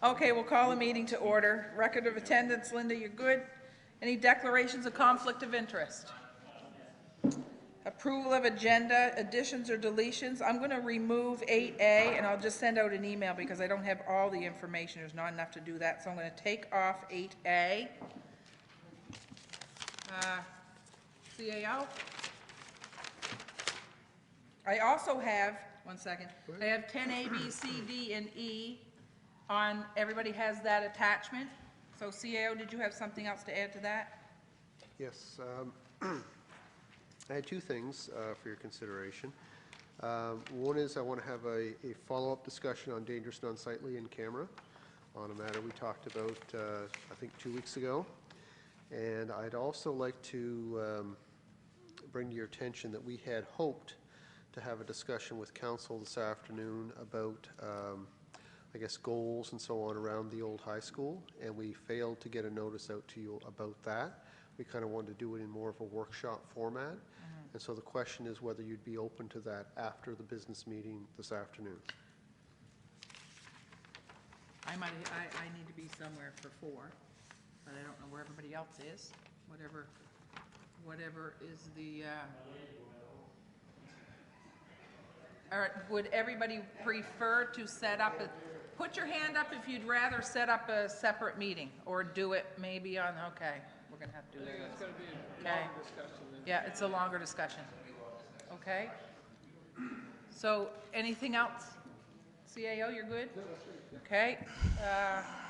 Okay, we'll call a meeting to order. Record of attendance, Linda, you're good? Any declarations of conflict of interest? Approval of agenda, additions or deletions. I'm going to remove 8A, and I'll just send out an email because I don't have all the information. There's not enough to do that, so I'm going to take off 8A. CAO. I also have, one second, I have 10A, B, C, D, and E on, everybody has that attachment. So CAO, did you have something else to add to that? Yes. I had two things for your consideration. One is I want to have a follow-up discussion on dangerous and unsightly in camera on a matter we talked about, I think 2 weeks ago. And I'd also like to bring to your attention that we had hoped to have a discussion with council this afternoon about, I guess, goals and so on around the old high school, and we failed to get a notice out to you about that. We kind of wanted to do it in more of a workshop format. And so the question is whether you'd be open to that after the business meeting this afternoon. I need to be somewhere for 4, but I don't know where everybody else is. Whatever is the, all right, would everybody prefer to set up put your hand up if you'd rather set up a separate meeting, or do it maybe on, okay, we're gonna have to do that. It's going to be a longer discussion. Yeah, it's a longer discussion. Okay. So anything else? CAO, you're good? Okay.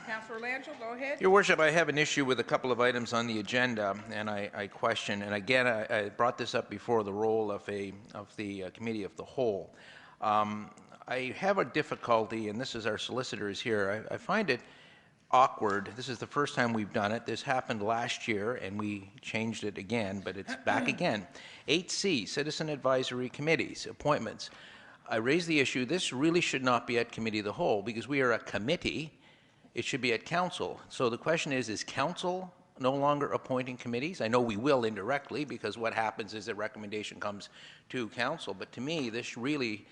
Councillor Lanchel, go ahead. Your Worship, I have an issue with a couple of items on the agenda, and I question, and again, I brought this up before, the role of the Committee of the Whole. I have a difficulty, and this is our solicitors here, I find it awkward. This is the first time we've done it. This happened last year, and we changed it again, but it's back again. 8C, Citizen Advisory Committees, appointments. I raised the issue, this really should not be at Committee of the Whole, because we are a committee. It should be at Council. So the question is Council no longer appointing committees? I know we will indirectly, because what happens is a recommendation comes to Council, but to me, this really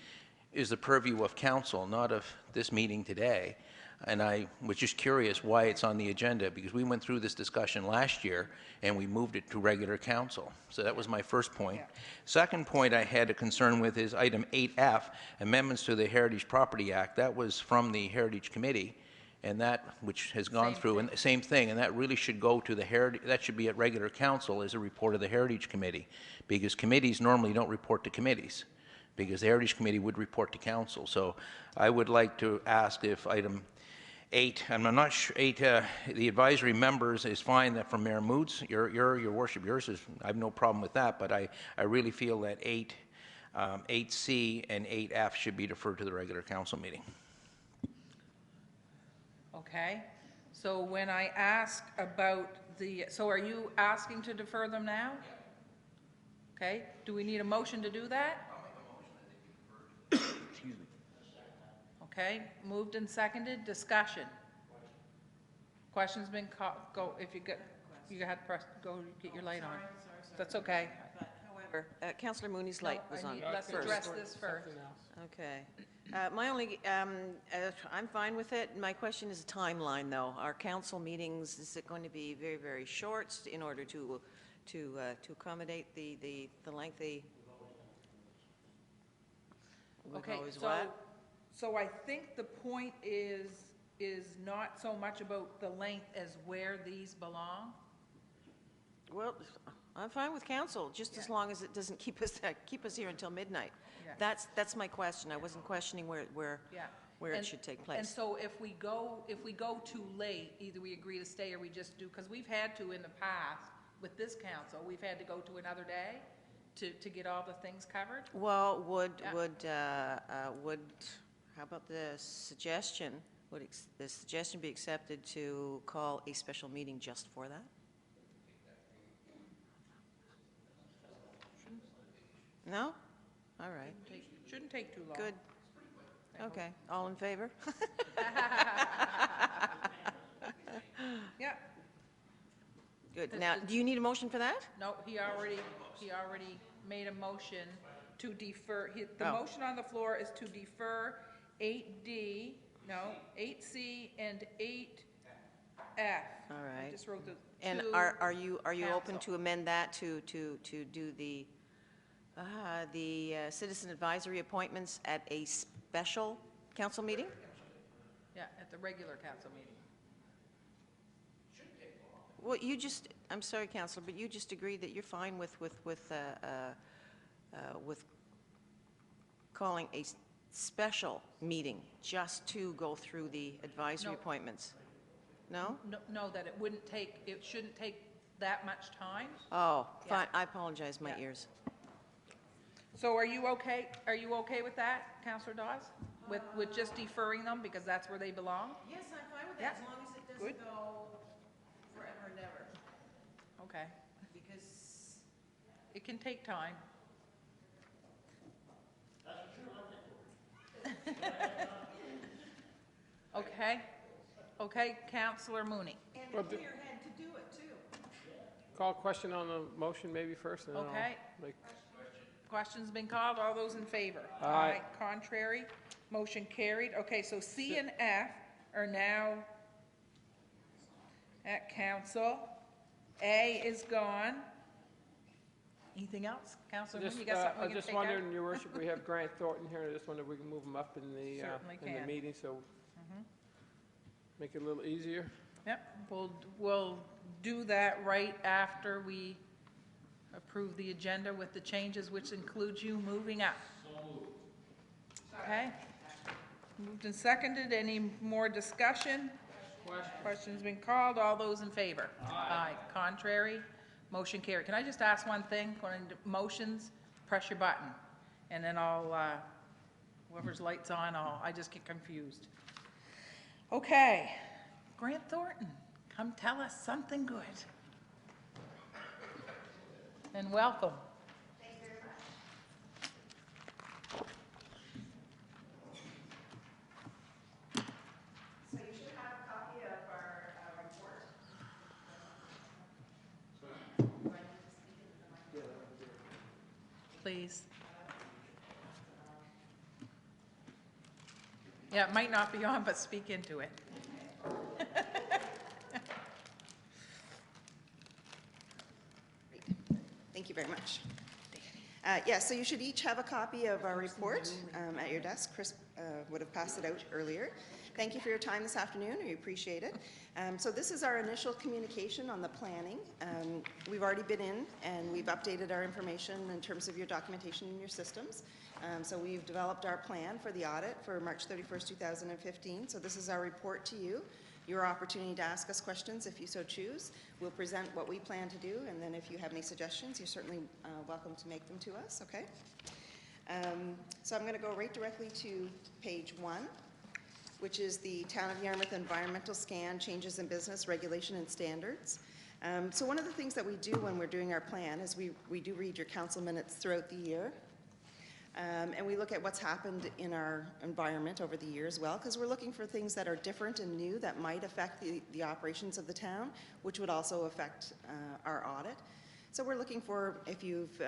is the purview of Council, not of this meeting today. And I was just curious why it's on the agenda, because we went through this discussion last year and we moved it to regular council. So that was my first point. Yeah. Second point I had a concern with is item 8F, amendments to the Heritage Property Act. That was from the Heritage Committee, and that, which has gone through, and the same thing, and that really should go to the Heritage, that should be at regular council as a report of the Heritage Committee, because committees normally don't report to committees, because the Heritage Committee would report to council. So I would like to ask if item 8, and I'm not sure, 8, the advisory members is fine, that from Mayor Moots, your Worship, yours is, I have no problem with that, but I really feel that 8C and 8F should be deferred to the regular council meeting. Okay, so when I ask about so are you asking to defer them now? Okay, do we need a motion to do that? Excuse me. Okay, moved and seconded. Discussion. Question's been caught. Go if you had to press. Go get your light on. Sorry. That's okay. But, however, Councillor Mooney's light was on. Let's address this first. Okay. My only, I'm fine with it. My question is a timeline, though. Our council meetings, is it going to be very, very short in order to accommodate the lengthy? Okay, so I think the point is not so much about the length as where these belong. Well, I'm fine with council, just as long as it doesn't keep us here until midnight. Yeah. That's my question. I wasn't questioning where it should take place. And so if we go too late, either we agree to stay or we just do, because we've had to in the past with this council, we've had to go to another day to get all the things covered. Well, how about the suggestion? Would the suggestion be accepted to call a special meeting just for that? No? All right. Shouldn't take too long. Good. Okay. All in favor? Yeah. Good. Now, do you need a motion for that? No, he already made a motion to defer. The motion on the floor is to defer 8D, No, 8C and 8F. All I right. just wrote the And two are you open council. to amend that to do the citizen advisory appointments at a special council meeting? Yeah, at the regular council meeting. Well, I'm sorry, Councillor, but you just agreed that you're fine with calling a special meeting just to go through the advisory No. appointments? No? No, that it shouldn't take that much time. Oh, Yeah. fine, I apologize, my Yeah. ears. So are you okay with that, Councillor Dawes? With just deferring them because that's where they belong? Yes, I'm fine with Yeah. that, as long as it Good. doesn't go forever and ever, Okay. because It can take time. Okay, okay, Councillor Mooney. And Well, the the- mayor had to do it, too. Call question on the motion maybe first, and then I'll Okay. make... Question's been called, all those in favor? Aye. Contrary, motion carried. Okay, so C and F are now at council. A is gone. Anything else? Councillor Mooney, you got something I we can just take out? wondered, Your Worship, we have Grant Thornton here, and I just wondered if we can move him up in the Certainly can. Mm-hmm. meeting, so make it a little easier. Yep, we'll do that right after we approve the agenda with the changes, which includes you moving up. Okay? Moved and seconded. Any more discussion? Question's been called. All those in favor? Aye. Contrary? Motion carried. Can I just ask one thing? According to motions, press your button, and then whoever's light's on, I just get confused. Okay. Grant Thornton, come tell us something good. And welcome. Thank you very much. So you should have a copy of our report. Please. Yeah, it might not be on, but speak into it. Thank you very much. Yeah, so you should each have a copy of our report at your desk. Chris would have passed it out earlier. Thank you for your time this afternoon. We appreciate it. So this is our initial communication on the planning. We've already been in and we've updated our information in terms of your documentation in your systems. So we've developed our plan for the audit for March 31st, 2015. So this is our report to you. Your opportunity to ask us questions if you so choose. We'll present what we plan to do, and then if you have any suggestions, you're certainly welcome to make them to us, okay? So I'm going to go right directly to page 1, which is the Town of Yarmouth Environmental Scan, Changes in Business, Regulation and Standards. So one of the things that we do when we're doing our plan is we do read your council minutes throughout the year. And we look at what's happened in our environment over the year as well, because we're looking for things that are different and new that might affect the operations of the town, which would also affect our audit. So we're looking for if you've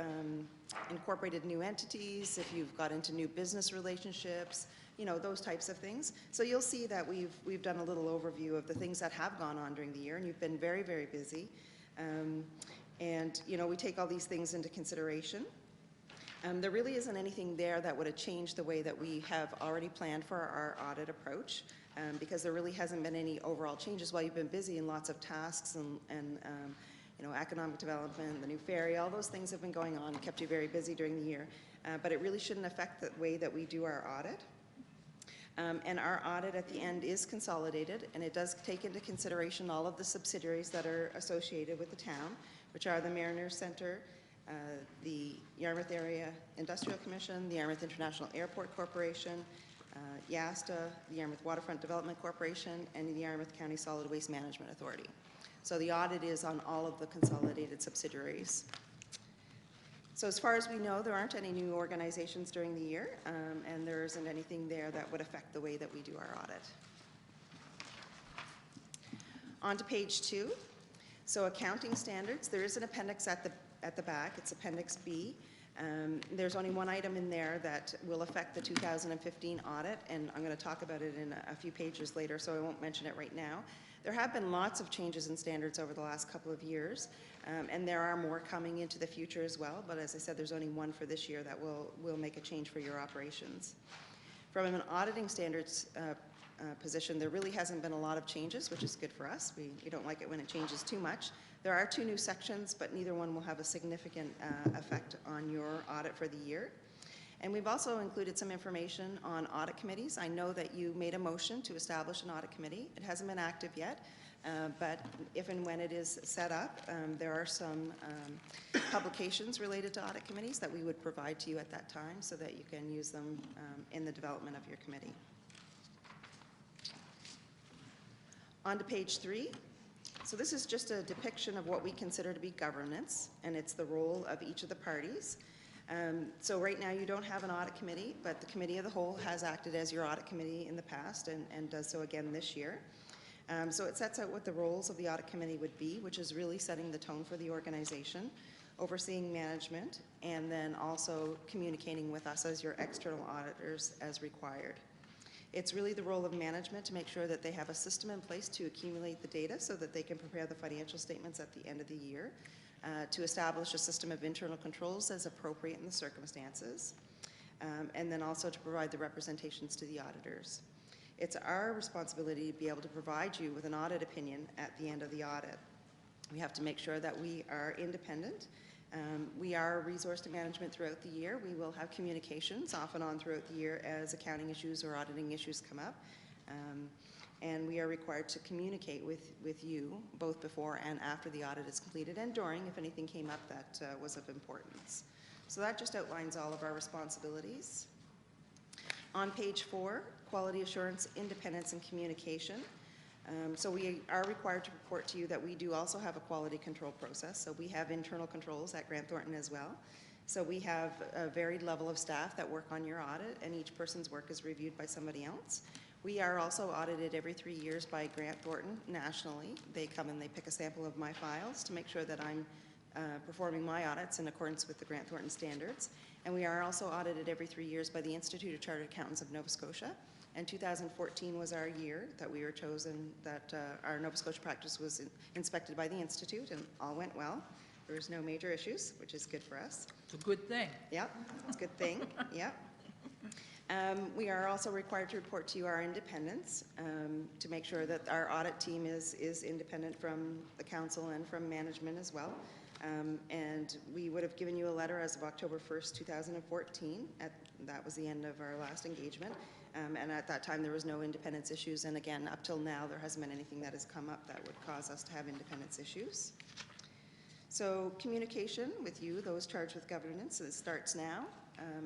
incorporated new entities, if you've got into new business relationships, you know, those types of things. So you'll see that we've done a little overview of the things that have gone on during the year, and you've been very, very busy. And, you know, we take all these things into consideration. There really isn't anything there that would have changed the way that we have already planned for our audit approach, because there really hasn't been any overall changes while you've been busy in lots of tasks and you know, economic development, the new ferry, all those things have been going on, kept you very busy during the year. But it really shouldn't affect the way that we do our audit. And our audit at the end is consolidated, and it does take into consideration all of the subsidiaries that are associated with the town, which are the Mariners Centre, the Yarmouth Area Industrial Commission, the Yarmouth International Airport Corporation, YASTA, the Yarmouth Waterfront Development Corporation, and the Yarmouth County Solid Waste Management Authority. So the audit is on all of the consolidated subsidiaries. So as far as we know, there aren't any new organizations during the year, and there isn't anything there that would affect the way that we do our audit. On to page 2. So accounting standards, there is an appendix at the back. It's Appendix B. There's only one item in there that will affect the 2015 audit, and I'm going to talk about it in a few pages later, so I won't mention it right now. There have been lots of changes in standards over the last couple of years, and there are more coming into the future as well, but as I said, there's only one for this year that will make a change for your operations. From an auditing standards position, there really hasn't been a lot of changes, which is good for us. We don't like it when it changes too much. There are 2 new sections, but neither one will have a significant effect on your audit for the year. And we've also included some information on audit committees. I know that you made a motion to establish an audit committee. It hasn't been active yet, but if and when it is set up, there are some publications related to audit committees that we would provide to you at that time so that you can use them in the development of your committee. On to page 3. So this is just a depiction of what we consider to be governance, and it's the role of each of the parties. So right now you don't have an audit committee, but the Committee of the Whole has acted as your audit committee in the past and does so again this year. So it sets out what the roles of the audit committee would be, which is really setting the tone for the organization, overseeing management, and then also communicating with us as your external auditors as required. It's really the role of management to make sure that they have a system in place to accumulate the data so that they can prepare the financial statements at the end of the year, to establish a system of internal controls as appropriate in the circumstances, and then also to provide the representations to the auditors. It's our responsibility to be able to provide you with an audit opinion at the end of the audit. We have to make sure that we are independent. We are resourced to management throughout the year. We will have communications off and on throughout the year as accounting issues or auditing issues come up. And we are required to communicate with you both before and after the audit is completed and during if anything came up that was of importance. So that just outlines all of our responsibilities. On page 4, quality assurance, independence, and communication. So we are required to report to you that we do also have a quality control process. So we have internal controls at Grant Thornton as well. So we have a varied level of staff that work on your audit, and each person's work is reviewed by somebody else. We are also audited every 3 years by Grant Thornton nationally. They come and they pick a sample of my files to make sure that I'm performing my audits in accordance with the Grant Thornton standards. And we are also audited every 3 years by the Institute of Chartered Accountants of Nova Scotia. And 2014 was our year that we were chosen, that our Nova Scotia practice was inspected by the Institute, and all went well. There was no major issues, which is good for us. It's a good thing. Yep, it's a good thing, yep. We are also required to report to you our independence to make sure that our audit team is independent from the council and from management as well. And we would have given you a letter as of October 1st, 2014. That was the end of our last engagement. And at that time, there was no independence issues. And again, up till now, there hasn't been anything that has come up that would cause us to have independence issues. So communication with you, those charged with governance, it starts now,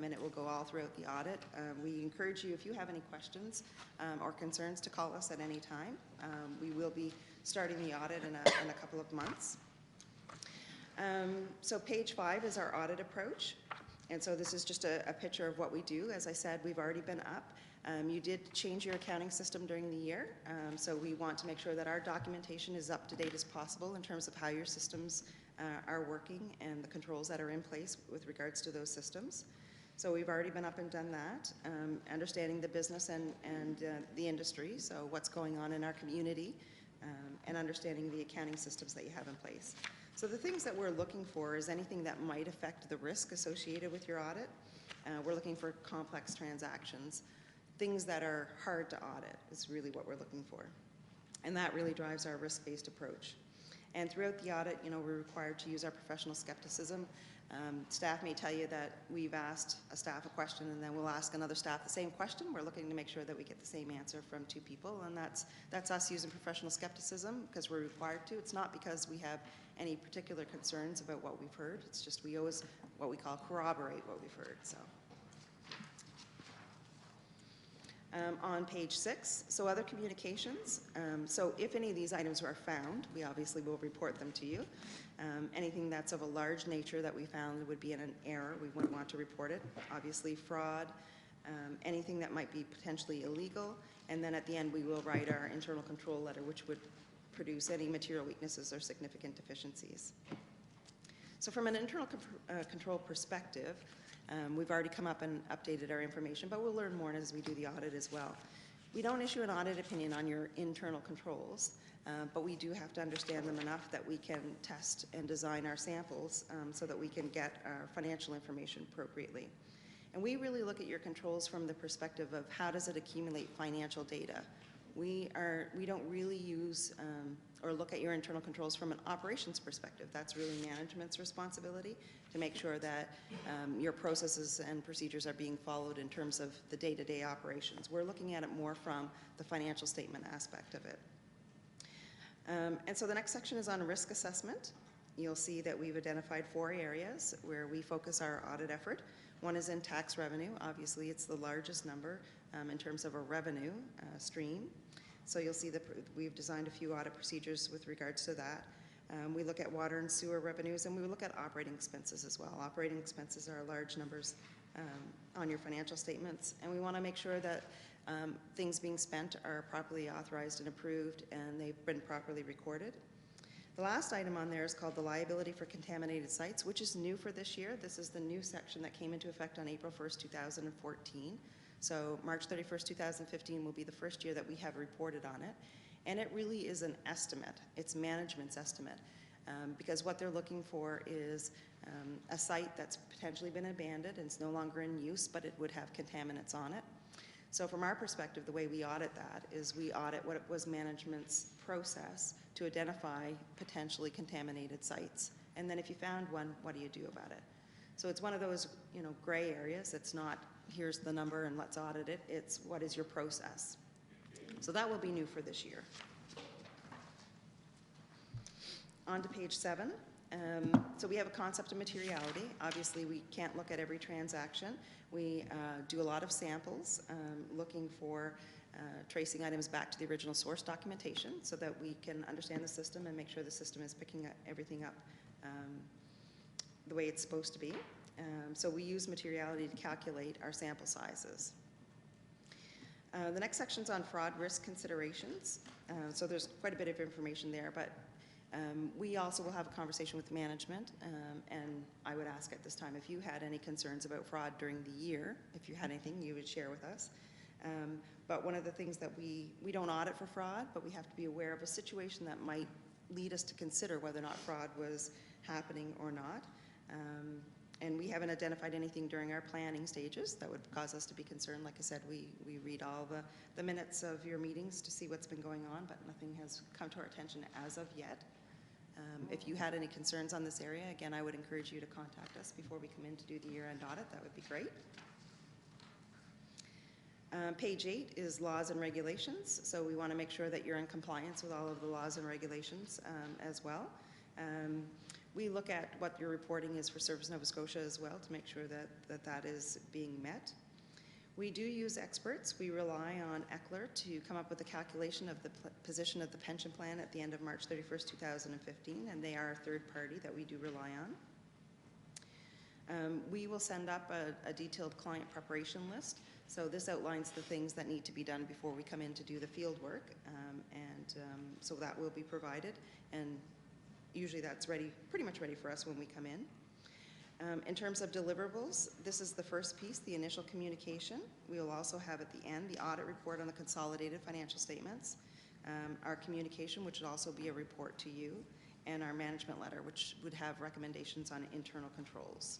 and it will go all throughout the audit. We encourage you, if you have any questions or concerns, to call us at any time. We will be starting the audit in a couple of months. So page 5 is our audit approach. And so this is just a picture of what we do. As I said, we've already been up. You did change your accounting system during the year, so we want to make sure that our documentation is up to date as possible in terms of how your systems are working and the controls that are in place with regards to those systems. So we've already been up and done that, understanding the business and the industry, so what's going on in our community, and understanding the accounting systems that you have in place. So the things that we're looking for is anything that might affect the risk associated with your audit. We're looking for complex transactions. Things that are hard to audit is really what we're looking for. And that really drives our risk-based approach. And throughout the audit, we're required to use our professional skepticism. Staff may tell you that we've asked a staff a question and then we'll ask another staff the same question. We're looking to make sure that we get the same answer from 2 people, and that's us using professional skepticism because we're required to. It's not because we have any particular concerns about what we've heard. It's just we always, what we call, corroborate what we've heard. So. On page 6, so other communications. So if any of these items are found, we obviously will report them to you. Anything that's of a large nature that we found would be in an error, we wouldn't want to report it. Obviously fraud, anything that might be potentially illegal, and then at the end we will write our internal control letter, which would produce any material weaknesses or significant deficiencies. So from an internal control perspective, we've already come up and updated our information, but we'll learn more as we do the audit as well. We don't issue an audit opinion on your internal controls, but we do have to understand them enough that we can test and design our samples so that we can get our financial information appropriately. And we really look at your controls from the perspective of how does it accumulate financial data. We don't really use or look at your internal controls from an operations perspective. That's really management's responsibility to make sure that your processes and procedures are being followed in terms of the day-to-day operations. We're looking at it more from the financial statement aspect of it. And so the next section is on risk assessment. You'll see that we've identified 4 areas where we focus our audit effort. One is in tax revenue. Obviously, it's the largest number in terms of a revenue stream. So you'll see that we've designed a few audit procedures with regards to that. We look at water and sewer revenues, and we look at operating expenses as well. Operating expenses are large numbers on your financial statements, and we want to make sure that things being spent are properly authorized and approved, and they've been properly recorded. The last item on there is called the liability for contaminated sites, which is new for this year. This is the new section that came into effect on April 1st, 2014. So March 31st, 2015 will be the first year that we have reported on it. And it really is an estimate. It's management's estimate. Because what they're looking for is a site that's potentially been abandoned and it's no longer in use, but it would have contaminants on it. So from our perspective, the way we audit that is we audit what was management's process to identify potentially contaminated sites. And then if you found one, what do you do about it? So it's one of those, gray areas. It's not, here's the number and let's audit it. It's what is your process? So that will be new for this year. On to page 7. So we have a concept of materiality. Obviously, we can't look at every transaction. We do a lot of samples looking for tracing items back to the original source documentation so that we can understand the system and make sure the system is picking everything up the way it's supposed to be. So we use materiality to calculate our sample sizes. The next section is on fraud risk considerations. So there's quite a bit of information there, but we also will have a conversation with management, and I would ask at this time if you had any concerns about fraud during the year, if you had anything you would share with us. But one of the things that we don't audit for fraud, but we have to be aware of a situation that might lead us to consider whether or not fraud was happening or not. And we haven't identified anything during our planning stages that would cause us to be concerned. Like I said, we read all the minutes of your meetings to see what's been going on, but nothing has come to our attention as of yet. If you had any concerns on this area, again, I would encourage you to contact us before we come in to do the year-end audit. That would be great. Page 8 is laws and regulations. So we want to make sure that you're in compliance with all of the laws and regulations as well. We look at what your reporting is for Service Nova Scotia as well to make sure that is being met. We do use experts. We rely on ECLR to come up with a calculation of the position of the pension plan at the end of March 31st, 2015, and they are a third party that we do rely on. We will send up a detailed client preparation list. So this outlines the things that need to be done before we come in to do the field work, so that will be provided, and usually that's pretty much ready for us when we come in. In terms of deliverables, this is the first piece, the initial communication. We will also have at the end the audit report on the consolidated financial statements, our communication, which would also be a report to you, and our management letter, which would have recommendations on internal controls.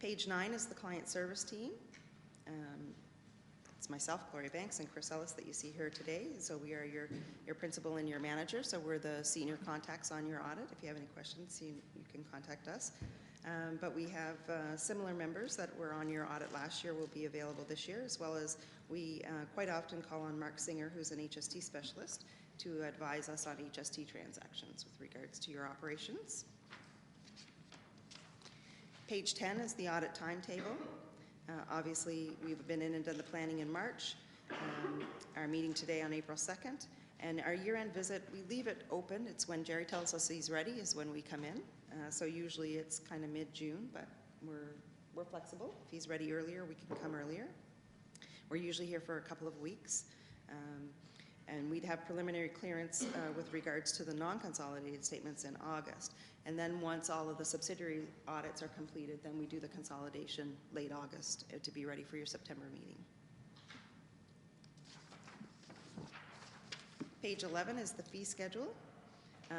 Page 9 is the client service team. It's myself, Gloria Banks, and Chris Ellis that you see here today. So we are your principal and your manager. So we're the senior contacts on your audit. If you have any questions, you can contact us. But we have similar members that were on your audit last year will be available this year, as well as we quite often call on Mark Singer, who's an HST specialist, to advise us on HST transactions with regards to your operations. Page 10 is the audit timetable. Obviously, we've been in and done the planning in March, our meeting today on April 2nd, and our year-end visit, we leave it open. It's when Jerry tells us he's ready is when we come in. So usually it's kind of mid-June, but we're flexible. If he's ready earlier, we can come earlier. We're usually here for a couple of weeks. And we'd have preliminary clearance with regards to the non-consolidated statements in August. And then once all of the subsidiary audits are completed, then we do the consolidation late August to be ready for your September meeting. Page 11 is the fee schedule.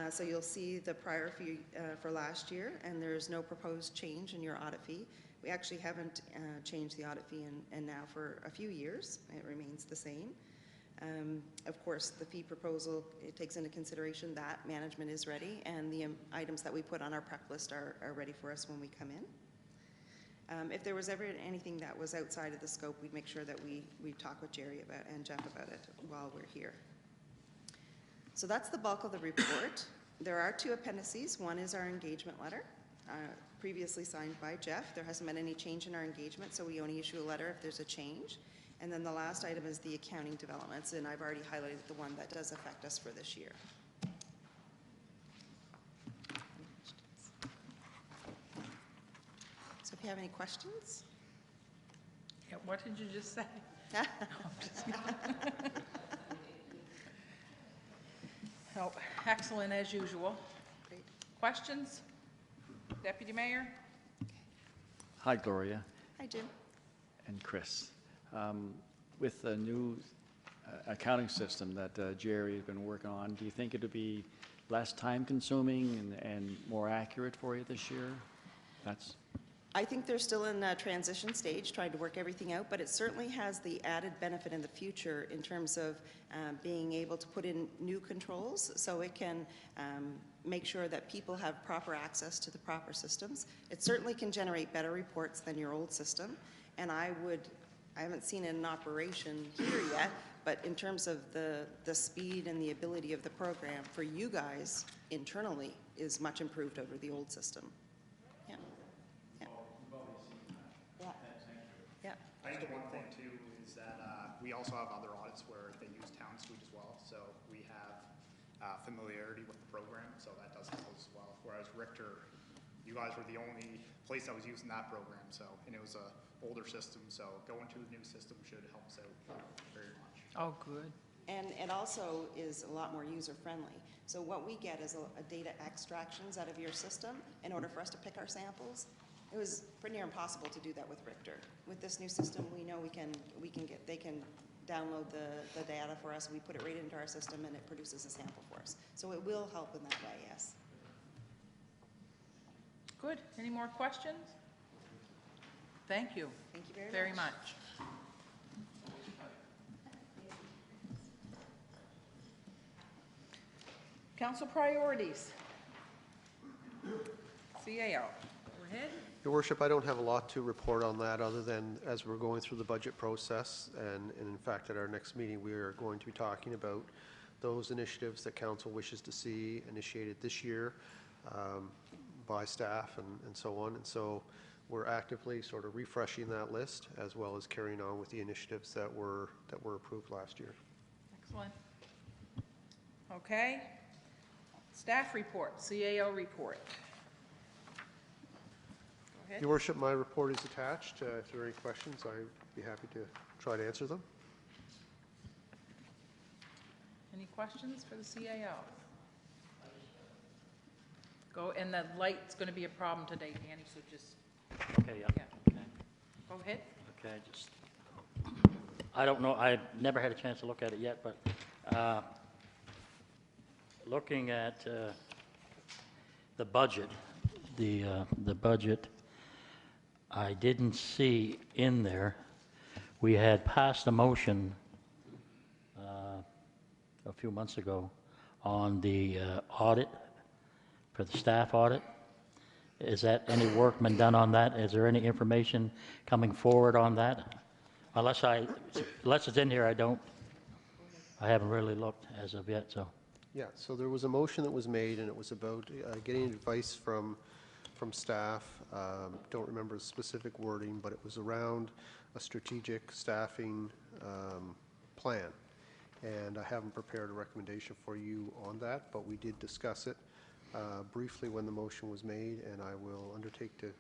So you'll see the prior fee for last year, and there's no proposed change in your audit fee. We actually haven't changed the audit fee and now for a few years. It remains the same. Of course, the fee proposal, it takes into consideration that management is ready and the items that we put on our prep list are ready for us when we come in. If there was ever anything that was outside of the scope, we'd make sure that we talk with Jerry about and Jeff about it while we're here. So that's the bulk of the report. There are 2 appendices. One is our engagement letter, previously signed by Jeff. There hasn't been any change in our engagement, so we only issue a letter if there's a change. And then the last item is the accounting developments, and I've already highlighted the one that does affect us for this year. So if you have any questions? Yeah, what did you just say? Oh, excellent as usual. Great. Questions? Deputy Mayor? Hi, Gloria Hi, Jim. and Chris. With the new accounting system that Jerry has been working on, do you think it'll be less time-consuming and more accurate for you this year? I think they're still in a transition stage, trying to work everything out, but it certainly has the added benefit in the future in terms of being able to put in new controls so it can make sure that people have proper access to the proper systems. It certainly can generate better reports than your old system, and I haven't seen it in operation here yet, but in terms of the speed and the ability of the program for you guys internally is much improved over the old system. Yeah. Yeah. Yeah. Yeah. I think the one thing too is that we also have other audits where they use TownSuite as well, so we have familiarity with the program, so that does help us as well. Whereas Richter, you guys were the only place that was using that program, so, and it was a older system, so going to the new system should help us out very much. Oh, good. And it also is a lot more user-friendly. So what we get is a data extractions out of your system in order for us to pick our samples. It was pretty near impossible to do that with Richter. With this new system, we know they can download the data for us, we put it right into our system, and it produces a sample for us. So it will help in that way, yes. Good. Any more questions? Thank you. Thank you Very much. Council priorities. CAO. Go ahead. Your Worship, I don't have a lot to report on that, other than as we're going through the budget process, and in fact, at our next meeting, we are going to be talking about those initiatives that council wishes to see initiated this year by staff and so on. And so we're actively sort of refreshing that list, as well as carrying on with the initiatives that were approved last year. Excellent. Okay. Staff report, CAO report. Go ahead. Your Worship, my report is attached. If there are any questions, I'd be happy to try to answer them. Any questions for the CAO? Go, and the light's going to be a problem today, Danny, so just, Okay, yeah. yeah. Okay. Go ahead. Okay, I don't know, I've never had a chance to look at it yet, but looking at the budget, the budget, I didn't see in there, we had passed a motion a few months ago on the audit, for the staff audit. Is that any work been done on that? Is there any information coming forward on that? Unless it's in here, I haven't really looked as of yet, so. Yeah, so there was a motion that was made, and it was about getting advice from staff. Don't remember the specific wording, but it was around a strategic staffing plan. And I haven't prepared a recommendation for you on that, but we did discuss it briefly when the motion was made, and I will undertake to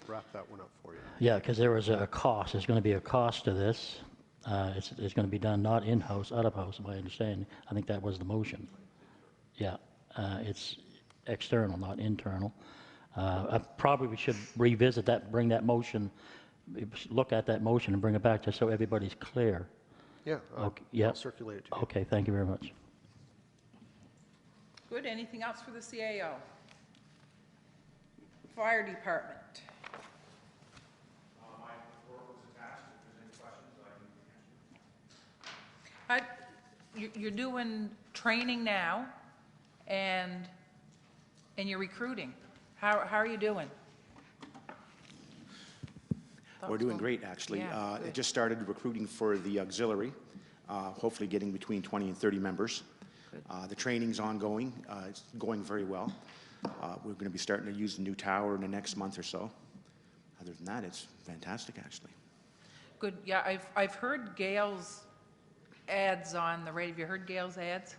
wrap that one up for you. Yeah, because there was a cost, there's going to be a cost to this. It's going to be done not in-house, out-of-house, if I understand. I think that was the motion. Yeah, it's external, not internal. Probably we should revisit that, bring that motion, look at that motion and bring it back just so everybody's clear. Yeah, Okay, yeah. I'll circulate it to you. Okay, thank you very much. Good, anything else for the CAO? Fire Department. My report was attached. If there's any questions, I can answer. You're doing training now, and you're recruiting. How are you doing? We're doing great, actually. Yeah, It just started recruiting for the auxiliary, hopefully getting between 20 and 30 members. The training's ongoing. It's going very well. We're going to be starting to use the new tower in the next month or so. Other than that, it's fantastic, actually. Good, yeah, I've heard Gail's ads on the radio. Have you heard Gail's ads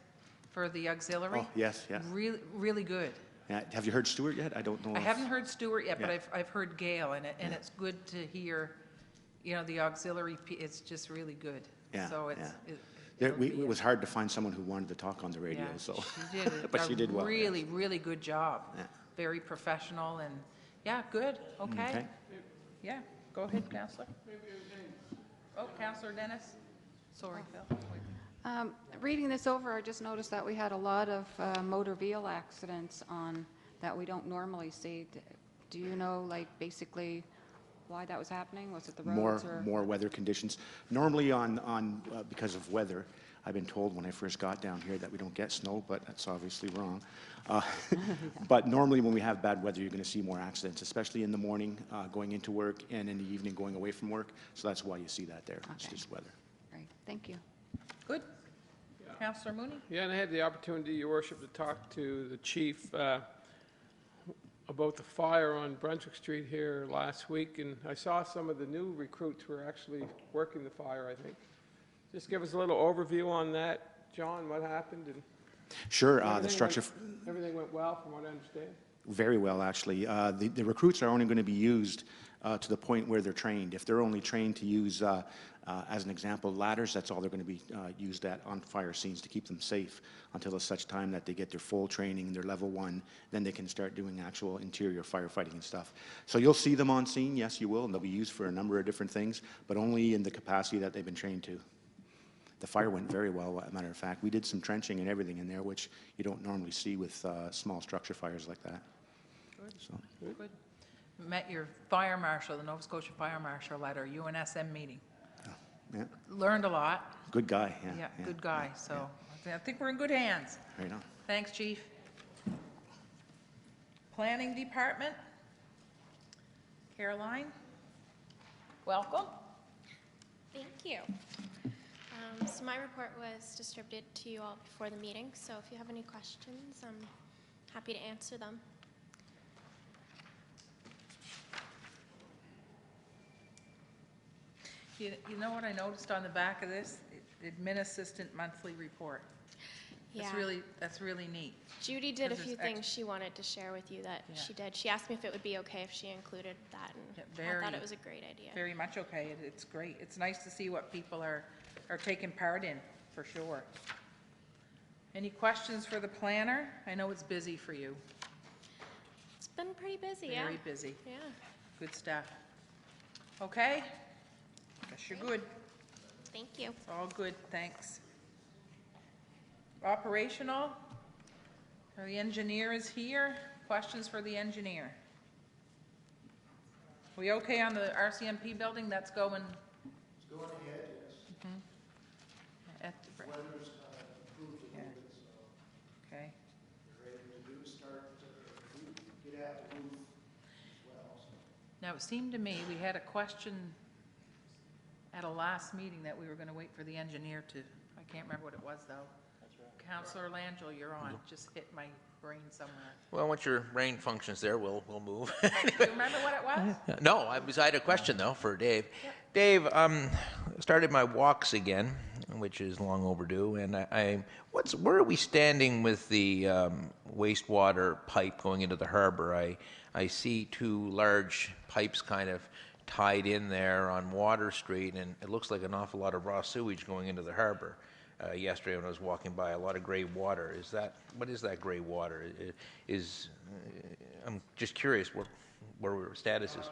for the auxiliary? Oh, yes, yeah. Really, really good. Yeah. Have you heard Stuart yet? I don't know. I haven't heard Stuart yet, but Yeah. I've heard Gail, and it's good to hear, the auxiliary, it's just really good. Yeah, So it's, yeah. it'll be It was hard to find someone who wanted to talk on the radio, yeah, so. She did But she did well. yes. really, really good job. Yeah. Very professional, and, yeah, good, okay. Okay. Yeah, go ahead, Counselor. Oh, Counselor Dennis? Sorry, Phil. Reading this over, I just noticed that we had a lot of motor vehicle accidents on that we don't normally see. Do you know, like, basically why that was happening? Was it the roads or? More weather conditions. Normally because of weather, I've been told when I first got down here that we don't get snow, but that's obviously wrong. But normally when we have bad weather, you're going to see more accidents, especially in the morning going into work and in the evening going away from work. So that's why you see that there. It's Okay. just weather. Right, thank you. Good. Counselor Mooney? Yeah, and I had the opportunity, Your Worship, to talk to the chief about the fire on Brunswick Street here last week, and I saw some of the new recruits who are actually working the fire, I think. Just give us a little overview on that, John, what happened, and Sure, the everything structure. everything went well, from what I understand. Very well, actually. The recruits are only going to be used to the point where they're trained. If they're only trained to use, as an example, ladders, that's all they're going to be used at on fire scenes to keep them safe until such time that they get their full training, their level 1, then they can start doing actual interior firefighting and stuff. So you'll see them on scene, yes, you will, and they'll be used for a number of different things, but only in the capacity that they've been trained to. The fire went very well, as a matter of fact. We did some trenching and everything in there, which you don't normally see with small structure fires like that. Good. So. Good. Met your fire marshal, the Nova Scotia Fire Marshal at our UNSM meeting. Yeah, Learned a lot. good guy, yeah. Yeah, good guy, so I think we're in good hands. Right on. Thanks, Chief. Planning Department. Caroline? Welcome. Thank you. So my report was distributed to you all before the meeting, so if you have any questions, I'm happy to answer them. You know what I noticed on the back of this? Admin Assistant Monthly Report. Yeah. That's really neat. Judy did a Because few there's things she wanted to share with you that Yeah. she did. She asked me if it would be okay if she included that, Yeah, and I thought very- it was a great idea. Very much okay. It's great. It's nice to see what people are taking part in, for sure. Any questions for the planner? I know it's busy for you. It's been pretty busy, yeah. Very busy. Yeah. Good stuff. Okay? Guess you're good. Thank you. It's all good, thanks. Operational? The engineer is here. Questions for the engineer? We okay on the RCMP building? That's going? It's going ahead, yes. Weather's improved a little bit, so Okay. we're ready to get at the roof as well, so. Now, it seemed to me, we had a question at a last meeting that we were going to wait for the engineer to, I can't remember what it was, though. Counselor Langell, you're on. Just hit my brain somewhere. Well, once your brain functions there, we'll move. Do you remember what it was? No, I had a question, though, for Dave. Dave, started my walks again, which is long overdue, and where are we standing with the wastewater pipe going into the harbor? I see two large pipes kind of tied in there on Water Street, and it looks like an awful lot of raw sewage going into the harbor. Yesterday when I was walking by, a lot of gray water. What is that gray water? I'm just curious where our status is.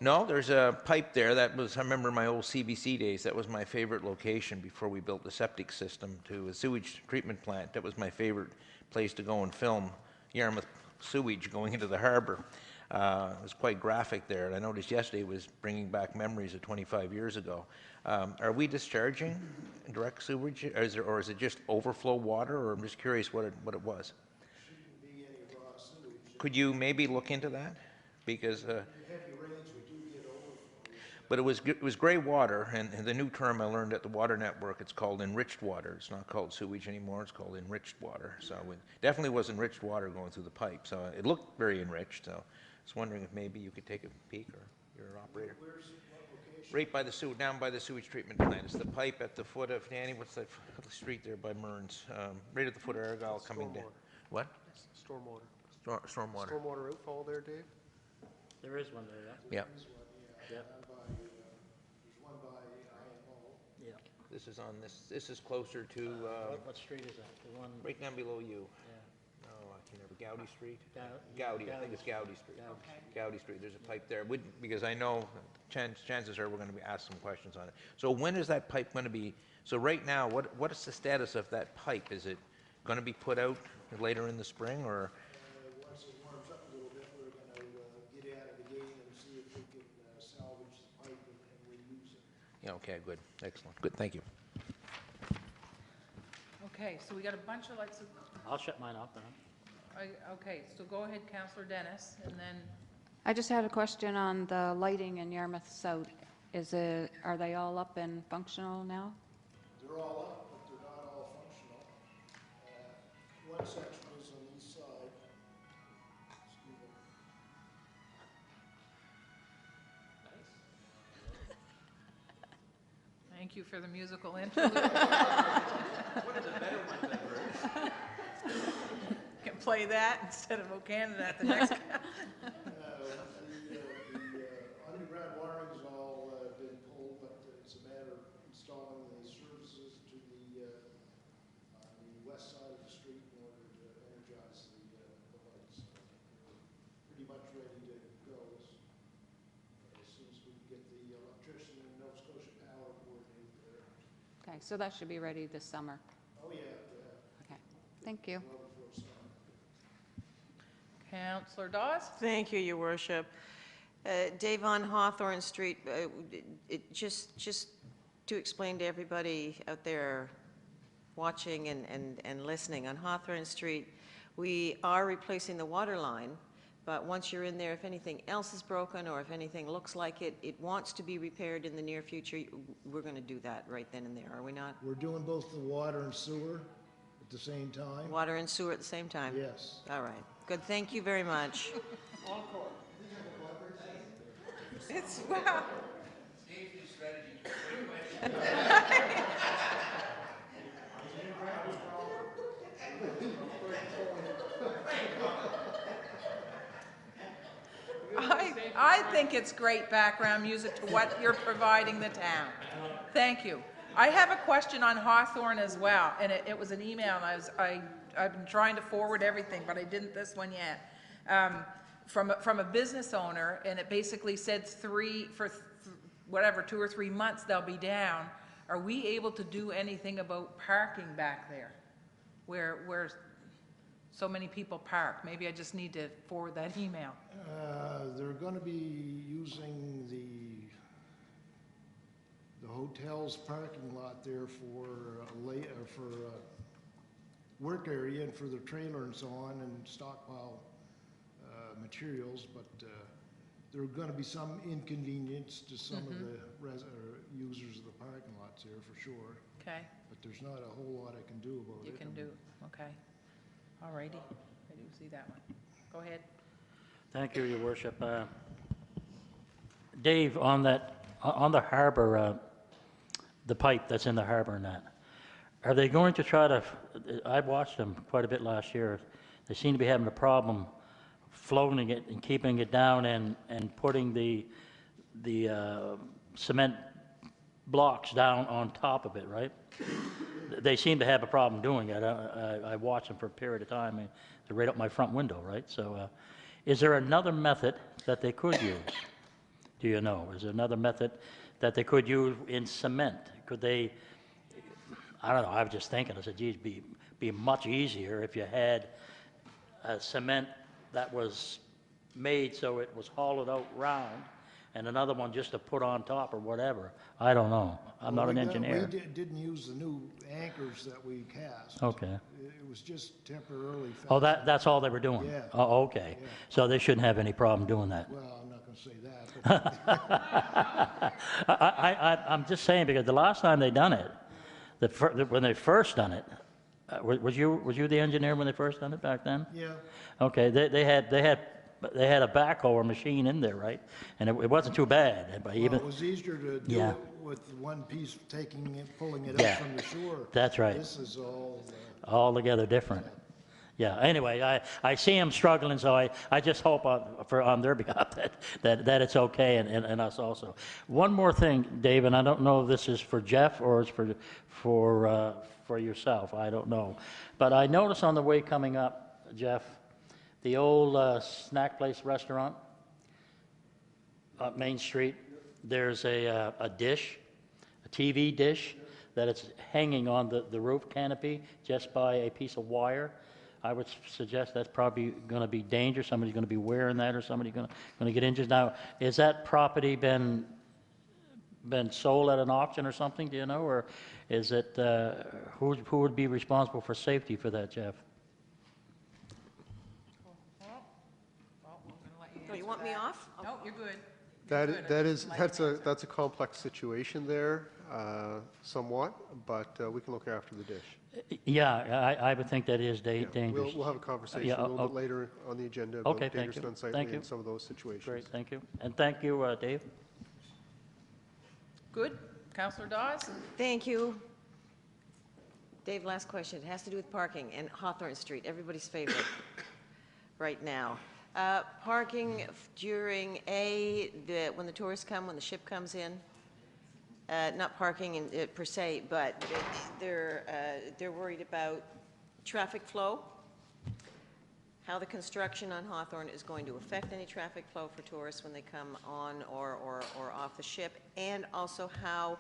No, there's a pipe there. I remember my old CBC days, that was my favorite location before we built the septic system to a sewage treatment plant. That was my favorite place to go and film Yarmouth sewage going into the harbor. It was quite graphic there, and I noticed yesterday it was bringing back memories of 25 years ago. Are we discharging direct sewage, or is it just overflow water, or I'm just curious what it was? Shouldn't be any raw sewage. Could you maybe look into that? Because Heavy rains, we do get overflows. but it was gray water, and the new term I learned at the Water Network, it's called enriched water. It's not called sewage anymore, it's called enriched water. So it definitely was enriched water going through the pipe, so it looked very enriched. So I was wondering if maybe you could take a peek, or your operator. Where's, what location? Right by down by the sewage treatment plant. It's the pipe at the foot of, Danny, what's that street there by Mearns? Right at the foot of Argyle coming down. Stormwater. What? Stormwater. Stormwater. Stormwater outfall there, Dave? There is one there, Yeah. There's one, Yeah. there's one by IMO. yeah. This is on this is closer to, What street is that? The one, right down below you. yeah. No, I can't remember. Gowdy Street? Gow- Gowdy, I think it's Gowdy Street. Gowdy. Gowdy Street, there's a pipe there, because I know, chances are we're gonna be asked some questions on it. So when is that pipe gonna be, so right now, what is the status of that pipe? Is it gonna be put out later in the spring, or? Once it warms up a little bit, we're gonna get at it again and see if we can salvage the pipe and reuse it. Yeah, okay, good, excellent, good, thank you. Okay, so we got a bunch of I'll shut mine off then. okay, so go ahead, Councillor Dennis, and then, I just had a question on the lighting in Yarmouth South. Are they all up and functional now? They're all up, but they're not all functional. One section is on the east side. Excuse me. thank you for the musical interlude. One of the better ones I've heard. Can play that instead of O Canada at the next. The underground wiring's all been pulled, but it's a matter of installing the services to on the west side of the street in order to energize the lights. We're pretty much ready to go as soon as we get the electrician and Nova Scotia Power coordinated there. Okay, so that should be ready this summer. Oh, yeah, Okay, thank you. well before summer. Councillor Dawes? Thank you, Your Worship. Dave, on Hawthorne Street, just to explain to everybody out there watching and listening, on Hawthorne Street, we are replacing the water line, but once you're in there, if anything else is broken or if anything looks like it wants to be repaired in the near future, we're going to do that right then and there, are we not? We're doing both the water and sewer at the same time? Water and sewer at the same time? Yes. All right, good, thank you very much. It's, wow. I think it's great background music to what you're providing the town. Thank you. I have a question on Hawthorne as well, and it was an email, and I've been trying to forward everything, but I didn't this one yet. From a business owner, and it basically said whatever, 2 or 3 months they'll be down. Are we able to do anything about parking back there, where so many people park? Maybe I just need to forward that email. They're going to be using the hotel's parking lot there for work area and for the trailer and so on, and stockpile materials, but there are going to be some inconvenience to some of the users of the parking lots there for sure. Okay, But there's not a whole lot I can do about it. you can do, okay. All righty, I do see that one. Go ahead. Thank you, Your Worship. Dave, on the harbor, the pipe that's in the harbor and that, are they going to try to, I watched them quite a bit last year, they seem to be having a problem floating it and keeping it down and putting the cement blocks down on top of it, right? They seem to have a problem doing it. I watched them for a period of time, and they're right up my front window, right? So is there another method that they could use? Do you know? Is there another method that they could use in cement? Could they, I don't know, I was just thinking, I said, geez, be much easier if you had a cement that was made so it was hollowed out round, and another one just to put on top or whatever. I don't know. I'm not an engineer. We didn't use the new anchors that we cast. Okay. It was just temporarily. Oh, that's all they were doing? Yeah. Oh, okay. Yeah. So they shouldn't have any problem doing that? Well, I'm not going to say that. But I'm just saying, because the last time they done it, when they first done it, was you the engineer when they first done it back then? yeah. Okay, they had a backhoe or machine in there, right? And it wasn't too bad, but Well, even, it was easier to do Yeah. it with one piece taking it, pulling it Yeah. up from the shore. That's right. This is all. altogether different. Yeah, anyway, I see them struggling, so I just hope on their behalf that it's okay, and us also. One more thing, Dave, and I don't know if this is for Jeff or it's for yourself, I don't know. But I noticed on the way coming up, Jeff, the old snack place restaurant up Main Street, there's a dish, a TV dish, that it's hanging on the roof canopy just by a piece of wire. I would suggest that's probably going to be dangerous. Somebody's going to be wearing that, or somebody's going to get injured. Now, is that property been sold at an auction or something? Do you know, or is it who would be responsible for safety for that, Jeff? Oh, you want me off? No, you're good. That's a complex situation there, somewhat, but we can look after the dish. Yeah, I would think that is Yeah, dangerous. We'll have a conversation Yeah, a little bit later on the agenda about Okay, thank dangerous you. and unsightly Thank you. and some of those situations. Great, thank you. And thank you, Dave. Good. Councillor Dawes? Thank you. Dave, last question. It has to do with parking and Hawthorne Street, everybody's favorite right now. Parking during when the tourists come, when the ship comes in, not parking per se, but they're worried about traffic flow, how the construction on Hawthorne is going to affect any traffic flow for tourists when they come on or off the ship, and also how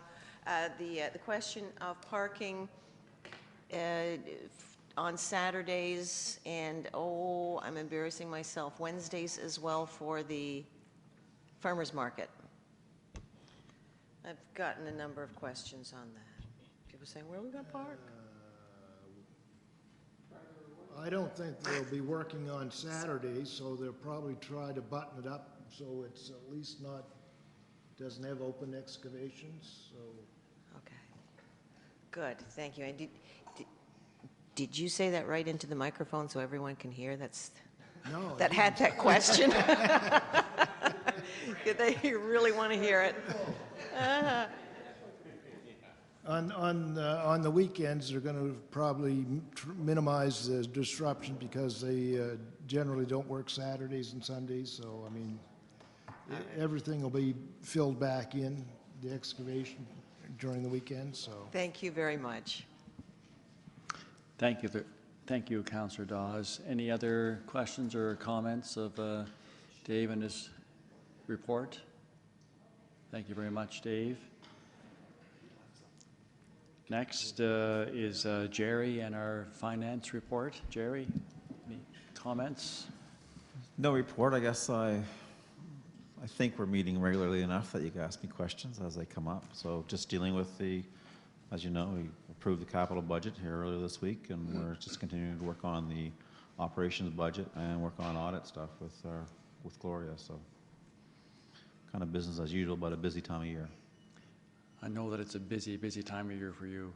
the question of parking on Saturdays and, I'm embarrassing myself, Wednesdays as well for the farmers market. I've gotten a number of questions on that. People saying, where are we going to park? I don't think they'll be working on Saturdays, so they'll probably try to button it up so it's at least doesn't have open excavations, so. Okay. Good, thank you. And did you say that right into the microphone so everyone can hear? No. That had that question? They really want to hear it. On the weekends, they're going to probably minimize the disruption because they generally don't work Saturdays and Sundays, so, I mean, everything will be filled back in, the excavation during the weekend, so. Thank you very much. Thank you, Councillor Dawes. Any other questions or comments of Dave and his report? Thank you very much, Dave. Next is Jerry and our finance report. Jerry, any comments? No report. I guess I think we're meeting regularly enough that you can ask me questions as they come up. So just dealing with as you know, we approved the capital budget here earlier this week, and we're just continuing to work on the operations budget and work on audit stuff with Gloria. So kind of business as usual, but a busy time of year. I know that it's a busy time of year for you.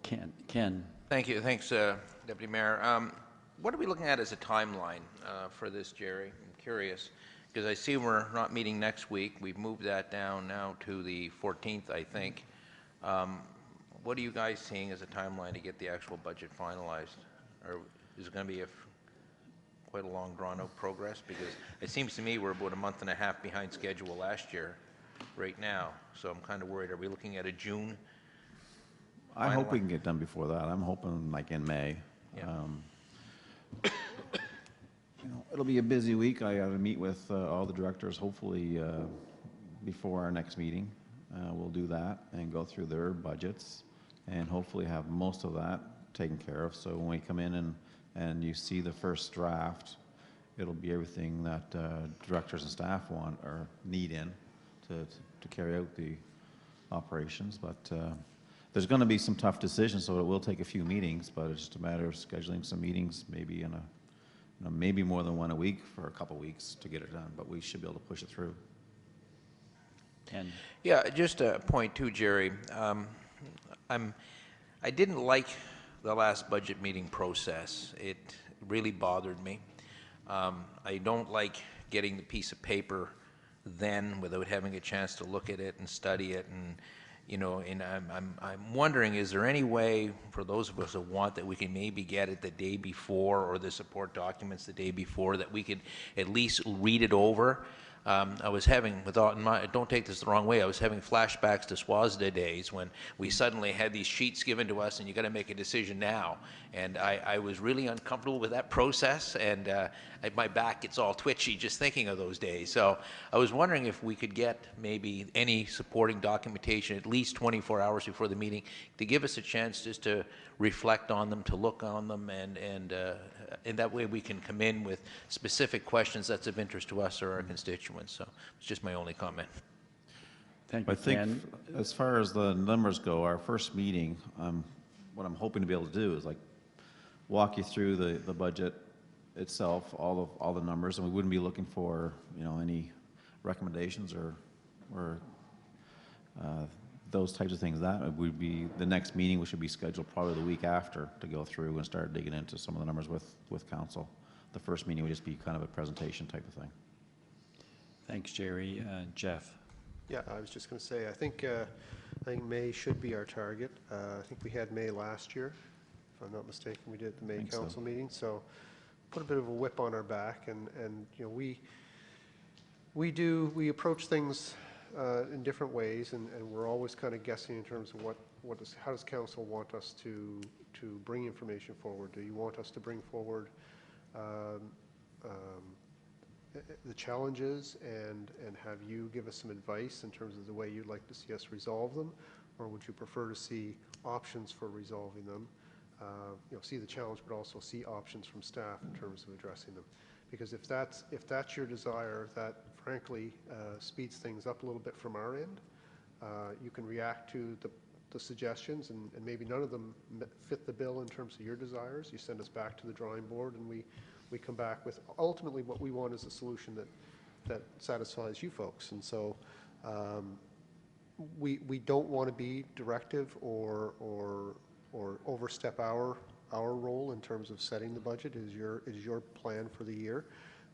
Ken. Thank you. Thanks, Deputy Mayor. What are we looking at as a timeline for this, Jerry? I'm curious, because I see we're not meeting next week. We've moved that down now to the 14th, I think. What are you guys seeing as a timeline to get the actual budget finalized? Or is it going to be quite a long, drawn-out progress? Because it seems to me we're about a month and a half behind schedule last year right now. So I'm kind of worried. Are we looking at a June? I hope we can get done before that. I'm hoping like in May. Yeah. It'll be a busy week. I got to meet with all the directors, hopefully before our next meeting. We'll do that and go through their budgets and hopefully have most of that taken care of. So when we come in and you see the first draft, it'll be everything that directors and staff want or need in to carry out the operations. But there's going to be some tough decisions, so it will take a few meetings, but it's just a matter of scheduling some meetings, maybe in maybe more than one a week for a couple weeks to get it done, but we should be able to push it through. Ken? Yeah, just a point too, Jerry. I didn't like the last budget meeting process. It really bothered me. I don't like getting the piece of paper then without having a chance to look at it and study it, and I'm wondering, is there any way for those of us who want that we can maybe get it the day before, or the support documents the day before, that we could at least read it over? I was having, don't take this the wrong way, I was having flashbacks to SWASDA days when we suddenly had these sheets given to us and you got to make a decision now. And I was really uncomfortable with that process, and my back gets all twitchy just thinking of those days. So I was wondering if we could get maybe any supporting documentation at least 24 hours before the meeting to give us a chance just to reflect on them, to look on them, and that way we can come in with specific questions that's of interest to us or our constituents. So it's just my only comment. Thank you, I think Ken. as far as the numbers go, our first meeting, what I'm hoping to be able to do is like walk you through the budget itself, all the numbers, and we wouldn't be looking for any recommendations or those types of things. That would be the next meeting, which should be scheduled probably the week after, to go through and start digging into some of the numbers with council. The first meeting would just be kind of a presentation type of thing. Thanks, Jerry. Jeff? Yeah, I was just going to say, I think May should be our target. I think we had May last year, if I'm not mistaken. We did the May council meeting, so put a bit of a whip on our back, and we approach things in different ways, and we're always kind of guessing in terms of how does council want us to bring information forward? Do you want us to bring forward the challenges and have you give us some advice in terms of the way you'd like to see us resolve them, or would you prefer to see options for resolving them? See the challenge, but also see options from staff in terms of addressing them. Because if that's your desire, that frankly speeds things up a little bit from our end. You can react to the suggestions, and maybe none of them fit the bill in terms of your desires. You send us back to the drawing board, and we come back with ultimately what we want is a solution that satisfies you folks. And so we don't want to be directive or overstep our role in terms of setting the budget. It is your plan for the year,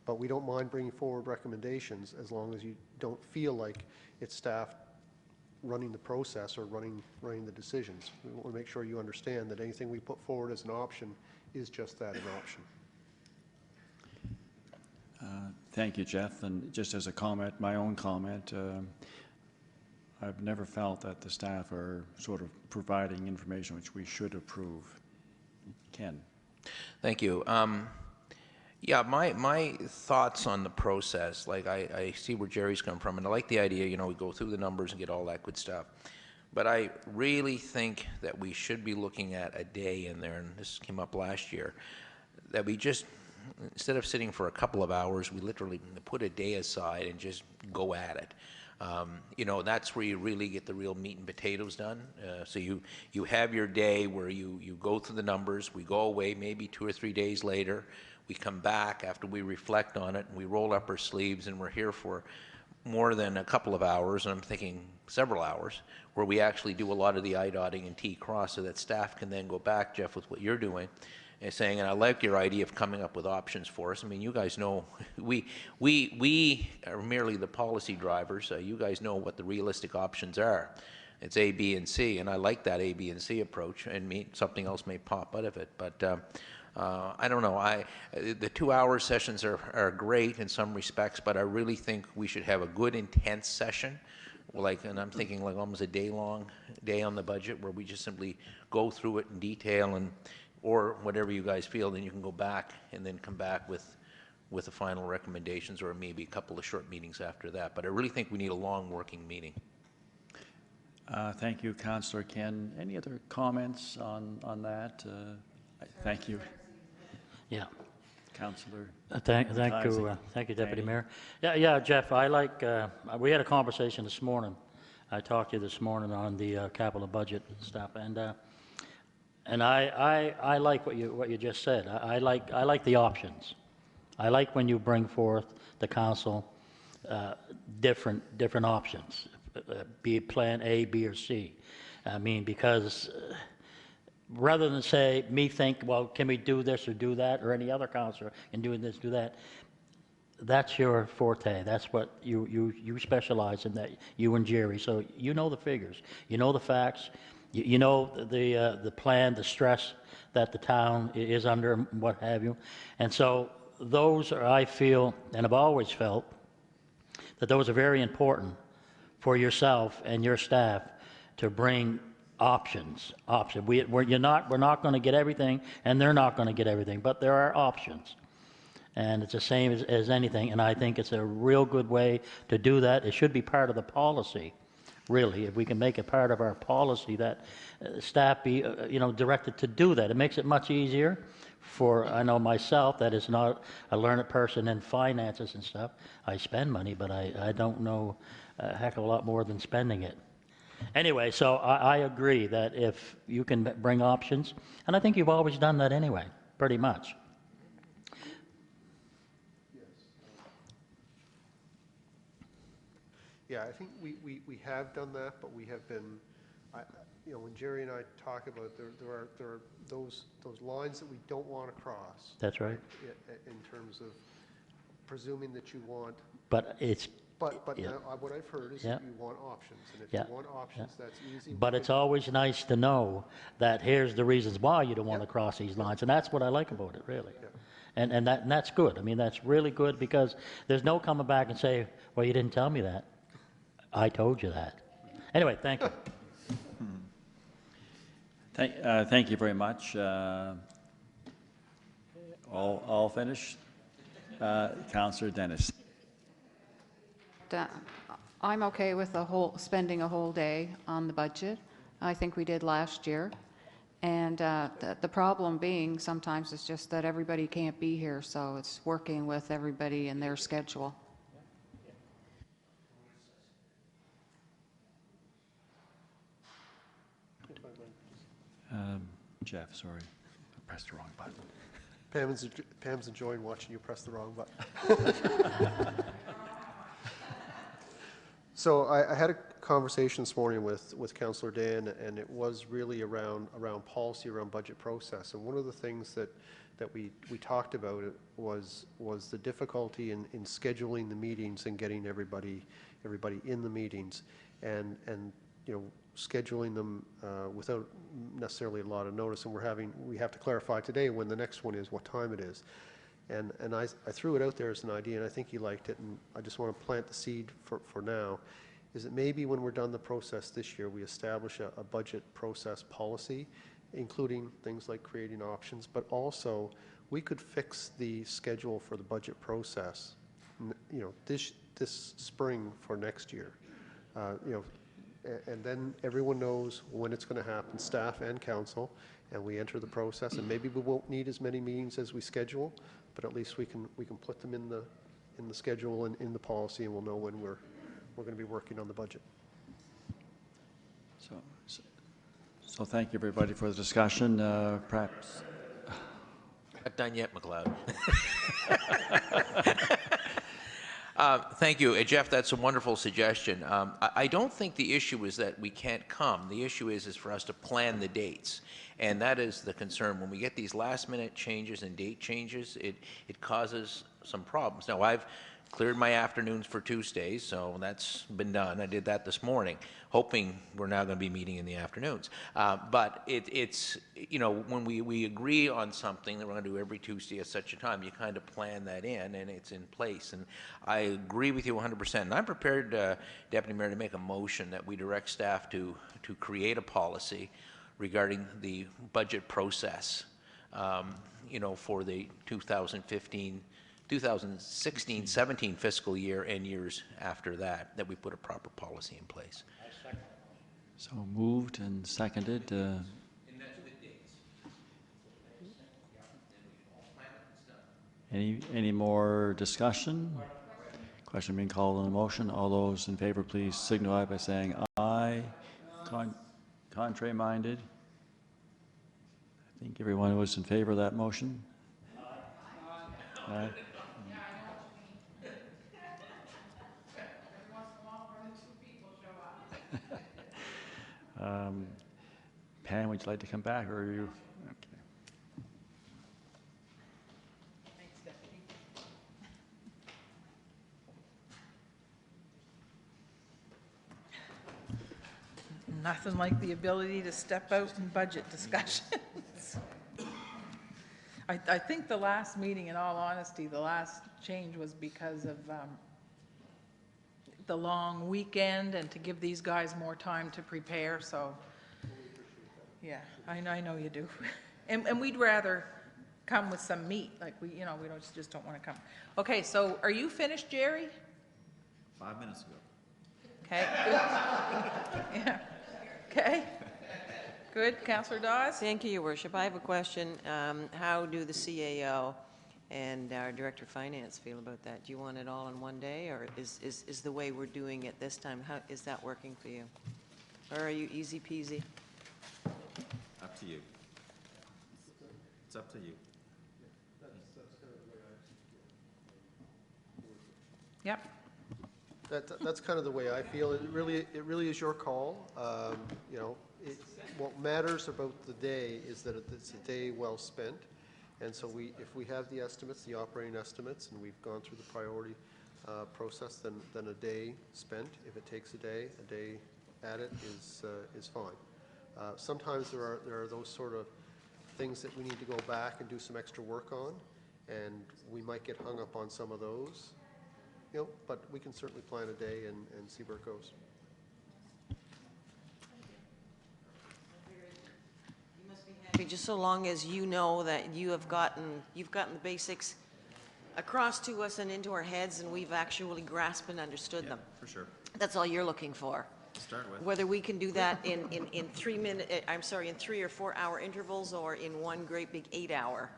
but we don't mind bringing forward recommendations as long as you don't feel like it's staff running the process or running the decisions. We want to make sure you understand that anything we put forward as an option is just that, an option. Thank you, Jeff. And just as a comment, my own comment, I've never felt that the staff are sort of providing information which we should approve. Ken? Thank you. Yeah, my thoughts on the process, like I see where Jerry's come from, and I like the idea, we go through the numbers and get all that good stuff. But I really think that we should be looking at a day in there, and this came up last year, that we just, instead of sitting for a couple of hours, we literally put a day aside and just go at it. That's where you really get the real meat and potatoes done. So you have your day where you go through the numbers, we go away maybe 2 or 3 days later, we come back after we reflect on it, and we roll up our sleeves, and we're here for more than a couple of hours, and I'm thinking several hours, where we actually do a lot of the I-dotting and T-cross so that staff can then go back, Jeff, with what you're doing, and saying, and I like your idea of coming up with options for us. I mean, you guys know, we are merely the policy drivers. You guys know what the realistic options are. It's A, B, and C, and I like that A, B, and C approach, and something else may pop out of it. But I don't know, the 2-hour sessions are great in some respects, but I really think we should have a good, intense session, and I'm thinking like almost a day on the budget, where we just simply go through it in detail, or whatever you guys feel, then you can go back and then come back with the final recommendations, or maybe a couple of short meetings after that. But I really think we need a long working meeting. Thank you, Councillor Ken. Any other comments on that? Thank you. Yeah. Councillor. Thank you, Deputy Mayor. Yeah, Jeff, we had a conversation this morning. I talked to you this morning on the capital budget stuff, and I like what you just said. I like the options. I like when you bring forth the council different options, be it Plan A, B, or C. I mean, because rather than say, think, well, can we do this or do that, or any other councillor can do this, do that, that's your forte. That's what you specialize in, that, you and Jerry. So you know the figures, you know the facts, you know the plan, the stress that the town is under, what have you. And so those are, I feel, and I've always felt, that those are very important for yourself and your staff to bring options. We're not going to get everything, and they're not going to get everything, but there are options. And it's the same as anything, and I think it's a real good way to do that. It should be part of the policy, really. If we can make it part of our policy, that staff be directed to do that. It makes it much easier for, I know myself, that is not a learned person in finances and stuff. I spend money, but I don't know a heck of a lot more than spending it. Anyway, so I agree that if you can bring options, and I think you've always done that anyway, pretty much. Yeah, I think we have done that, but we have been, when Jerry and I talk about it, there are those lines that we don't want to cross. That's right. In terms of presuming that you want. But it's. But Yeah. now, what I've heard is that you want options, and if you want options, that's easy. But it's always nice to know that here's the reasons why you don't want to cross these lines, and that's what I like about it, really. And that's good. I mean, that's really good, because there's no coming back and say, well, you didn't tell me that. I told you that. Anyway, thank you. Thank you very much. All finished? Councillor Dennis. I'm okay with spending a whole day on the budget. I think we did last year. And the problem being sometimes it's just that everybody can't be here, so it's working with everybody in their schedule. Jeff, sorry, I pressed the wrong button. Pam's enjoying watching you press the wrong button. So I had a conversation this morning with Councillor Dan, and it was really around policy, around budget process. And one of the things that we talked about was the difficulty in scheduling the meetings and getting everybody in the meetings, and scheduling them without necessarily a lot of notice. And we have to clarify today when the next one is, what time it is. And I threw it out there as an idea, and I think he liked it, and I just want to plant the seed for now, is that maybe when we're done the process this year, we establish a budget process policy, including things like creating options, but also we could fix the schedule for the budget process, this spring for next year. And then everyone knows when it's going to happen, staff and council, and we enter the process, and maybe we won't need as many meetings as we schedule, but at least we can put them in the schedule and in the policy, and we'll know when we're going to be working on the budget. So thank you, everybody, for the discussion. Perhaps. Not done yet, McLeod. Thank you, Jeff. That's a wonderful suggestion. I don't think the issue is that we can't come. The issue is for us to plan the dates, and that is the concern. When we get these last-minute changes and date changes, it causes some problems. Now, I've cleared my afternoons for Tuesdays, so that's been done. I did that this morning, hoping we're now going to be meeting in the afternoons. But it's, you know, when we agree on something that we're going to do every Tuesday at such a time, you kind of plan that in, and it's in place. And I agree with you 100%. And I'm prepared, Deputy Mayor, to make a motion that we direct staff to create a policy regarding the budget process, you know, for the 2016-17 fiscal year and years after that, that we put a proper policy in place. So moved and seconded. Any more discussion? Question being called on the motion. All those in favor, please signify by saying aye. Contrary minded? I think everyone was in favor of that motion. Aye. Pam, would you like to come back, or are you? Okay. Thanks, Deputy. Nothing like the ability to step out in budget discussions. I think the last meeting, in all honesty, the last change was because of the long weekend and to give these guys more time to prepare, so, yeah, I know you do. And we'd rather come with some meat, like we just don't want to come. Okay, so are you finished, Jerry? 5 minutes ago. Okay, good. Yeah. Okay. Good. Councillor Dawes? Thank you, Your Worship. I have a question. How do the CAO and our Director of Finance feel about that? Do you want it all in one day, or is the way we're doing it this time, how is that working for you? Or are you easy peasy? Up to you. It's up to you. Yep. That's kind of the way I feel. It really is your call. You know, what matters about the day is that it's a day well spent. And so if we have the estimates, the operating estimates, and we've gone through the priority process, then a day spent. If it takes a day at it is fine. Sometimes there are those sort of things that we need to go back and do some extra work on, and we might get hung up on some of those. You know, but we can certainly plan a day and see where it goes. You must be happy just so long as you know that you've gotten the basics across to us and into our heads, and we've actually grasped and understood them. For sure. That's all you're looking for. To start with. Whether we can do that in 3 minute, I'm sorry, in 3 or 4 hour intervals, or in one great big 8 hour.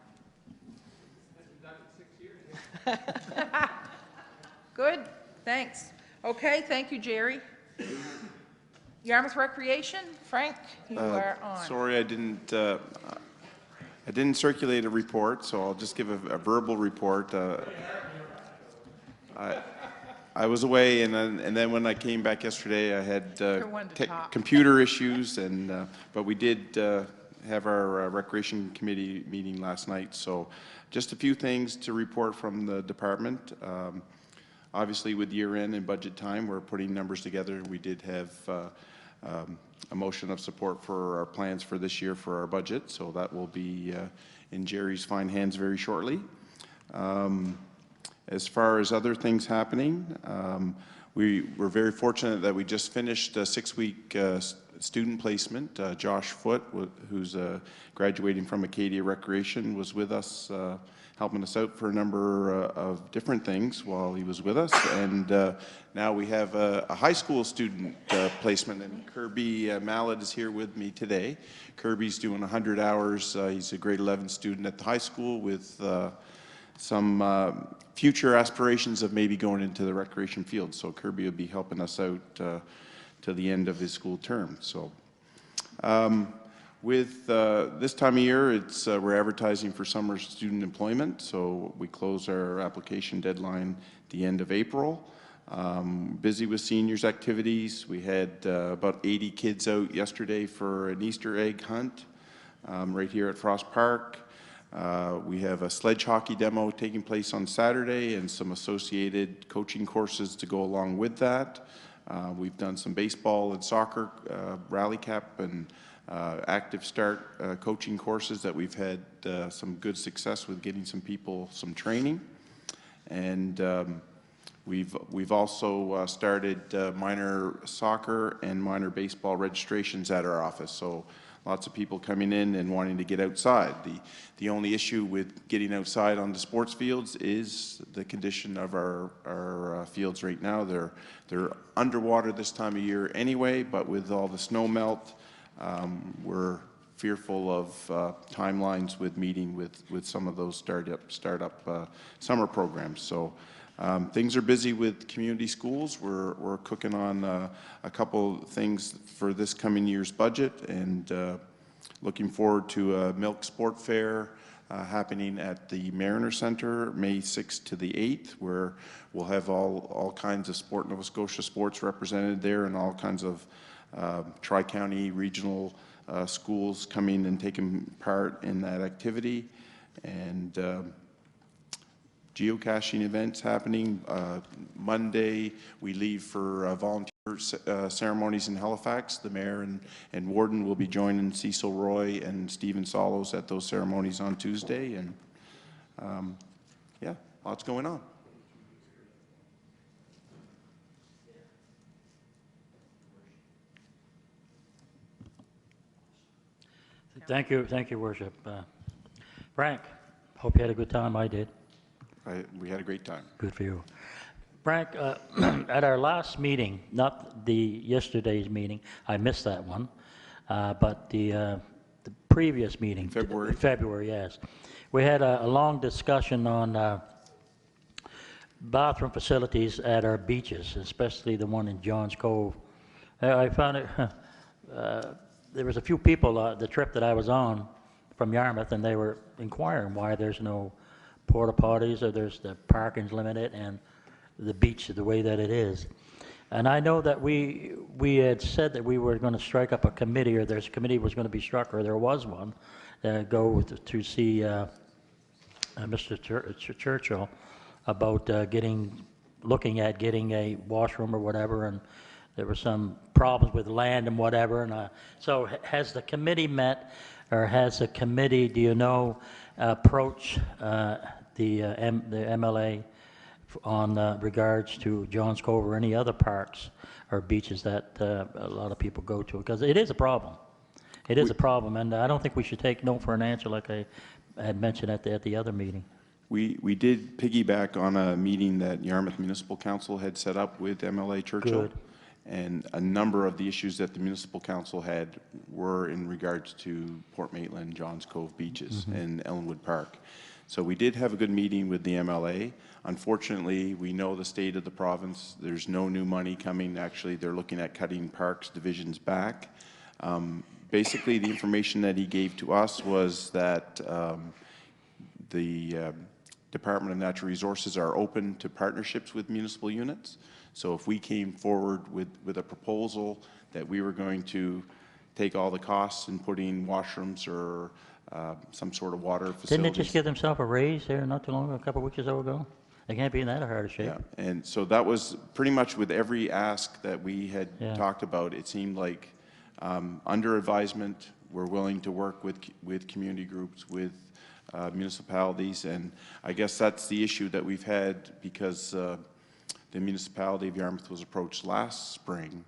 Good, thanks. Okay, thank you, Jerry. Yarmouth Recreation, Frank, you are on. Sorry, I didn't circulate a report, so I'll just give a verbal report. I was away, and then when I came back yesterday, I had computer issues, but we did have our Recreation Committee meeting last night, so just a few things to report from the department. Obviously, with year-end and budget time, we're putting numbers together. We did have a motion of support for our plans for this year for our budget, so that will be in Jerry's fine hands very shortly. As far as other things happening, we were very fortunate that we just finished a 6-week student placement. Josh Foote, who's graduating from Acadia Recreation, was with us, helping us out for a number of different things while he was with us. And now we have a high school student placement, and Kirby Mallet is here with me today. Kirby's doing 100 hours. He's a grade 11 student at the high school with some future aspirations of maybe going into the recreation field. So Kirby will be helping us out to the end of his school term. So with this time of year, we're advertising for summer student employment. So we close our application deadline at the end of April. Busy with seniors activities. We had about 80 kids out yesterday for an Easter egg hunt right here at Frost Park. We have a sledge hockey demo taking place on Saturday and some associated coaching courses to go along with that. We've done some baseball and soccer, rally cap and active start coaching courses that we've had some good success with getting some people some training. And we've also started minor soccer and minor baseball registrations at our office. So lots of people coming in and wanting to get outside. The only issue with getting outside on the sports fields is the condition of our fields right now. They're underwater this time of year anyway, but with all the snow melt, we're fearful of timelines with meeting with some of those startup summer programs. So things are busy with community schools. We're cooking on a couple things for this coming year's budget, and looking forward to a Milk Sport Fair happening at the Mariner Centre May 6th to the 8th, where we'll have all kinds of Sport Nova Scotia sports represented there, and all kinds of tri-county regional schools coming and taking part in that activity. And geocaching events happening. Monday, we leave for volunteer ceremonies in Halifax. The mayor and warden will be joining Cecil Roy and Stephen Solos at those ceremonies on Tuesday. And yeah, lots going on. Thank you, Worship. Frank, hope you had a good time. I did. We had a great time. Good for you. Frank, at our last meeting, not yesterday's meeting, I missed that one, but the previous meeting. February, yes. We had a long discussion on bathroom facilities at our beaches, especially the one in Johns Cove. I found it, there was a few people, the trip that I was on from Yarmouth, and they were inquiring why there's no porta potties, or there's the parking's limited, and the beach the way that it is. And I know that we had said that we were going to strike up a committee, or there's a committee was going to be struck, or there was one, go to see Mr. Churchill about looking at getting a washroom or whatever, and there were some problems with land and whatever. And so has the committee met, or has the committee, do you know, approach the MLA on regards to Johns Cove or any other parks or beaches that a lot of people go to? Because it is a problem. It is a problem, and I don't think we should take no for an answer like I had mentioned at the other meeting. We did piggyback on a meeting that Yarmouth Municipal Council had set up with MLA Churchill. Good. And a number of the issues that the Municipal Council had were in regards to Port Maitland, Johns Cove beaches, and Ellenwood Park. So we did have a good meeting with the MLA. Unfortunately, we know the state of the province. There's no new money coming. Actually, they're looking at cutting parks divisions back. Basically, the information that he gave to us was that the Department of Natural Resources are open to partnerships with municipal units. So if we came forward with a proposal that we were going to take all the costs and put in washrooms or some sort of water facilities. Didn't they just give themselves a raise there not too long ago, a couple of weeks or so ago? They can't be in that hard of shape. Yeah, and so that was pretty much with every ask that we had talked about. It seemed like under advisement, we're willing to work with community groups, with municipalities, and I guess that's the issue that we've had, because the municipality of Yarmouth was approached last spring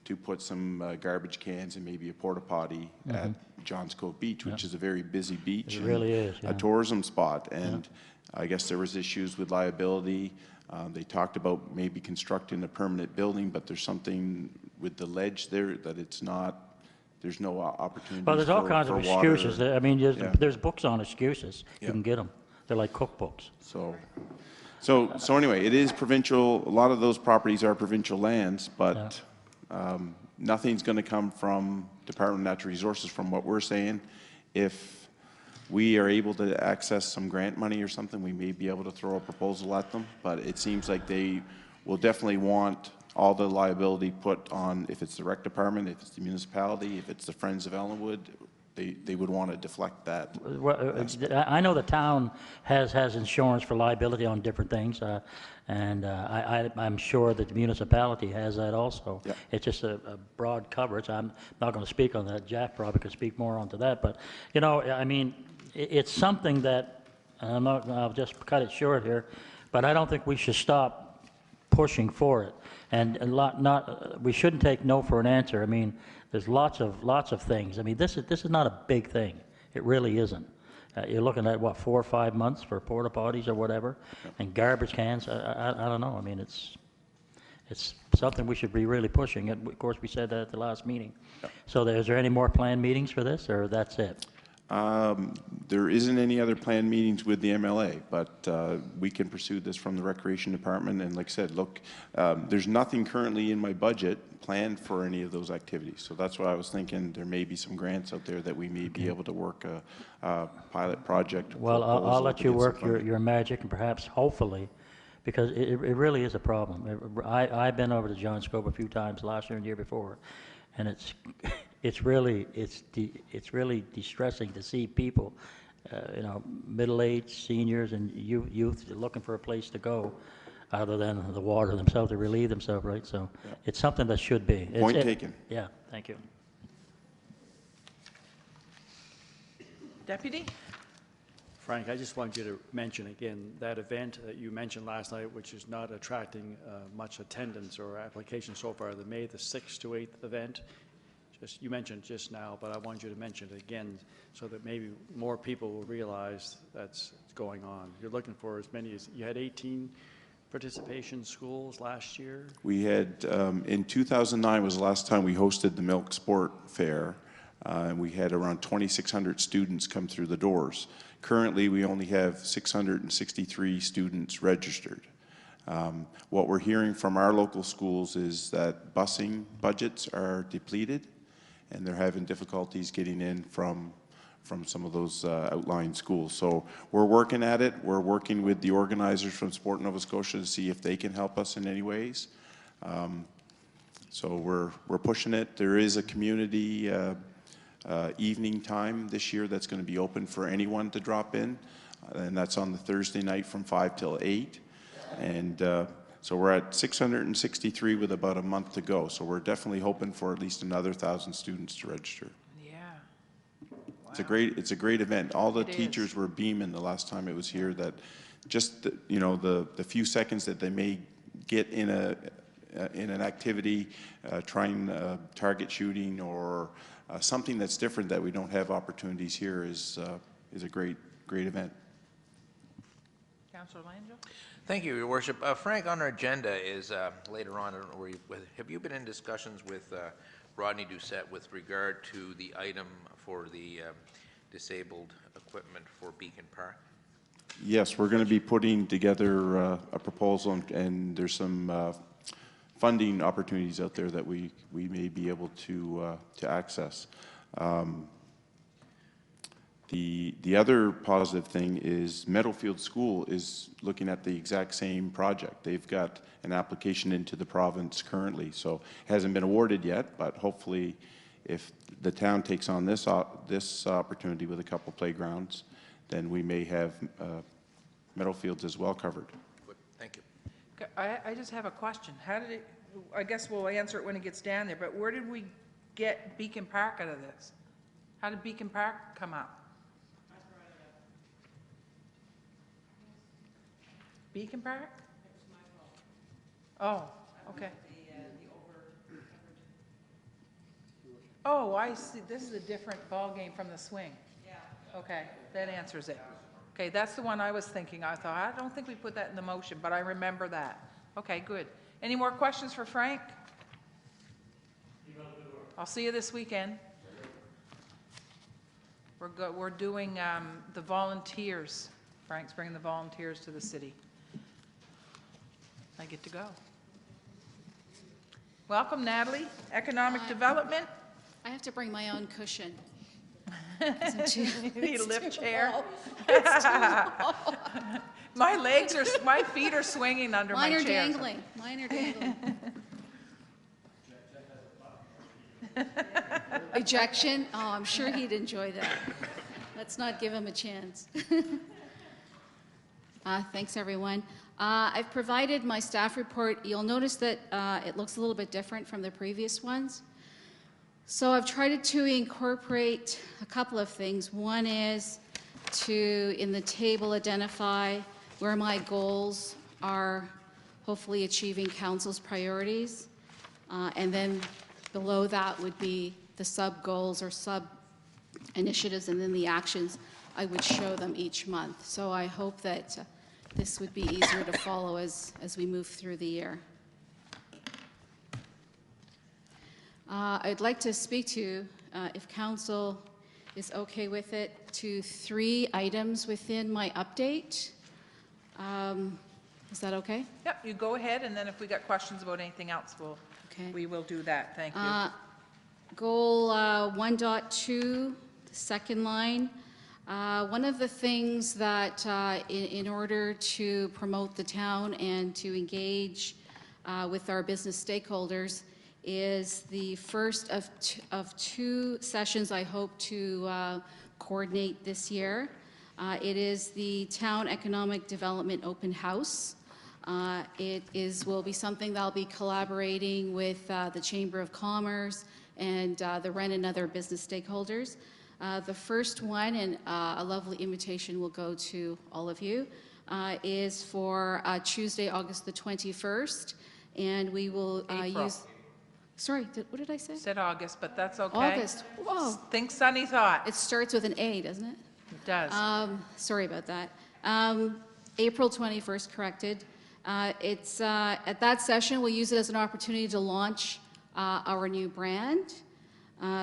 to put some garbage cans and maybe a porta potty at Johns Cove Beach, which is a very busy beach. It really is. A tourism spot, and I guess there was issues with liability. They talked about maybe constructing a permanent building, but there's something with the ledge there that it's not, there's no opportunity. Well, there's all kinds of excuses. I mean, there's books on excuses. You can get them. They're like cookbooks. So anyway, it is provincial. A lot of those properties are provincial lands, but nothing's going to come from Department of Natural Resources from what we're saying. If we are able to access some grant money or something, we may be able to throw a proposal at them, but it seems like they will definitely want all the liability put on, if it's the rec department, if it's the municipality, if it's the Friends of Ellenwood, they would want to deflect that. Well, I know the town has insurance for liability on different things, and I'm sure that the municipality has that also. Yeah. It's just a broad coverage. I'm not going to speak on that. Jack probably could speak more onto that, but, you know, I mean, it's something that, and I'll just cut it short here, but I don't think we should stop pushing for it. And we shouldn't take no for an answer. I mean, there's lots of things. I mean, this is not a big thing. It really isn't. You're looking at, what, 4 or 5 months for porta potties or whatever, and garbage cans. I don't know. I mean, it's something we should be really pushing. And of course, we said that at the last meeting. So is there any more planned meetings for this, or that's it? There isn't any other planned meetings with the MLA, but we can pursue this from the Recreation Department. And like I said, look, there's nothing currently in my budget planned for any of those activities. So that's why I was thinking there may be some grants out there that we may be able to work a pilot project. Well, I'll proposal let to you get some work funding. your magic, and perhaps, hopefully, because it really is a problem. I've been over to John Scope a few times last year and the year before, and it's really distressing to see people, you know, middle-aged seniors and youth looking for a place to go other than the water themselves to relieve themselves, right? So it's something that should be. Point taken. Yeah, thank you. Deputy? Frank, I just want you to mention again that event that you mentioned last night, which is not attracting much attendance or application so far, the May the 6th to 8th event. You mentioned just now, but I want you to mention it again so that maybe more people will realize that's going on. You're looking for as many as, you had 18 participation schools last year? We had, in 2009 was the last time we hosted the Milk Sport Fair, and we had around 2,600 students come through the doors. Currently, we only have 663 students registered. What we're hearing from our local schools is that busing budgets are depleted, and they're having difficulties getting in from some of those outlying schools. So we're working at it. We're working with the organizers from Sport Nova Scotia to see if they can help us in any ways. So we're pushing it. There is a community evening time this year that's going to be open for anyone to drop in, and that's on the Thursday night from 5 till 8. And so we're at 663 with about a month to go. So we're definitely hoping for at least another 1,000 students to register. Yeah. It's a great event. All the It teachers is. were beaming the last time it was here that just you know the few seconds that they may get in an activity, trying target shooting or something that's different that we don't have opportunities here is a great event. Councillor Langell? Thank you, Your Worship. Frank, on our agenda is later on, I don't know where have you been in discussions with Rodney Doucette with regard to the item for the disabled equipment for Beacon Park? Yes, we're going to be putting together a proposal, and there's some funding opportunities out there that we may be able to access. The other positive thing is Meadowfield School is looking at the exact same project. They've got an application into the province currently, so it hasn't been awarded yet, but hopefully if the town takes on this opportunity with a couple playgrounds, then we may have Meadowfields as well covered. Good. Thank you. I just have a question. How did it, I guess we'll answer it when it gets down there, but where did we get Beacon Park out of this? How did Beacon Park come up? Beacon Park? Oh, okay. Oh, I see. This is a different ballgame from the swing. Yeah. Okay, that answers it. Okay, that's the one I was thinking. I thought, I don't think we put that in the motion, but I remember that. Okay, good. Any more questions for Frank? I'll see you this weekend. We're doing the volunteers. Frank's bringing the volunteers to the city. I get to go. Welcome, Natalie. Economic Development. I have to bring my own cushion. You need a lift chair? It's too low. My feet are swinging under my chair. Mine are dangling. Mine are dangling. ejection. Oh, I'm sure he'd enjoy that. Let's not give him a chance. Thanks, everyone. I've provided my staff report. You'll notice that it looks a little bit different from the previous ones. So I've tried to incorporate a couple of things. One is to, in the table, identify where my goals are hopefully achieving council's priorities. And then below that would be the sub-goals or sub-initiatives, and then the actions. I would show them each month. So I hope that this would be easier to follow as we move through the year. I'd like to speak to, if council is okay with it, to 3 items within my update. Is that okay? Yep, you go ahead, and then if we got questions about anything else, we will do that. Thank you. Goal 1.2, the second line. One of the things that, in order to promote the town and to engage with our business stakeholders, is the first of 2 sessions I hope to coordinate this year. It is the Town Economic Development Open House. Will be something that I'll be collaborating with the Chamber of Commerce and the REN and other business stakeholders. The first one, and a lovely invitation will go to all of you, is for Tuesday, August the 21st, and we will use... Sorry, what did I say? Said August, but that's okay. August. Whoa. Think sunny thought. It starts with an A, doesn't it? It does. Sorry about that. April 21st, corrected. It's at that session, we'll use it as an opportunity to launch our new brand.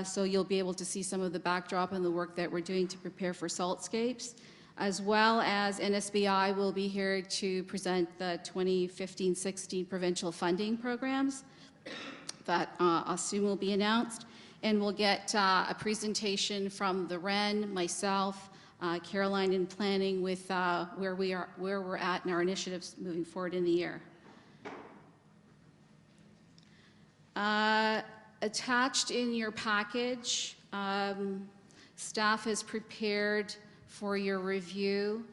So you'll be able to see some of the backdrop and the work that we're doing to prepare for Saltscapes, as well as NSBI will be here to present the 2015-16 provincial funding programs that I assume will be announced. And we'll get a presentation from the REN, myself, Caroline in planning with where we're at in our initiatives moving forward in the year. Attached in your package, staff has prepared for your review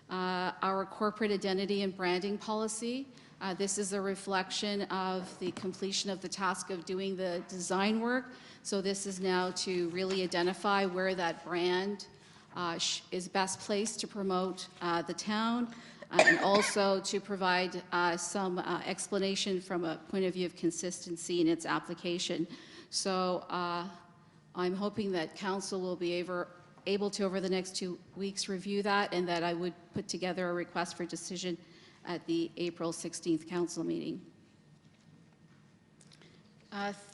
our corporate identity and branding policy. This is a reflection of the completion of the task of doing the design work. So this is now to really identify where that brand is best placed to promote the town, and also to provide some explanation from a point of view of consistency in its application. So I'm hoping that council will be able to, over the next 2 weeks, review that, and that I would put together a request for decision at the April 16th council meeting.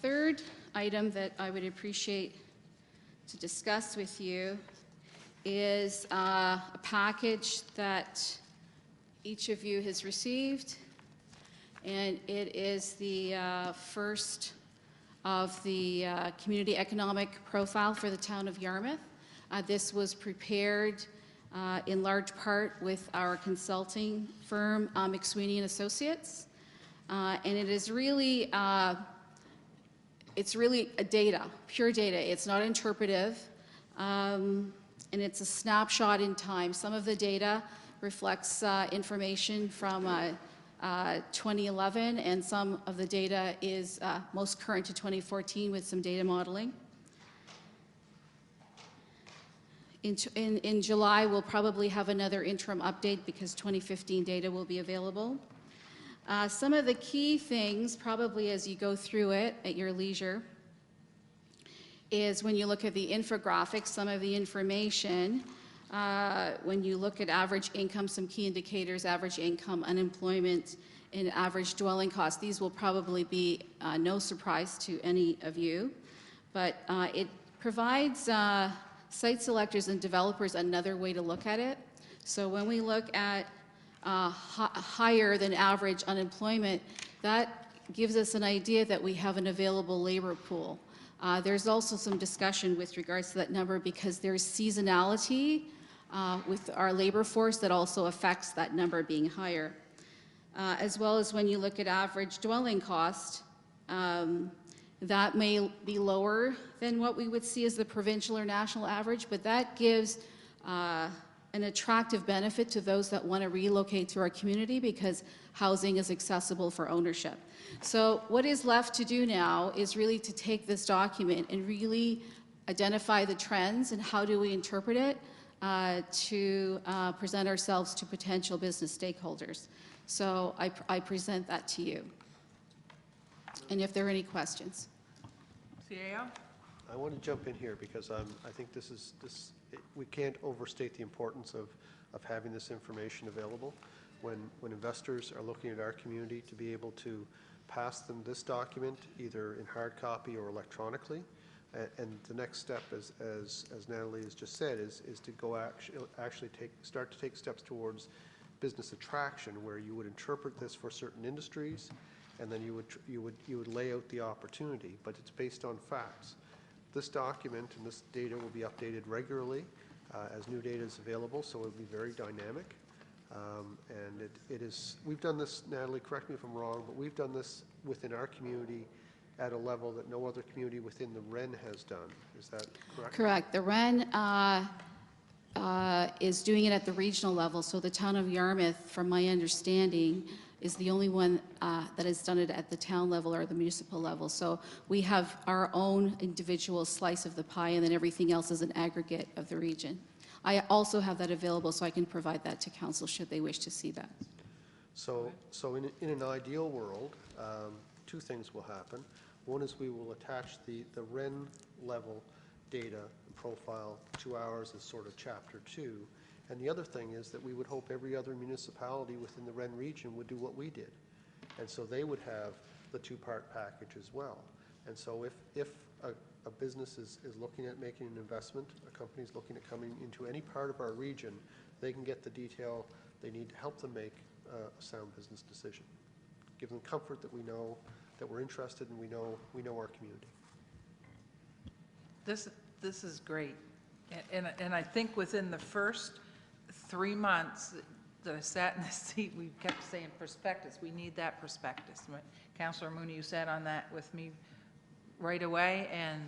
Third item that I would appreciate to discuss with you is a package that each of you has received, and it is the first of the community economic profile for the town of Yarmouth. This was prepared in large part with our consulting firm, McSweeney and Associates, and it is really it's really a data, pure data. It's not interpretive, and it's a snapshot in time. Some of the data reflects information from 2011, and some of the data is most current to 2014 with some data modeling. In July, we'll probably have another interim update because 2015 data will be available. Some of the key things, probably as you go through it at your leisure, is when you look at the infographics, some of the information, when you look at average income, some key indicators, average income, unemployment, and average dwelling costs. These will probably be no surprise to any of you, but it provides site selectors and developers another way to look at it. So when we look at higher than average unemployment, that gives us an idea that we have an available labor pool. There's also some discussion with regards to that number because there's seasonality with our labor force that also affects that number being higher. As well as when you look at average dwelling cost, That may be lower than what we would see as the provincial or national average, but that gives an attractive benefit to those that want to relocate to our community because housing is accessible for ownership. So what is left to do now is really to take this document and really identify the trends and how do we interpret it to present ourselves to potential business stakeholders. So I present that to you. And if there are any questions. CAO? I want to jump in here because I think we can't overstate the importance of having this information available. When investors are looking at our community, to be able to pass them this document either in hard copy or electronically. And the next step, as Natalie has just said, is to go actually start to take steps towards business attraction, where you would interpret this for certain industries, and then you would lay out the opportunity, but it's based on facts. This document and this data will be updated regularly as new data is available, so it'll be very dynamic. And it is, we've done this, Natalie, correct me if I'm wrong, but we've done this within our community at a level that no other community within the REN has done. Is that correct? Correct. The REN is doing it at the regional level, so the town of Yarmouth, from my understanding, is the only one that has done it at the town level or the municipal level. So we have our own individual slice of the pie, and then everything else is an aggregate of the region. I also have that available, so I can provide that to council should they wish to see that. So in an ideal world, two things will happen. One is we will attach the REN level data and profile to ours as sort of chapter 2. And the other thing is that we would hope every other municipality within the REN region would do what we did. And so they would have the two-part package as well. And so if a business is looking at making an investment, a company is looking at coming into any part of our region, they can get the detail they need to help them make a sound business decision. Give them comfort that we know that we're interested and we know our community. This is great. And I think within the first 3 months that I sat in this seat, we kept saying prospectus. We need that prospectus. Councillor Mooney, you sat on that with me right away, and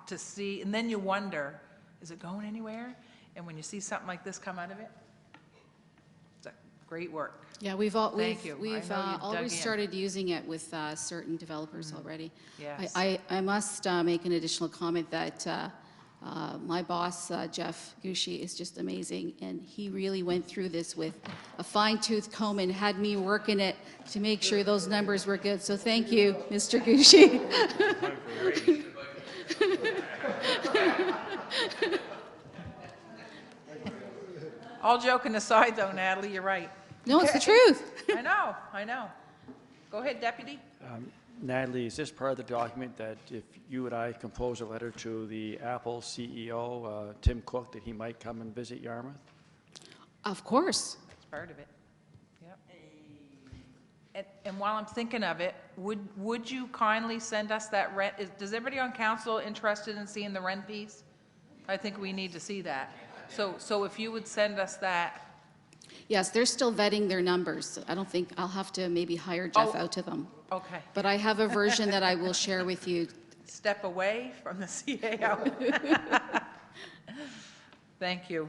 to see, and then you wonder, is it going anywhere? And when you see something like this come out of it, it's great work. Yeah, we've Thank you. We've I know you've dug already in. started using it with certain developers already. Yes. I must make an additional comment that my boss, Jeff Gushi, is just amazing, and he really went through this with a fine-tooth comb and had me working it to make sure those numbers were good. So thank you, Mr. Gushi. All joking aside, though, Natalie, you're right. No, it's the truth. I know. Go ahead, Deputy. Natalie, is this part of the document that if you and I compose a letter to the Apple CEO, Tim Cook, that he might come and visit Yarmouth? Of course. It's part of it. Yep. And while I'm thinking of it, would you kindly send us that rent? Does everybody on council interested in seeing the rent piece? I think we need to see that. So if you would send us that. Yes, they're still vetting their numbers. I don't think, I'll have to maybe hire Jeff out to them. Okay. But I have a version that I will share with you. Step away from the CAO. Thank you.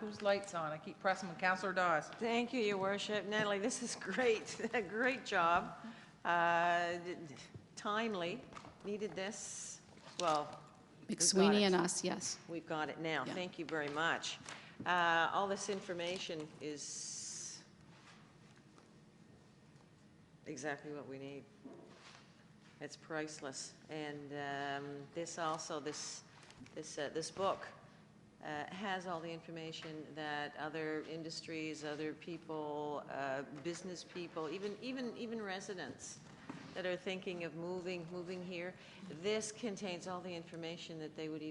Whose light's on? I keep pressing with Councillor Dawes. Thank you, Your Worship. Natalie, this is great. Great job. Timely. Needed this. Well, McSweeney and us, yes. we've got it now. Yeah. Thank you very much. All this information is exactly what we need. It's priceless. And this also, this book has all the information that other industries, other people, business people, even residents that are thinking of moving here. This contains all the information that they would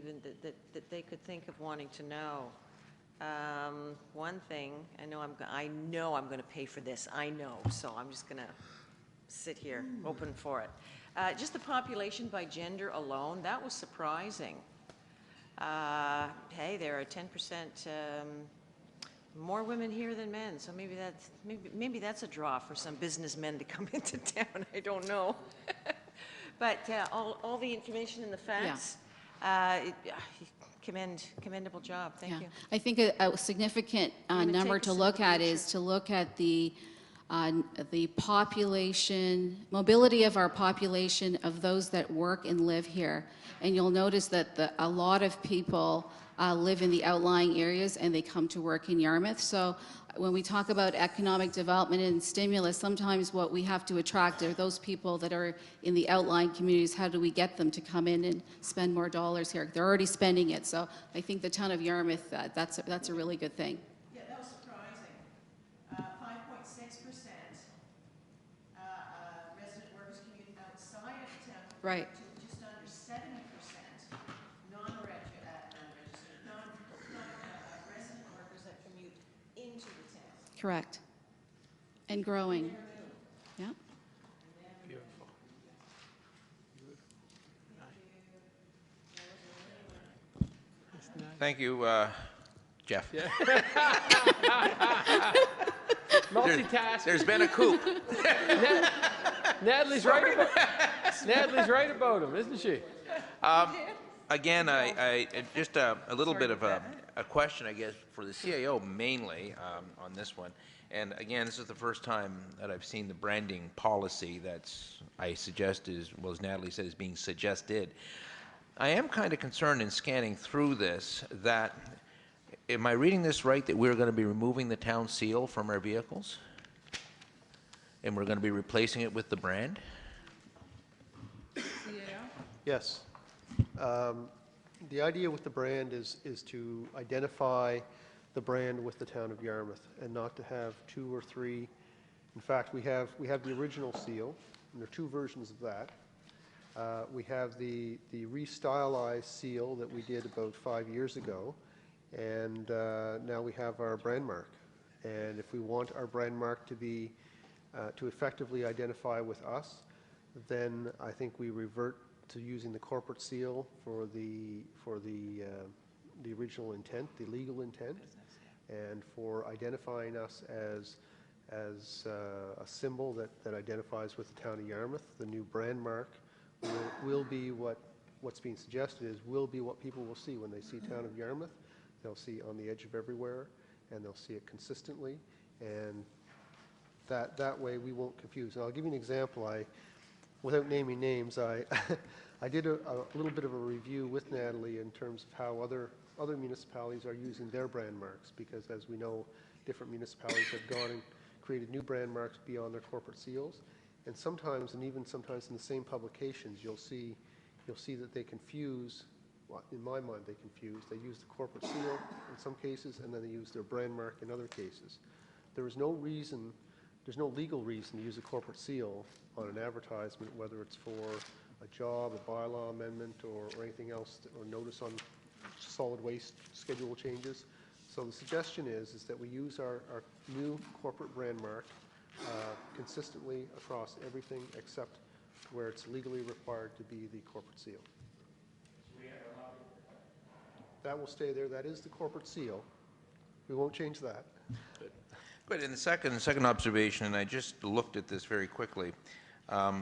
that they could think of wanting to know. One thing, I know I'm going to pay for this. I know, so I'm just going to sit here, open for it. Just the population by gender alone, that was surprising. Hey, there are 10% more women here than men, so maybe that's a draw for some businessmen to come into town. I don't know. But all the information and the facts, commendable job. Thank Yeah. you. I think a significant gonna number take to us look into the at is to look at the population, mobility of our population of those that work and live here. And you'll notice that a lot of people live in the outlying areas and they come to work in Yarmouth. So when we talk about economic development and stimulus, sometimes what we have to attract are those people that are in the outlying communities. How do we get them to come in and spend more dollars here? They're already spending it. So I think the town of Yarmouth, that's a really good thing. Yeah, that was surprising. 5.6% resident workers commute outside of town. Right. To just under 70% non-resident workers that commute into the town. Correct. And growing. Yeah. Beautiful. Thank you, Jeff. Multitask. There's been a coup. Natalie's right about Natalie's right about him, isn't she? Again, I just a little bit of a question, I guess, for the CAO mainly on this one. And again, this is the first time that I've seen the branding policy that's, I suggest is, well, as Natalie said, is being suggested. I am kind of concerned in scanning through this that, am I reading this right, that we're going to be removing the town seal from our vehicles? And we're going to be replacing it with the brand? Yes. The idea with the brand is to identify the brand with the town of Yarmouth and not to have two or three. In fact, we have the original seal, and there are two versions of that. We have the restylized seal that we did about 5 years ago, and now we have our brand mark. And if we want our brand mark to be to effectively identify with us, then I think we revert to using the corporate seal for the original intent, the legal intent, and for identifying us as a symbol that identifies with the town of Yarmouth. The new brand mark will be what's being suggested is will be what people will see when they see town of Yarmouth. They'll see on the edge of everywhere, and they'll see it consistently, and that way we won't confuse. And I'll give you an example. Without naming names, I did a little bit of a review with Natalie in terms of how other municipalities are using their brand marks, because as we know, different municipalities have gone and created new brand marks beyond their corporate seals. And sometimes, and even sometimes in the same publications, you'll see that they confuse, well, in my mind they confuse. They use the corporate seal in some cases, and then they use their brand mark in other cases. There is no reason, there's no legal reason to use a corporate seal on an advertisement, whether it's for a job, a bylaw amendment, or anything else, or notice on solid waste schedule changes. So the suggestion is that we use our new corporate brand mark consistently across everything except where it's legally required to be the corporate seal. That will stay there. That is the corporate seal. We won't change that. Good. And the second observation, and I just looked at this very quickly. I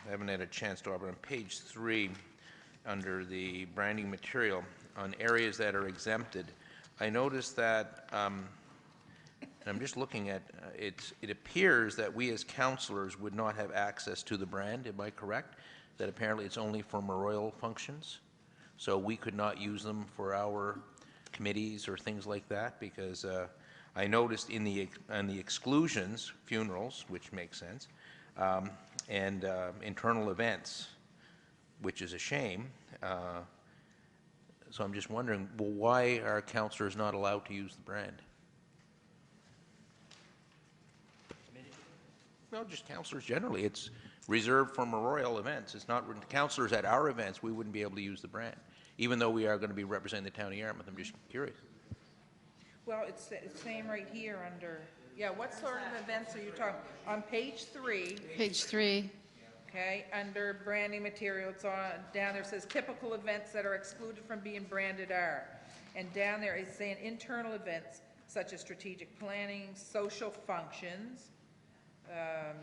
haven't had a chance to, but on page 3, under the branding material, on areas that are exempted, I noticed that, and I'm just looking at, it appears that we as councillors would not have access to the brand. Am I correct? That apparently it's only for memorial functions? So we could not use them for our committees or things like that? Because I noticed in the exclusions, funerals, which makes sense, and internal events, which is a shame. So I'm just wondering, well, why are councillors not allowed to use the brand? Well, just councillors generally. It's reserved for memorial events. It's not councillors at our events. We wouldn't be able to use the brand, even though we are going to be representing the town of Yarmouth. I'm just curious. Well, it's same right here under, yeah, what sort of events are you talking? On page 3. Page 3. Okay, under branding material, it's on, down there it says typical events that are excluded from being branded are. And down there it's saying internal events such as strategic planning, social functions,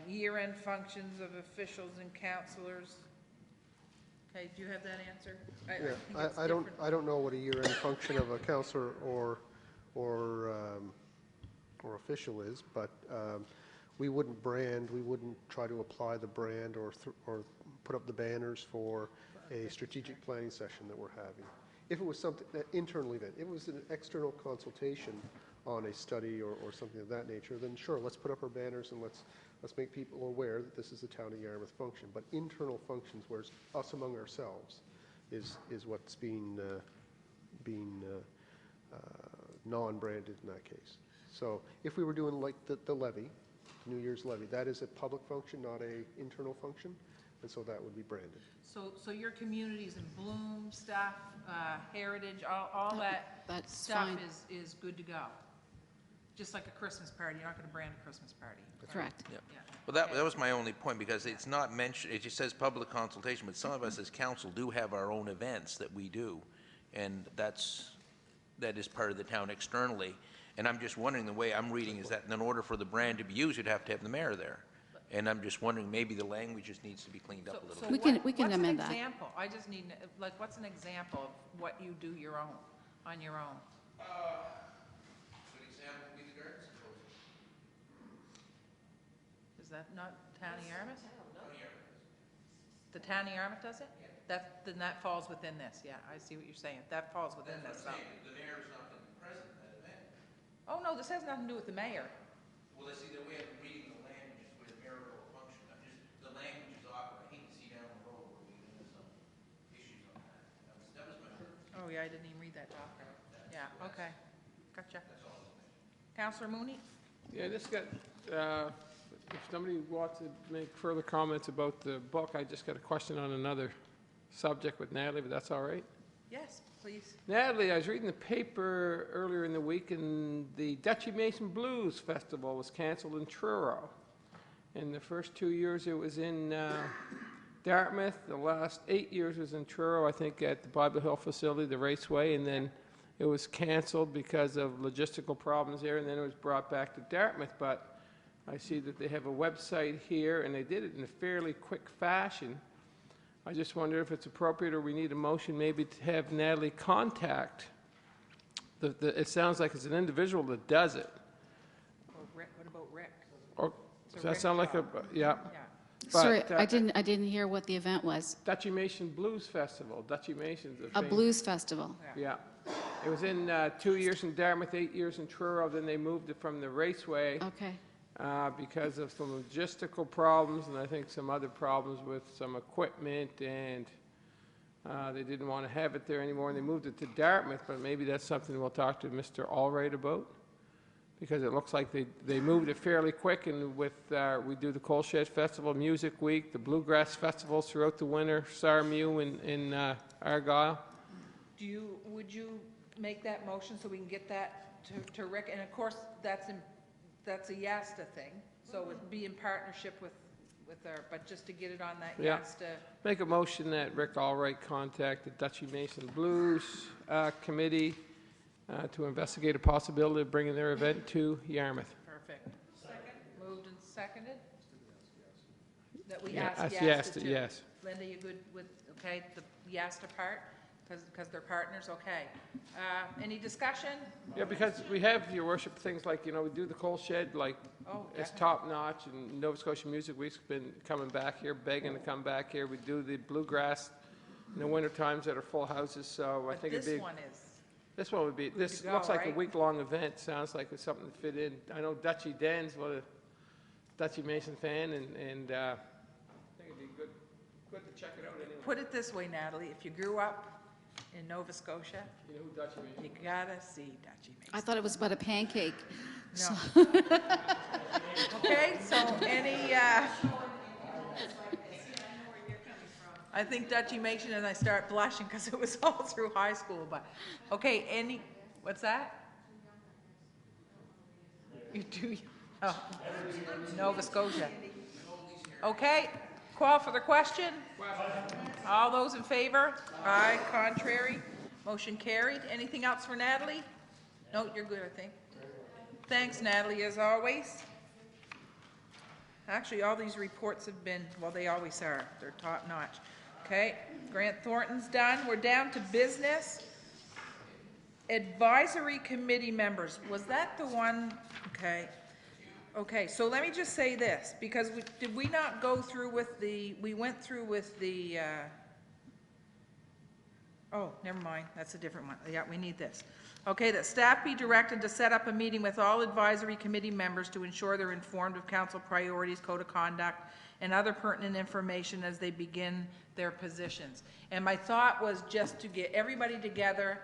year-end functions of officials and councillors. Okay, do you have that answer? I Yeah, think it's I don't, different. I don't know what a year-end function of a counselor or official is, but we wouldn't brand, we wouldn't try to apply the brand or put up the banners for a strategic planning session that we're having. If it was something, an internal event, if it was an external consultation on a study or something of that nature, then sure, let's put up our banners and let's make people aware that this is a Town of Yarmouth function. But internal functions, where it's us among ourselves, is what's being non-branded in that case. So if we were doing like the levy, New Year's levy, that is a public function, not a internal function, and so that would be branded. So your communities in bloom, stuff, heritage, all that That's stuff fine. is good to go. Just like a Christmas party, you're not gonna brand a Christmas party. Correct. Yeah. Well, that was my only point, because it's not mentioned, it just says public consultation, but some of us as council do have our own events that we do, and that is part of the town externally. And I'm just wondering, the way I'm reading is that in order for the brand to be used, you'd have to have the mayor there. And I'm just wondering, maybe the language just needs to be cleaned up a little bit. We can amend that. What's an example? I just need, like, what's an example of what you do your own, on your own? Good example would be the garden symposium. Is that not Town of Yarmouth? The Town of Yarmouth does it? Then that falls within this, yeah, I see what you're saying. That falls within this, though. The mayor's not been present at that event. Oh, no, this has nothing to do with the mayor. Well, I see the way I'm reading the language is where the mayor will function. The language is awkward. I hate to see down the road where we get into some issues on that. That was my. Oh, yeah, I didn't even read that document. Yeah, okay, gotcha. Counselor Mooney? Yeah, just got, if somebody wants to make further comments about the book, I just got a question on another subject with Natalie, but that's all right. Yes, please. Natalie, I was reading the paper earlier in the week, and the Dutchy Mason Blues Festival was canceled in Truro. In the first 2 years, it was in Dartmouth. The last 8 years was in Truro, I think, at the Bible Hill facility, the Raceway, and then it was canceled because of logistical problems there, and then it was brought back to Dartmouth. But I see that they have a website here, and they did it in a fairly quick fashion. I just wonder if it's appropriate, or we need a motion maybe to have Natalie contact. It sounds like it's an individual that does it. Or Rick, what about Rick? Or, It's a does that Rick sound like a, job. yeah. Yeah. Sorry, But, I didn't hear what the event was. Dutchy Mason Blues Festival. Dutchy Mason's A blues festival. Yeah. It was in 2 years in Dartmouth, 8 years in Truro, then they moved it from the Raceway. Okay. Because of some logistical problems and I think some other problems with some equipment, and they didn't want to have it there anymore, and they moved it to Dartmouth, but maybe that's something we'll talk to Mr. Allred about, because it looks like they moved it fairly quick, and with, we do the Coal Shed Festival, Music Week, the Bluegrass Festivals throughout the winter, Sarmew in Argyle. Would you make that motion so we can get that to Rick? And of course, that's a YASTA thing, so it would be in partnership with our, but just to get it on that Yeah. YASTA. Make a motion that Rick Allred contact the Dutchy Mason Blues Committee to investigate a possibility of bringing their event to Yarmouth. Perfect. Moved and seconded? That we Yeah, ask that's YASTA YASTA, too? yes. Linda, you good with, okay, the YASTA part? Because they're partners, okay. Any discussion? Yeah, because we have, your worship, things like, we do the coal shed, like, Oh, it's definitely. top notch, and Nova Scotia Music Week's been coming back here, begging to come back here. We do the bluegrass in the winter times that are full houses, so I But think it'd this be. one is, This one would be, this to go, looks like a right? week-long event, sounds like it's something to fit in. I know Dutchy Dan's a Dutchy Mason fan, and I think it'd be good to check it out anyway. put it this way, Natalie, if you grew up in Nova Scotia, You know who Dutchy Mason you gotta see Dutchy Mason. I thought it was about a pancake. No. Okay, so any, I think Dutchy Mason, and I start blushing because it was all through high school, but, okay, what's that? You do, oh, Nova Scotia. Okay, call for the question? All those in favor? Aye, contrary, motion carried. Anything else for Natalie? No, you're good, I think. Thanks, Natalie, as always. Actually, all these reports have been, well, they always are, they're top-notch. Okay, Grant Thornton's done. We're down to business. Advisory committee members, was that the one? Okay. Okay, so let me just say this, because did we not go through with we went through with the, oh, never mind, that's a different one. Yeah, we need this. Okay, that staff be directed to set up a meeting with all advisory committee members to ensure they're informed of council priorities, code of conduct, and other pertinent information as they begin their positions. And my thought was just to get everybody together,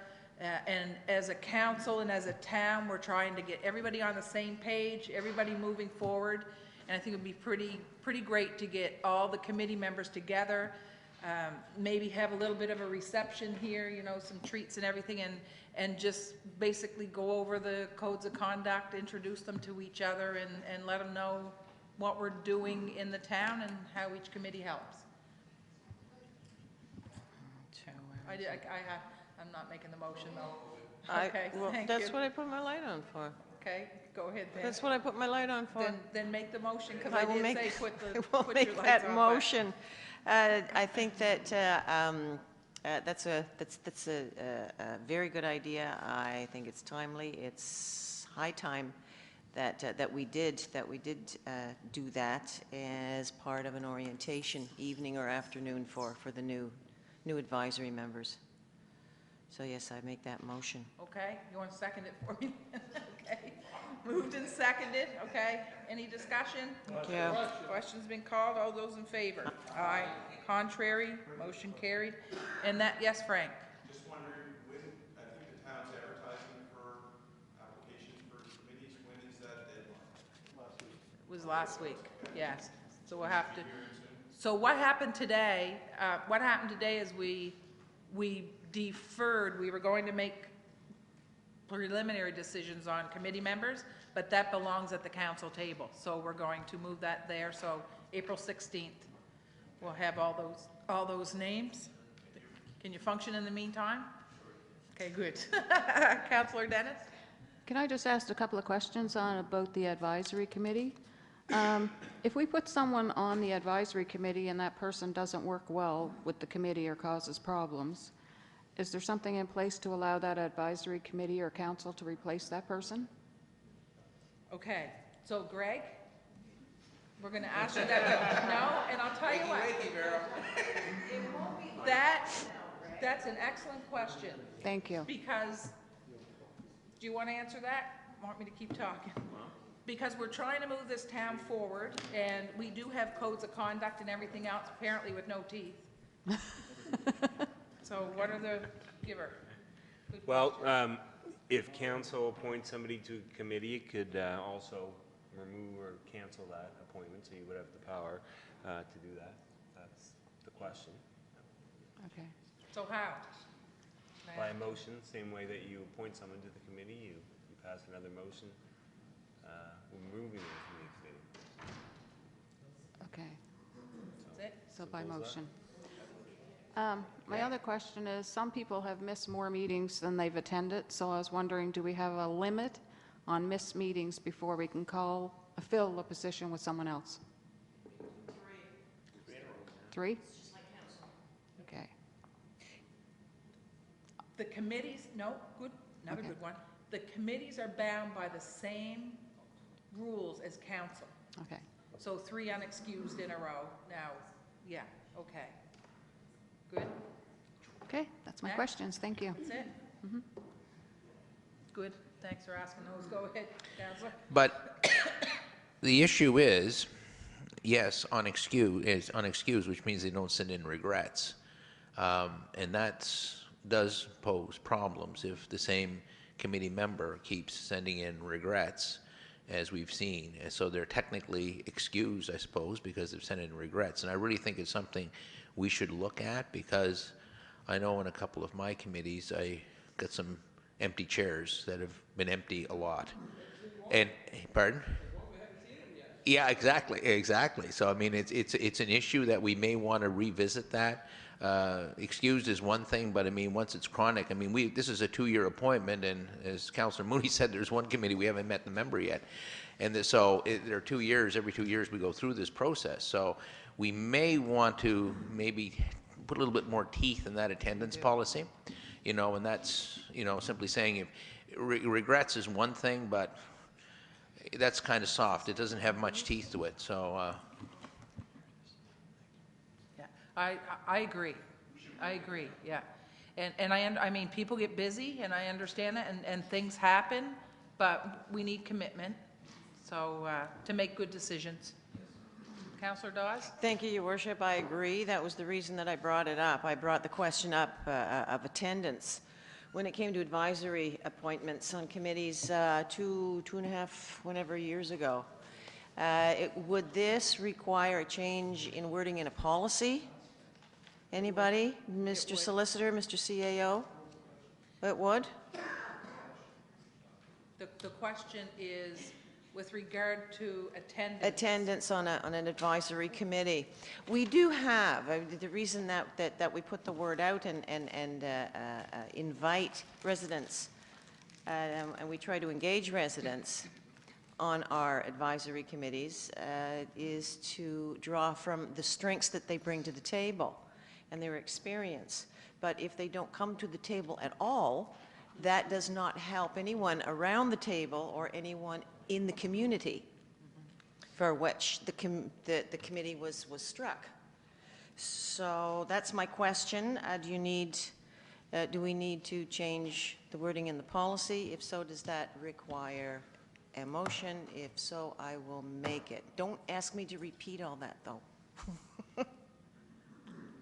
and as a council and as a town, we're trying to get everybody on the same page, everybody moving forward. And I think it would be pretty great to get all the committee members together, maybe have a little bit of a reception here, you know, some treats and everything, and just basically go over the codes of conduct, introduce them to each other, and let them know what we're doing in the town and how each committee helps. I'm not making the motion, though. Okay, Well, thank that's you. what I put my light on for. Okay, go ahead then. That's what I put my light on for. Then make the motion, because I I will did make, say put I the, will put make your lights that on, but- motion. I think that that's a very good idea. I think it's timely. It's high time that we did do that as part of an orientation evening or afternoon for the new advisory members. So yes, I make that motion. Okay, you want to second it for me? Okay, moved and seconded, okay. Any discussion? Thank you. Question's been called, all those in favor? Aye. Contrary, motion carried. And that, yes, Frank? Just wondering, when, I think the town's advertising for applications for committees, when is that deadline? It was last week, yes. So we'll have to, so what happened today, is we deferred, we were going to make preliminary decisions on committee members, but that belongs at the council table. So we're going to move that there. So April 16th, we'll have all those names. Can you function in the meantime? Okay, good. Councillor Dennis? Can I just ask a couple of questions on about the advisory committee? If we put someone on the advisory committee and that person doesn't work well with the committee or causes problems, is there something in place to allow that advisory committee or council to replace that person? Okay, so Greg, we're going to ask you that. No, and I'll tell you what. That's an excellent question. Thank you. Because, do you want to answer that? Want me to keep talking? Because we're trying to move this town forward, and we do have codes of conduct and everything else, apparently with no teeth. So what are the, give her. Good Well, question. if council appoints somebody to a committee, it could also remove or cancel that appointment, so you would have the power to do that. That's the question. Okay. So how? By a motion, same way that you appoint someone to the committee, you pass another motion removing them from the committee. Okay. That's it? So by Simple as motion. My other question is, some people have missed more meetings than they've attended, so I was wondering, do we have a limit on missed meetings before we can fill a position with someone else? 3? Okay. The committees, no, good, another Okay. good one. The committees are bound by the same rules as council. Okay. So 3 unexcused in a row. Now, yeah, okay. Good? Okay, that's my Next. questions. Thank you. That's it? Good, thanks for asking those. Go ahead, Councillor. But the issue is, yes, unexcused, which means they don't send in regrets. And that does pose problems if the same committee member keeps sending in regrets, as we've seen. And so they're technically excused, I suppose, because they've sent in regrets. And I really think it's something we should look at, because I know in a couple of my committees, I got some empty chairs that have been empty a lot. And, pardon? Yeah, exactly. So, I mean, it's an issue that we may want to revisit that. Excused is one thing, but I mean, once it's chronic, I mean, this is a 2-year appointment, and as Councillor Mooney said, there's one committee we haven't met the member yet. And there are 2 years, every 2 years we go through this process. So we may want to maybe put a little bit more teeth in that attendance policy, you know, and that's, you know, simply saying if regrets is one thing, but that's kind of soft. It doesn't have much teeth to it, so. Yeah, I agree. I agree, yeah. And I mean, people get busy, and I understand that, and things happen, but we need commitment, so, to make good decisions. Councillor Dawes? Thank you, Your Worship. I agree. That was the reason that I brought it up. I brought the question up of attendance. When it came to advisory appointments on committees 2.5, whenever years ago, would this require a change in wording in a policy? Anybody? Mr. Solicitor, Mr. CAO? It would? The question is with regard to attendance. Attendance on an advisory committee. We do have, the reason that we put the word out and invite residents, and we try to engage residents on our advisory committees, is to draw from the strengths that they bring to the table and their experience. But if they don't come to the table at all, that does not help anyone around the table or anyone in the community for which the committee was struck. So that's my question. Do we need to change the wording in the policy? If so, does that require a motion? If so, I will make it. Don't ask me to repeat all that, though.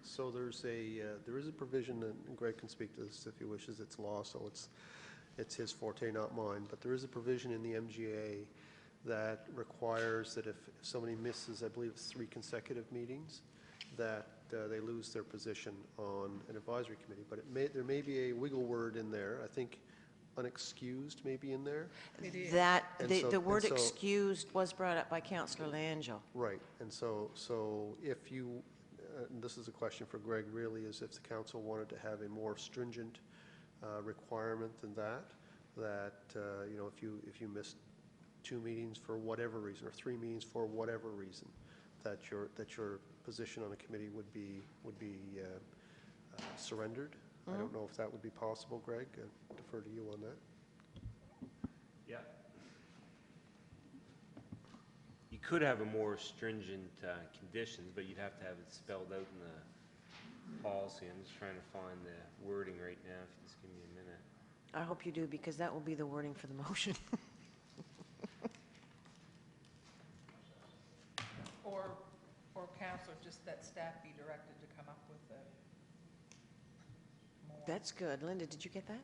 So there is a provision, and Greg can speak to this if he wishes. It's law, so it's his forte, not mine. But there is a provision in the MGA that requires that if somebody misses, I believe it's 3 consecutive meetings, that they lose their position on an advisory committee. But there may be a wiggle word in there. I think unexcused may be in there. The word excused was brought up by Councillor Langell. Right, and so if you, and this is a question for Greg really, is if the council wanted to have a more stringent requirement than that, you know, if you missed 2 meetings for whatever reason, or 3 meetings for whatever reason, that your position on a committee would be surrendered. I don't know if that would be possible, Greg. I defer to you on that. Yeah. You could have a more stringent conditions, but you'd have to have it spelled out in the policy. I'm just trying to find the wording right now. If you just give me a minute. I hope you do, because that will be the wording for the motion. Or council, just that staff be directed to come up with a more. That's good. Linda, did you get that?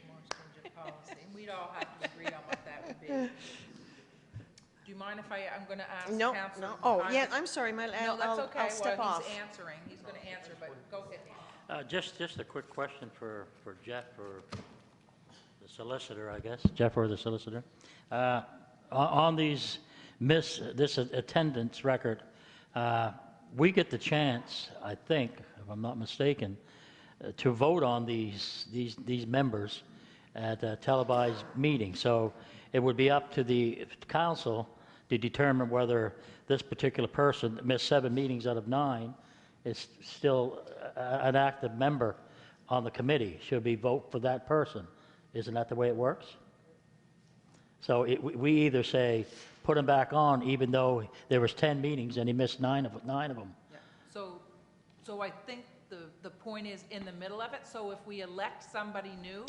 More stringent policy. And we'd all have to agree on what that would be. Do you mind if I'm going to ask No, council? no. Oh, yeah, I'm sorry. No, that's okay. I'll step Well, off. he's answering. He's going to answer, but go ahead. Just a quick question for Jeff or the solicitor, I guess. Jeff or the solicitor. On this attendance record, we get the chance, I think, if I'm not mistaken, to vote on these members at a televised meeting. So it would be up to the council to determine whether this particular person that missed 7 meetings out of 9 is still an active member on the committee. Should we vote for that person? Isn't that the way it works? So we either say, put him back on, even though there was 10 meetings and he missed 9 of them. Yeah. So I think the point is in the middle of it. So if we elect somebody new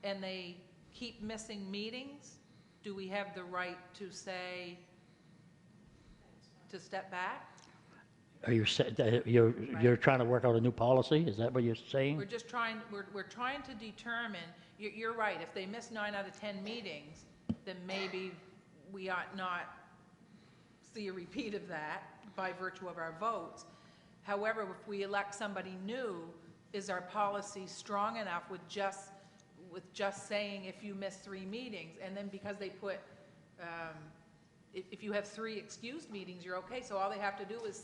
and they keep missing meetings, do we have the right to say, to step back? Are you're trying to work out a new policy? Is that what you're saying? We're just trying, we're trying to determine, you're right, if they miss 9 out of 10 meetings, then maybe we ought not see a repeat of that by virtue of our votes. However, if we elect somebody new, is our policy strong enough with just saying if you miss 3 meetings, and then because they put, if you have 3 excused meetings, you're okay. So all they have to do is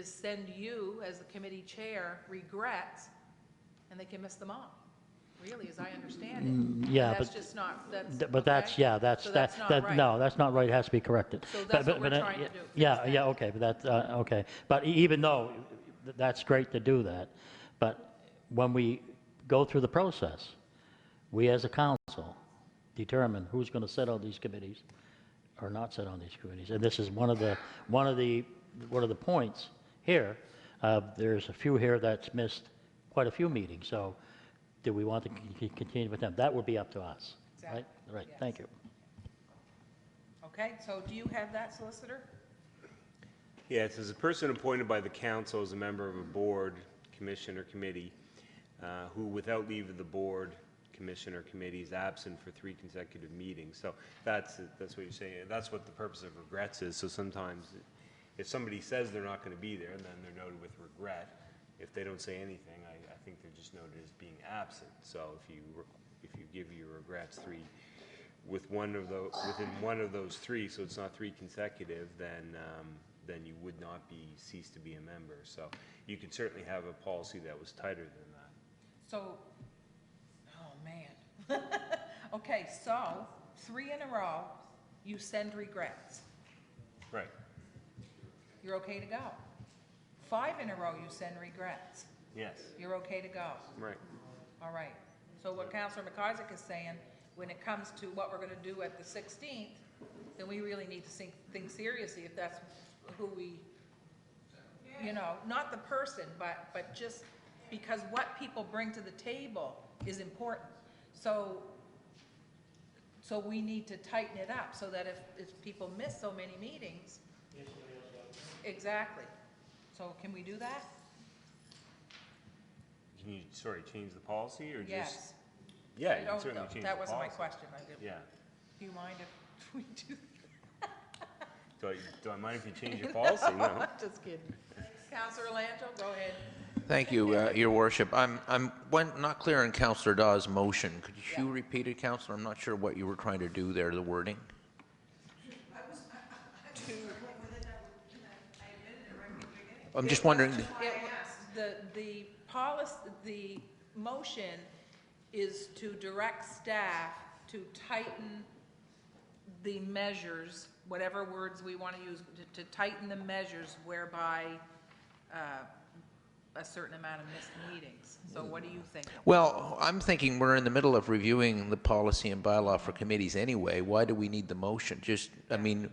send you, as the committee chair, regrets, and they can miss them all. Really, as I understand it. Yeah, that's just not. But that's okay? So that's not right. No, that's not right. It has to be corrected. So that's what we're trying to do. Yeah, okay, but that's okay. But even though that's great to do that. But when we go through the process, we as a council determine who's going to sit on these committees or not sit on these committees. And this is one of the points here. There's a few here that's missed quite a few meetings. So do we want to continue with them? That would be up to us, Exactly. right? Right, Yes. thank you. Okay, so do you have that, Solicitor? Yes, as a person appointed by the council as a member of a board, commission, or committee, who without leave of the board, commission, or committee is absent for 3 consecutive meetings. So that's what you're saying. That's what the purpose of regrets is. So sometimes if somebody says they're not going to be there, then they're noted with regret. If they don't say anything, I think they're just noted as being absent. So if you give your regrets within one of those 3, so it's not 3 consecutive, then you would not cease to be a member. So you could certainly have a policy that was tighter than that. So, oh, man. Okay, so 3 in a row, you send regrets. Right. You're okay to go. 5 in a row, you send regrets. Yes. You're okay to go. Right. All right. So what Councillor McIsaac is saying, when it comes to what we're going to do at the 16th, then we really need to think seriously if that's who we, not the person, but just because what people bring to the table is important. So we need to tighten it up so that if people miss so many meetings. Exactly. So can we do that? Can you, change the policy or just? Yes. Yeah, you can certainly change the policy. That wasn't my question. Yeah. Do you mind if we do? Do I mind if you change your policy? No. Just kidding. Councillor Lanto, go ahead. Thank you, Your Worship. I'm not clear on Councillor Dawes' motion. Could you repeat it, Councillor? I'm not sure what you were trying to do there, the wording. I'm just wondering. The policy, the motion is to direct staff to tighten the measures, whatever words we want to use, to tighten the measures whereby a certain amount of missed meetings. So what do you think? Well, I'm thinking we're in the middle of reviewing the policy and bylaw for committees anyway. Why do we need the motion?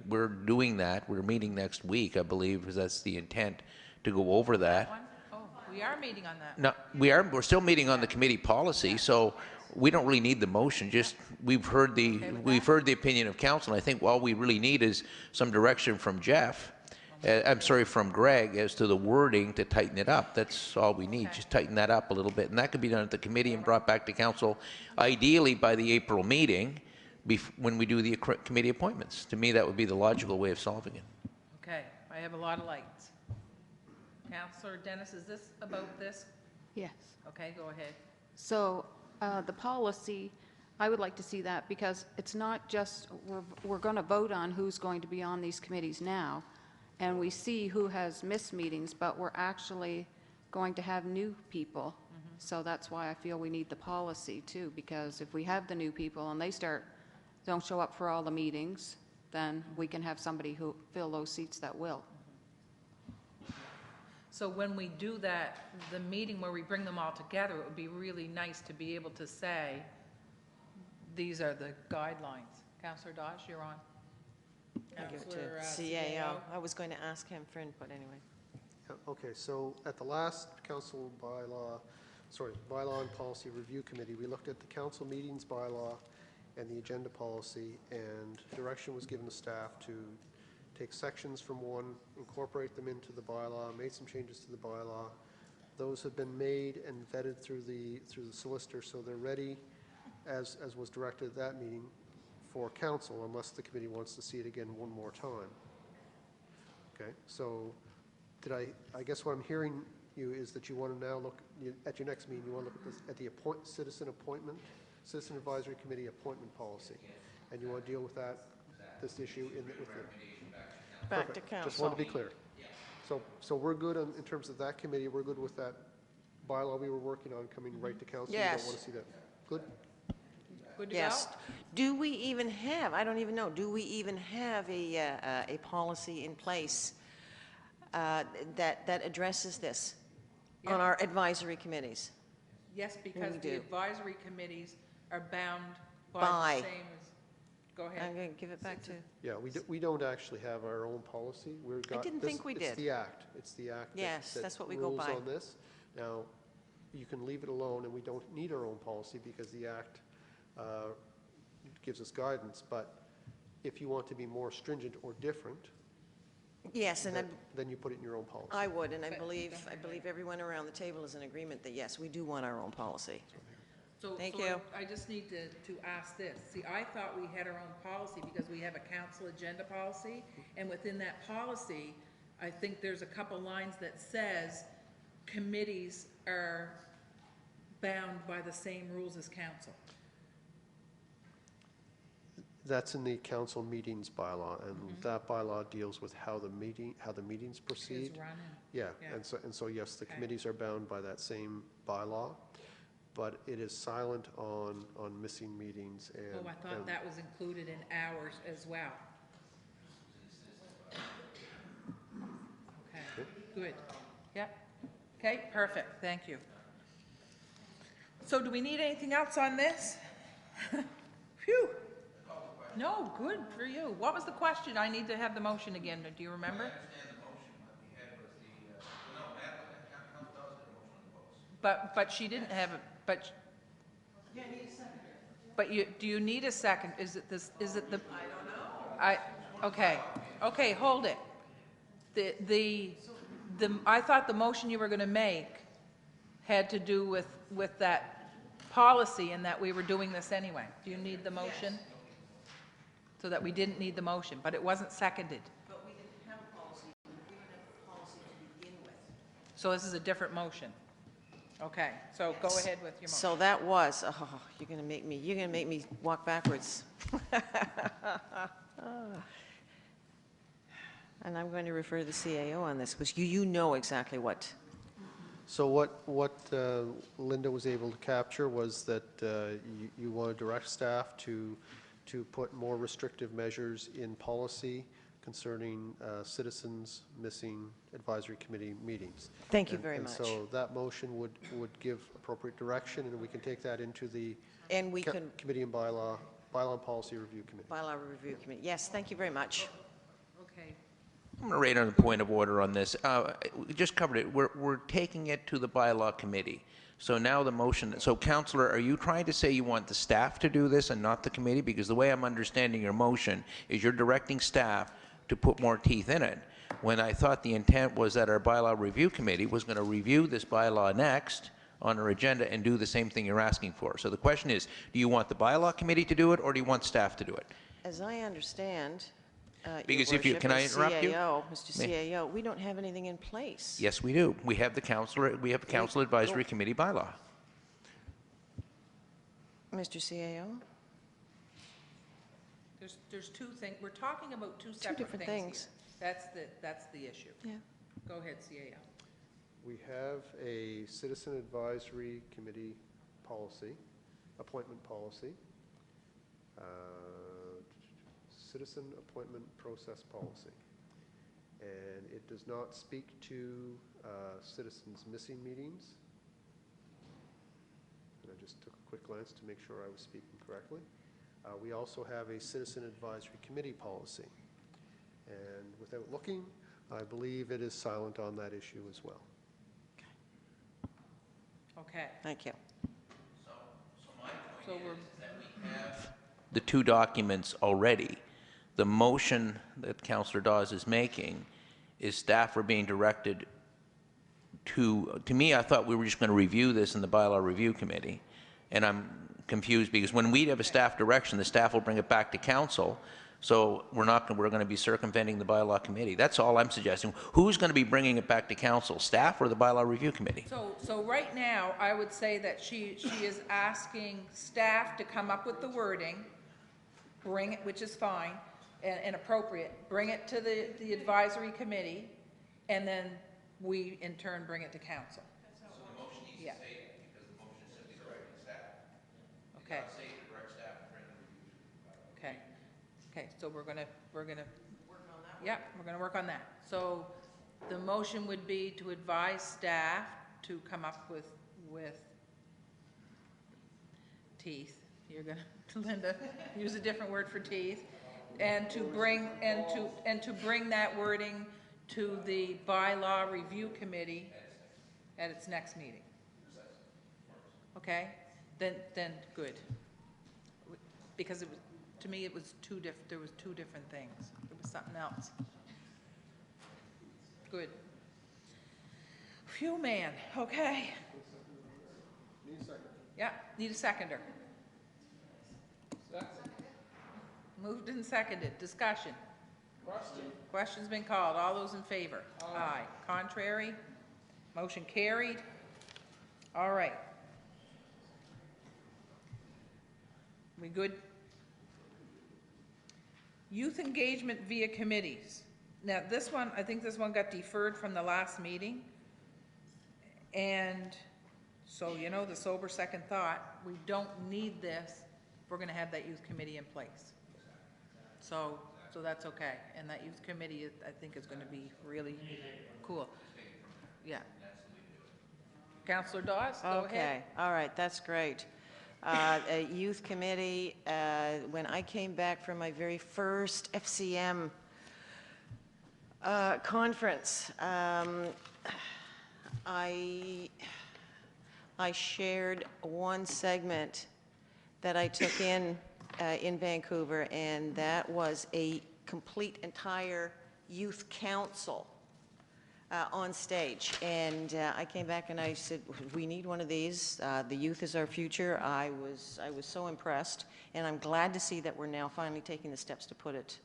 We're doing that. We're meeting next week, I believe, because that's the intent, to go over that. Oh, we are meeting on that. No, we're still meeting on the committee policy, so we don't really need the motion. Just we've heard the opinion of council. And I think all we really need is some direction from Jeff. From Greg as to the wording to tighten it up. That's all we need. Just tighten that up a little bit, and that could be done at the committee and brought back to council, ideally by the April meeting, when we do the committee appointments. To me, that would be the logical way of solving it. Okay, I have a lot of lights. Councillor Dennis, is this about this? Yes. Okay, go ahead. So the policy, I would like to see that because it's not just, we're going to vote on who's going to be on these committees now, and we see who has missed meetings, but we're actually going to have new people. So that's why I feel we need the policy too, because if we have the new people and they don't show up for all the meetings, then we can have somebody who fill those seats that will. So when we do that, the meeting where we bring them all together, it would be really nice to be able to say, these are the guidelines. Councillor Dodge, you're on. I'll give it to Councillor, CAO. I was going to ask him for input anyway. Okay, so at the last bylaw and policy review committee, we looked at the council meetings bylaw and the agenda policy, and direction was given to staff to take sections from one, incorporate them into the bylaw, made some changes to the bylaw. Those have been made and vetted through the solicitor, so they're ready, as was directed at that meeting, for council, unless the committee wants to see it again one more time. Okay, so I guess what I'm hearing you is that you want to now look, at your next meeting, you want to look at the citizen advisory committee appointment policy, and you want to deal with this issue Back to perfect. council. Just want to be clear. So we're good in terms of that committee. We're good with that bylaw we were working on coming right to council. Yes. You don't want to see that. Good? Good to Yes. go? Do we even have, I don't even know, do we even have a policy in place that addresses this? On our advisory committees. Yes, because We the do. advisory committees are bound by By. the same as, go ahead. I'm going to give it back to, Yeah, we don't actually have our own policy. We've got didn't this- think we It's did. the Act. It's the Act that- Yes, that that's what we go rules by. on this. Now, you can leave it alone, and we don't need our own policy because the Act gives us guidance. But if you want to be more stringent or different, yes, and then you put it in your own policy. I would, and I believe everyone around the table is in agreement that, yes, we do want our own policy. Thank you. I just need to ask this. See, I thought we had our own policy because we have a council agenda policy, and within that policy, I think there's a couple lines that says committees are bound by the same rules as council. That's in the council meetings bylaw, and that bylaw deals with how the meetings proceed. Is running. Yeah, Yeah. and so yes, the Okay. committees are bound by that same bylaw, but it is silent on missing meetings and. Oh, I thought and- that was included in ours as well. Okay, good. Yep. Okay, perfect, thank you. So do we need anything else on this? Phew. No, good for you. What was the question? I need to have the motion again. Do you remember? But she didn't have it, but. But do you need a second? Is it this, is it the? I don't know. Okay, hold it. I thought the motion you were gonna make had to do with that policy and that we were doing this anyway. Do you need the motion? So that we didn't need the motion, but it wasn't seconded. But we didn't have a policy. We didn't have a policy to begin with. So this is a different motion. Okay, so go ahead with your motion. So that was, you're going to make me walk backwards. And I'm going to refer to the CAO on this, because you know exactly what. So what Linda was able to capture was that you want to direct staff to put more restrictive measures in policy concerning citizens missing advisory committee meetings. Thank you very much. And so that motion would give appropriate direction, and we can take that into the And we can, Committee and Bylaw and Policy Review Committee. bylaw review committee. Yes, thank you very much. Okay. I'm going to raise a point of order on this. We just covered it. We're taking it to the bylaw committee. So now the motion, so Councillor, are you trying to say you want the staff to do this and not the committee? Because the way I'm understanding your motion is you're directing staff to put more teeth in it, when I thought the intent was that our bylaw review committee was going to review this bylaw next on our agenda and do the same thing you're asking for. So the question is, do you want the bylaw committee to do it, or do you want staff to do it? As I understand, Because Your if you- Worship, can I as interrupt you? CAO, Mr. May- CAO, we don't have anything in place. Yes, we do. We have the council advisory committee bylaw. Mr. CAO? There's two things, we're talking about two separate different things here. things. That's the issue. Yeah. Go ahead, CAO. We have a Citizen Advisory Committee policy, appointment policy, citizen appointment process policy. And it does not speak to citizens missing meetings. And I just took a quick glance to make sure I was speaking correctly. We also have a Citizen Advisory Committee policy. And without looking, I believe it is silent on that issue as well. Okay. Thank you. So we're, The two documents already. The motion that Councillor Dawes is making is staff are being directed to me, I thought we were just going to review this in the bylaw review committee. And I'm confused because when we have a staff direction, the staff will bring it back to council. So we're going to be circumventing the bylaw committee. That's all I'm suggesting. Who's going to be bringing it back to council, staff or the bylaw review committee? so right now, I would say that she is asking staff to come up with the wording, bring it, which is fine and appropriate, bring it to the advisory committee, and then we in turn bring it to council. So the motion needs Yeah. to say it because the motion is simply directing staff. Okay. Say to direct staff to bring the review. Okay, so we're gonna, work on that. Yeah, we're gonna work on that. So the motion would be to advise staff to come up with teeth. You're gonna, Linda, use a different word for teeth, and to bring that wording to the bylaw review committee at its next meeting. Okay? Then good. Because it was, to me, it was there was two different things. It was something else. Good. Phew, man. Okay. Need a second. Yeah, need a seconder. Moved and seconded. Discussion. Question's been called. All those in favor? Aye. Contrary? Motion carried. All right. We good? Youth engagement via committees. Now, this one, I think this one got deferred from the last meeting. And so, you know, the sober second thought, we don't need this if we're going to have that youth committee in place. So that's okay. And that youth committee, I think, is going to be really cool. Yeah. Councillor Dawes, go ahead. Okay, all right, that's great. A youth committee, when I came back from my very first FCM conference, I shared one segment that I took in Vancouver, and that was a complete entire youth council on stage. And I came back and I said, we need one of these. The youth is our future. I was so impressed, and I'm glad to see that we're now finally taking the steps to put it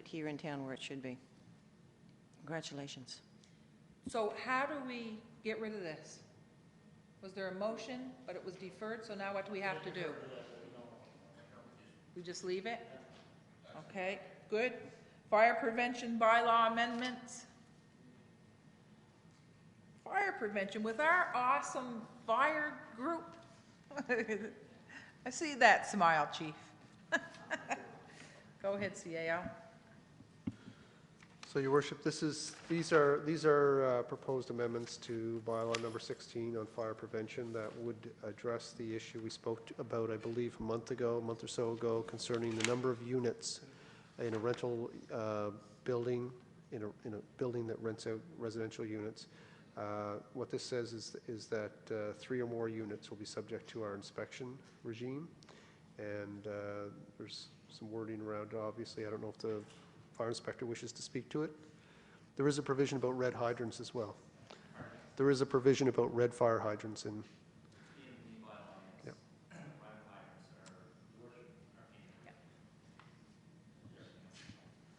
here in town where it should be. Congratulations. So how do we get rid of this? Was there a motion, but it was deferred, so now what do we have to do? We just leave it? Okay, good. Fire prevention bylaw amendments. Fire prevention with our awesome fire group. I see that smile, Chief. Go ahead, CAO. So, Your Worship, these are proposed amendments to bylaw number 16 on fire prevention that would address the issue we spoke about, I believe, a month or so ago, concerning the number of units in a rental building, in a building that rents out residential units. What this says is that 3 or more units will be subject to our inspection regime, and there's some wording around, obviously, I don't know if the fire inspector wishes to speak to it. There is a provision about red hydrants as well. There is a provision about red fire hydrants in. Yeah.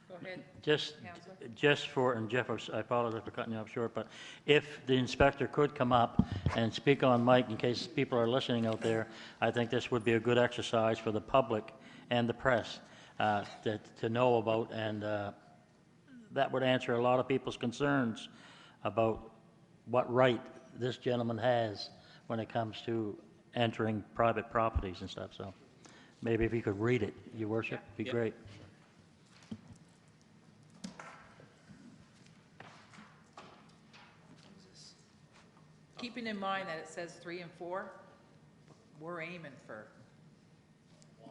Go ahead. Just for, and Jeff, I apologize for cutting you off short, but if the inspector could come up and speak on mic in case people are listening out there, I think this would be a good exercise for the public and the press to know about, and that would answer a lot of people's concerns about what right this gentleman has when it comes to entering private properties and stuff. So maybe if you could read it, Your Worship, it'd be great. Keeping in mind that it says 3 and 4, we're aiming for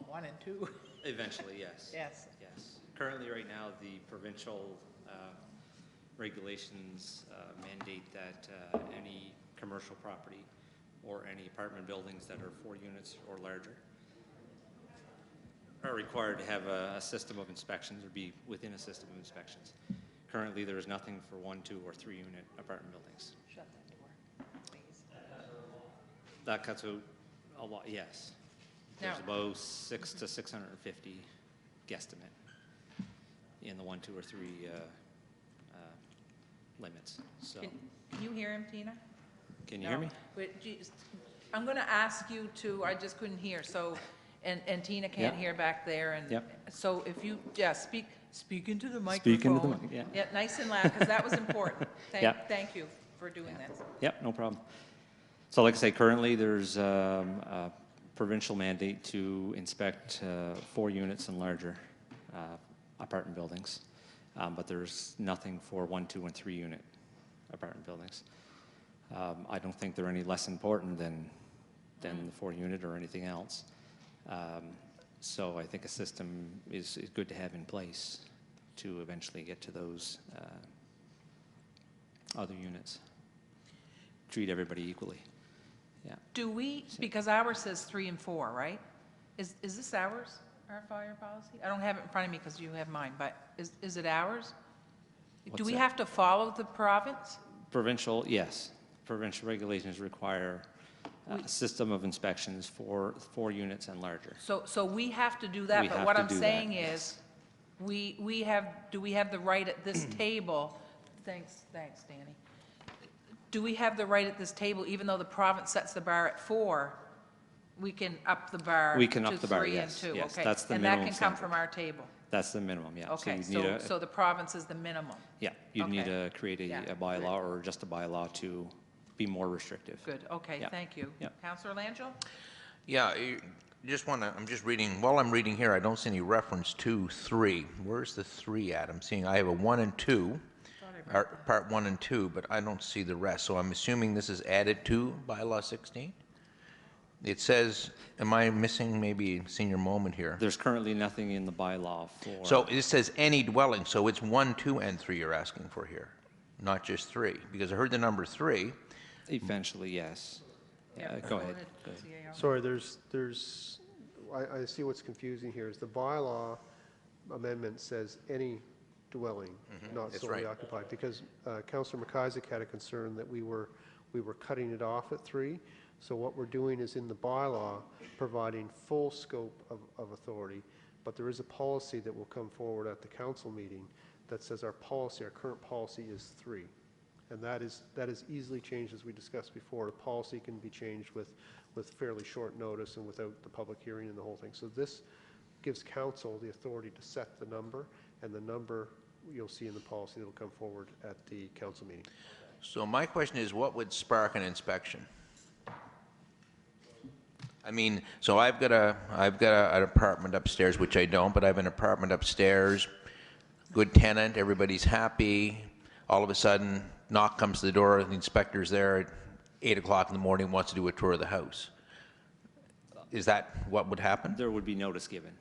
1 and 2. Eventually, yes. Yes. Yes. Currently, right now, the provincial regulations mandate that any commercial property or any apartment buildings that are 4 units or larger are required to have a system of inspections or be within a system of inspections. Currently, there is nothing for 1, 2, or 3 unit apartment buildings. Shut that door, please. That cuts out a lot, yes. There's Now- about 6 to 650 guesstimate in the 1, 2, or 3 limits. So, Can you hear him, Tina? can you hear me? But geez, I'm going to ask you to, I just couldn't hear, so, and Tina can't Yeah. hear back there, and Yep. so if you, speak into the microphone. Speak into the mic, yeah. Yeah, nice and loud, because that was important. Yep. Thank you for doing this. Yep, no problem. So like I say, currently there's a provincial mandate to inspect 4 units and larger apartment buildings, but there's nothing for 1, 2, and 3 unit apartment buildings. I don't think they're any less important than the 4-unit or anything else. So I think a system is good to have in place to eventually get to those other units. Treat everybody equally. Yeah. Do we, because ours says 3 and 4, right? Is this ours, our fire policy? I don't have it in front of me because you have mine, but is it ours? Do What's we that? have to follow the province? Provincial, yes. Provincial regulations require a system of inspections for 4 units and larger. So we have to do that, We but have what to I'm do that, saying yes. is, we have, do we have the right at this table? Thanks, Danny. Do we have the right at this table, even though the province sets the bar at 4, we can up the bar We can up to the bar, 3 and yes, 2? yes, Okay. that's the And that minimum can come standard. from our table? That's the minimum, yeah. Okay, you'd need so the province is the minimum? Yeah, you'd need Okay. to create Yeah. a bylaw or just a bylaw to be more restrictive. Good, okay, Yeah. thank you. Yeah. Councillor Langell? Yeah, I'm just reading, while I'm reading here, I don't see any reference to 3. Where's the 3 at? I have a 1 and 2, part 1 and 2, but I don't see the rest. So I'm assuming this is added to bylaw 16? It says, am I missing maybe a senior moment here? There's currently nothing in the bylaw for. So it says any dwelling, so it's 1, 2, and 3 you're asking for here, not just 3? Because I heard the number 3. Eventually, yes. Go ahead. Go ahead. Sorry, I see what's confusing here is the bylaw amendment says any dwelling, not that's solely right. occupied, because Councillor McIsaac had a concern that we were cutting it off at 3. So what we're doing is in the bylaw, providing full scope of authority, but there is a policy that will come forward at the council meeting that says our current policy is 3. And that is easily changed, as we discussed before. A policy can be changed with fairly short notice and without the public hearing and the whole thing. So this gives council the authority to set the number, and the number you'll see in the policy that will come forward at the council meeting. So my question is, what would spark an inspection? I mean, so I've got an apartment upstairs, which I don't, but I have an apartment upstairs, good tenant, everybody's happy. All of a sudden, knock comes to the door, the inspector's there at 8 o'clock in the morning, wants to do a tour of the house. Is that what would happen? There would be notice given.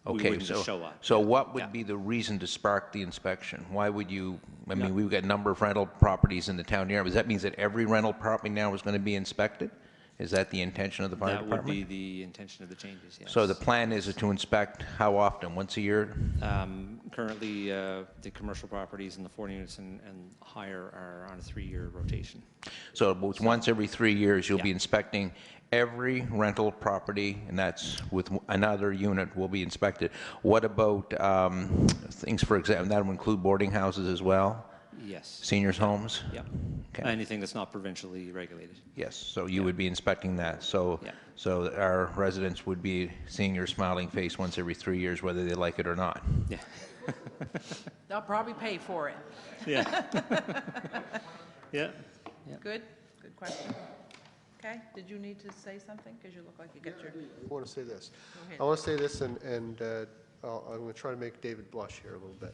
We Okay, wouldn't just show up. so what would Yeah. be the reason to spark the inspection? Why would you, I mean, we've got a number of rental properties in the town here. Does that mean that every rental property now is going to be inspected? Is that the intention of the fire That would be department? the intention of the changes, yes. So the plan is to inspect how often? Once a year? Currently, the commercial properties and the 4 units and higher are on a 3-year rotation. So it's once every 3 years, you'll be Yeah. inspecting every rental property, and that's with another unit will be inspected. What about things, for example, that will include boarding houses as well? Yes. Seniors' homes? Yep. Okay. Anything that's not provincially regulated. Yes, so you would be inspecting that. So, Yeah. so our residents would be seeing your smiling face once every 3 years, whether they like it or not. Yeah. They'll probably pay for it. Yeah. Yeah. Good question. Okay, did you need to say something? Because you look like you got your, I want to say this. Go ahead. I want to say this, and I'm going to try to make David blush here a little bit.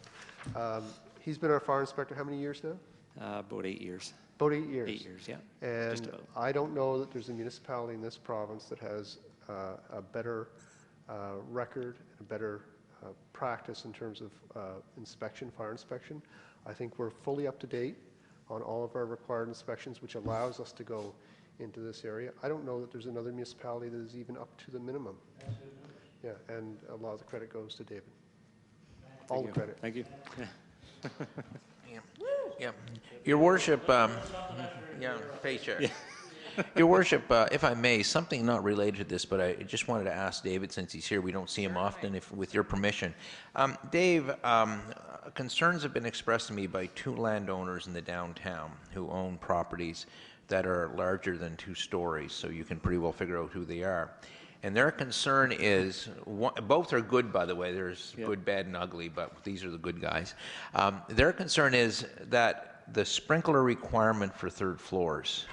He's been our fire inspector how many years now? About 8 years. About 8 years. 8 years, yeah. Just And about. I don't know that there's a municipality in this province that has a better record, a better practice in terms of inspection, fire inspection. I think we're fully up to date on all of our required inspections, which allows us to go into this area. I don't know that there's another municipality that is even up to the minimum. Yeah, and a lot of the credit goes to David. All the credit. Thank you. Yeah. Yeah. Your worship, Face Chair. Your worship, if I may, something not related to this, but I just wanted to ask David, since he's here, we don't see him often, if with your permission. Dave, concerns have been expressed to me by 2 landowners in the downtown who own properties that are larger than 2 stories, so you can pretty well figure out who they are. And their concern is, both are good, by the way, there's good, bad, and ugly, but these are the good guys. Their concern is that the sprinkler requirement for 3rd floors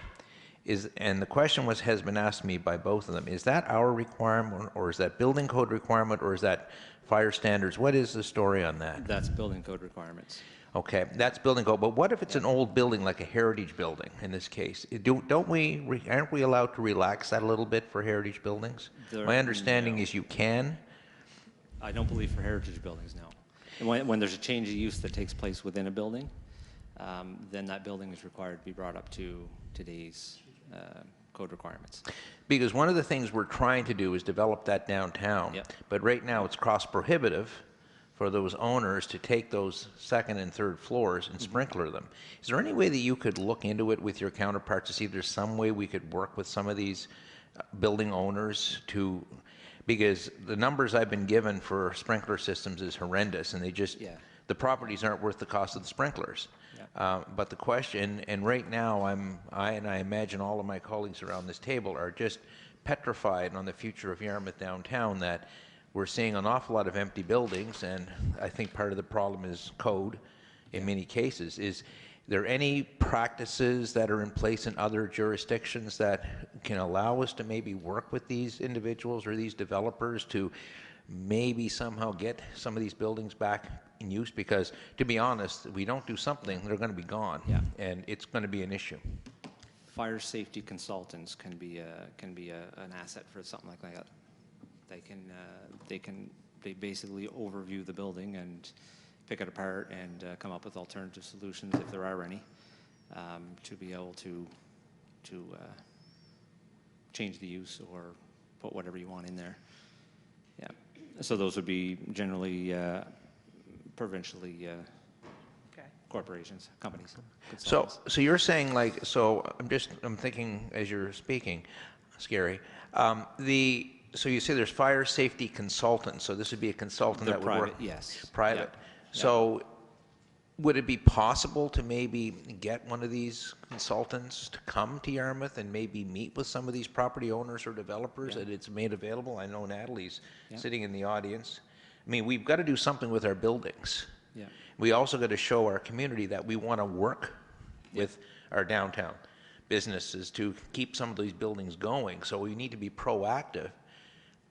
is, and the question has been asked me by both of them, is that our requirement, or is that building code requirement, or is that fire standards? What is the story on that? That's building code requirements. Okay, that's building code, but what if it's an old building, like a heritage building in this case? Aren't we allowed to relax that a little bit for heritage buildings? My understanding is you can. I don't believe for heritage buildings, no. And when there's a change of use that takes place within a building, then that building is required to be brought up to today's code requirements. Because one of the things we're trying to do is develop that downtown. Yep. But right now, it's cost prohibitive for those owners to take those second and third floors and sprinkler them. Is there any way that you could look into it with your counterparts to see if there's some way we could work with some of these building owners to, because the numbers I've been given for sprinkler systems is horrendous, and they just, the properties aren't worth the cost of the sprinklers. But the question, and right now I imagine all of my colleagues around this table are just petrified on the future of Yarmouth downtown, that we're seeing an awful lot of empty buildings, and I think part of the problem is code in many cases. Is there any practices that are in place in other jurisdictions that can allow us to maybe work with these individuals or these developers to maybe somehow get some of these buildings back in use? Because to be honest, if we don't do something, they're going to be gone, and it's going to be an issue. Fire safety consultants can be an asset for something like that. They basically overview the building and pick it apart and come up with alternative solutions, if there are any, to be able to change the use or put whatever you want in there. Yeah. So those would be generally provincially corporations, companies. So you're saying, like, so I'm thinking as you're speaking, Scary. So you say there's fire safety consultants. So this would be a consultant They're that would private, work. yes. Private. Yeah. So would it be possible to maybe get one of these consultants to come to Yarmouth and maybe meet with some of these property owners or developers that it's made available? I know Natalie's sitting in the audience. I mean, we've got to do something with our buildings. Yeah. We also got to show our community that we want to work with our downtown businesses to keep some of these buildings going. So we need to be proactive.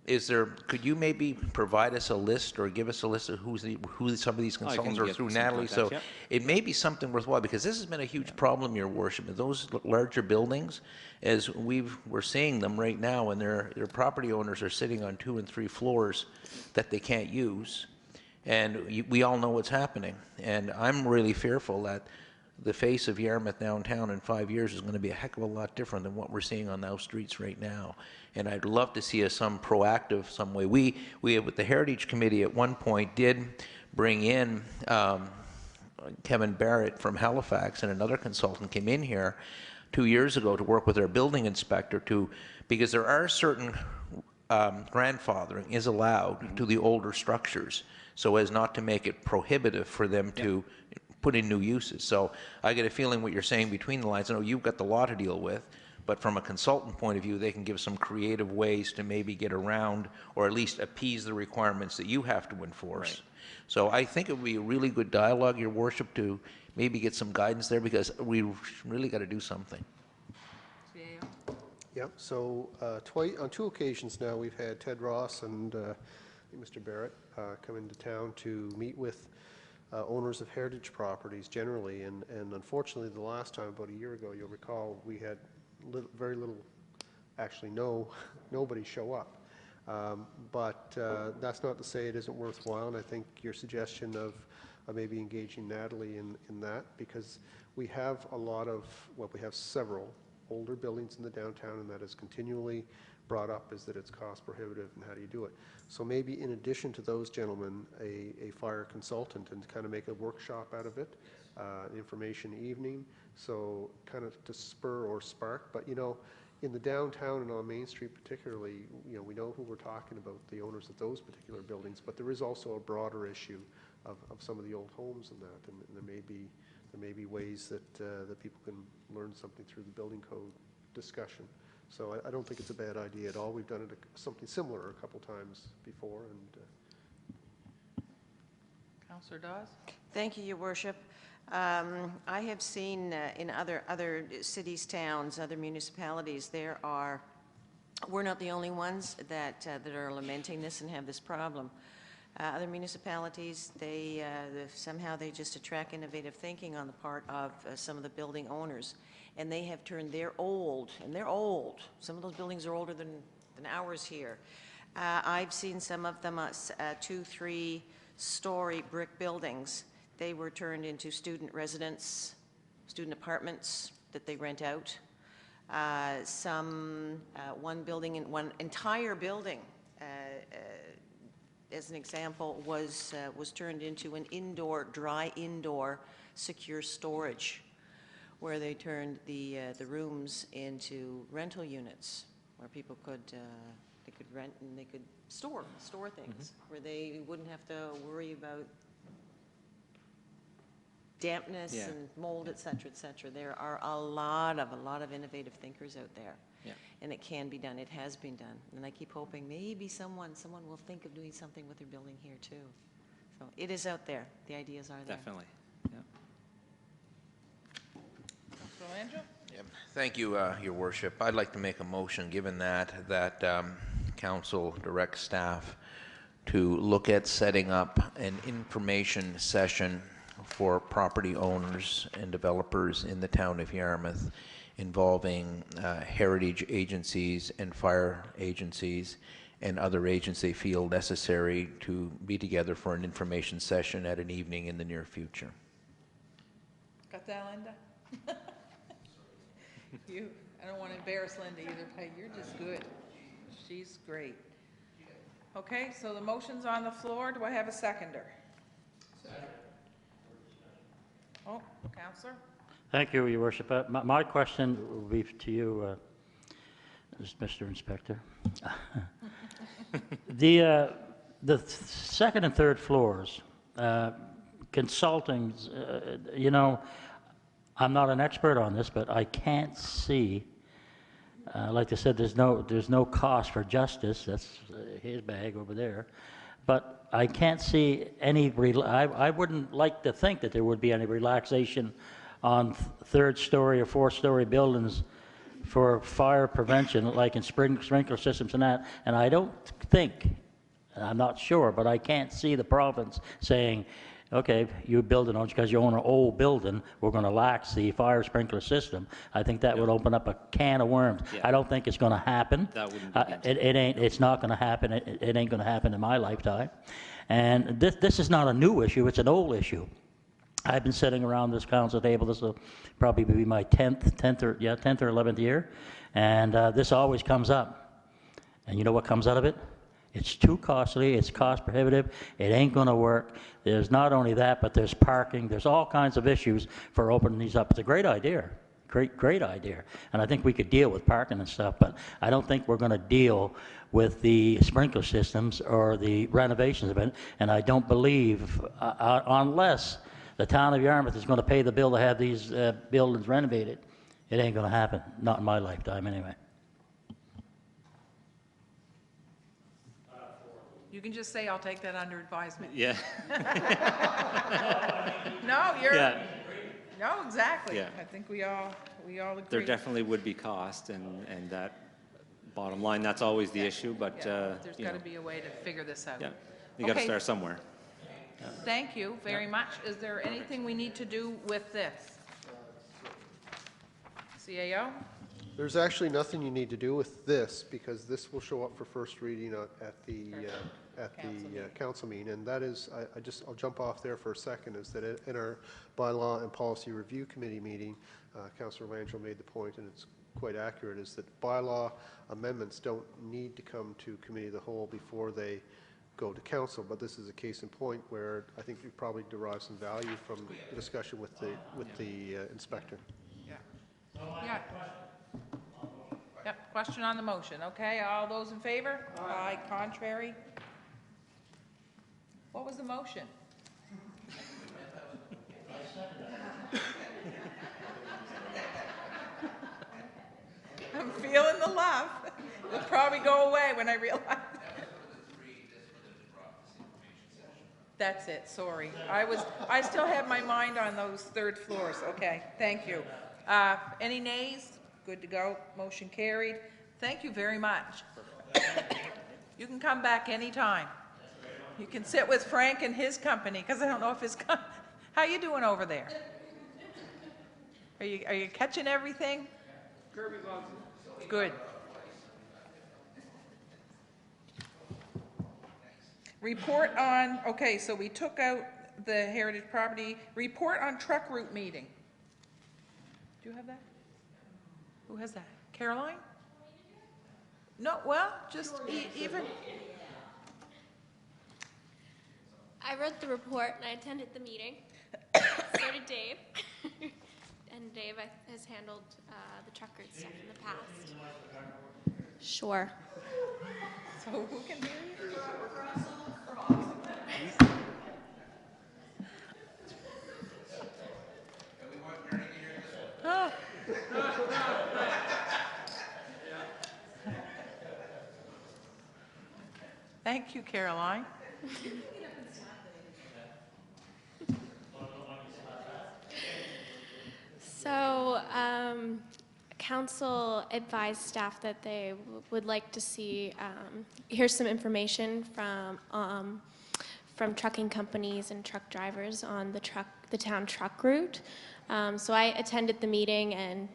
Could you maybe provide us a list or give us a list of who some of these consultants are through Natalie? So it may be something worthwhile, because this has been a huge problem, Your Worship. Those larger buildings, as we're seeing them right now, and their property owners are sitting on 2 and 3 floors that they can't use. And we all know what's happening. And I'm really fearful that the face of Yarmouth downtown in 5 years is going to be a heck of a lot different than what we're seeing on those streets right now. And I'd love to see us some proactive, some way. We with the Heritage Committee at one point did bring in Kevin Barrett from Halifax, and another consultant came in here 2 years ago to work with our building inspector because there are certain grandfathering is allowed to the older structures, so as not to make it prohibitive for them to put in new uses. So I get a feeling what you're saying between the lines. I know you've got the law to deal with, but from a consultant point of view, they can give some creative ways to maybe get around or at least appease the requirements that you have to enforce. Right. So I think it would be a really good dialogue, Your Worship, to maybe get some guidance there, because we really got to do something. Yep, so on 2 occasions now, we've had Ted Ross and Mr. Barrett come into town to meet with owners of heritage properties generally, and unfortunately the last time, about a year ago, you'll recall, we had very little, actually nobody show up. But that's not to say it isn't worthwhile, and I think your suggestion of maybe engaging Natalie in that, because we have we have several older buildings in the downtown, and that is continually brought up, is that it's cost prohibitive and how do you do it. So maybe in addition to those gentlemen, a fire consultant, and kind of make a workshop out of it, information evening, so kind of to spur or spark. But in the downtown and on Main Street particularly, we know who we're talking about, the owners of those particular buildings, but there is also a broader issue of some of the old homes and that, and there may be ways that that people can learn something through the building code discussion. So I don't think it's a bad idea at all. We've done something similar a couple times before. And Councillor Dawes? Thank you, Your Worship. I have seen in other cities, towns, other municipalities, we're not the only ones that are lamenting this and have this problem. Other municipalities, somehow they just attract innovative thinking on the part of some of the building owners. And they have turned their old, and they're old. Some of those buildings are older than ours here. I've seen some of them 2, 3-story brick buildings. They were turned into student residence, student apartments that they rent out. One entire building, as an example, was turned into an dry indoor secure storage, where they turned the rooms into rental units, where people could rent and they could store things, where they wouldn't have to worry about dampness and mold, et cetera, et cetera. There are a lot of innovative thinkers out there. Yeah. And it can be done. It has been done. And I keep hoping maybe someone will think of doing something with their building here too. So it is out there. The ideas are there. Definitely. Yeah. Councilor Landrieu? Yep. Thank you, Your Worship. I'd like to make a motion, given that Council directs staff to look at setting up an information session for property owners and developers in the town of Yarmouth involving heritage agencies and fire agencies and other agents they feel necessary to be together for an information session at an evening in the near future. Got that, Linda? I don't want to embarrass Linda either, but you're just good. She's great. Okay, so the motion's on the floor. Do I have a seconder? Second. Oh, Councillor? Thank you, Your Worship. My question will be to you, Mr. Inspector. The second and third floors, consulting, I'm not an expert on this, but I can't see, like I said, there's no cost for justice. That's his bag over there. But I can't see any, I wouldn't like to think that there would be any relaxation on third-story or fourth-story buildings for fire prevention, like in sprinkler systems and that. And I don't think, I'm not sure, but I can't see the province saying, okay, you build it on because you own an old building, we're going to lax the fire sprinkler system. I think that would open up a can of worms. Yeah. I don't think it's going to happen. That wouldn't it's not going to happen. It ain't going to happen in my lifetime. And this is not a new issue, it's an old issue. I've been sitting around this council table, this will probably be my 10th or 11th year, and this always comes up. And you know what comes out of it? It's too costly, it's cost prohibitive, it ain't going to work. There's not only that, but there's parking, there's all kinds of issues for opening these up. It's a great idea, great idea. And I think we could deal with parking and stuff, but I don't think we're going to deal with the sprinkler systems or the renovations of it. And I don't believe, unless the town of Yarmouth is going to pay the bill to have these buildings renovated, it ain't going to happen, not in my lifetime anyway. You can just say, I'll take that under advisement. Yeah. No, you're, Yeah. no, exactly. Yeah. I think we all agree. There definitely would be cost, and that bottom line, that's always the issue, but, There's got to be a way to figure this out. yeah, you got to Okay. start somewhere. Thank you very much. Is there anything we need to do with this? CAO? There's actually nothing you need to do with this, because this will show up for first reading at the council meeting. And that is, I'll jump off there for a second, is that in our bylaw and policy review committee meeting, Councillor Landrieu made the point, and it's quite accurate, is that bylaw amendments don't need to come to committee of the whole before they go to council, but this is a case in point where I think we probably derive some value from the discussion with the inspector. Yeah. Yep, question on the motion. Okay, all those in favor? Aye. Contrary? What was the motion? I'm feeling the love. It'll probably go away when I realize. That's it, sorry. I still have my mind on those third floors. Okay, thank you. Any nays? Good to go. Motion carried. Thank you very much. You can come back anytime. You can sit with Frank and his company, because I don't know if how you doing over there? Are you catching everything? Kirby loves it. Good. Report on, okay, so we took out the heritage property. Report on truck route meeting. Do you have that? Who has that? Caroline? No, well, just even, I wrote the report and I attended the meeting. So did Dave. And Dave has handled the truck route stuff in the past. Sure. so who can hear you? Oh. Thank you, Caroline. So, council advised staff that they would like to see, here's some information from trucking companies and truck drivers on the town truck route. So I attended the meeting and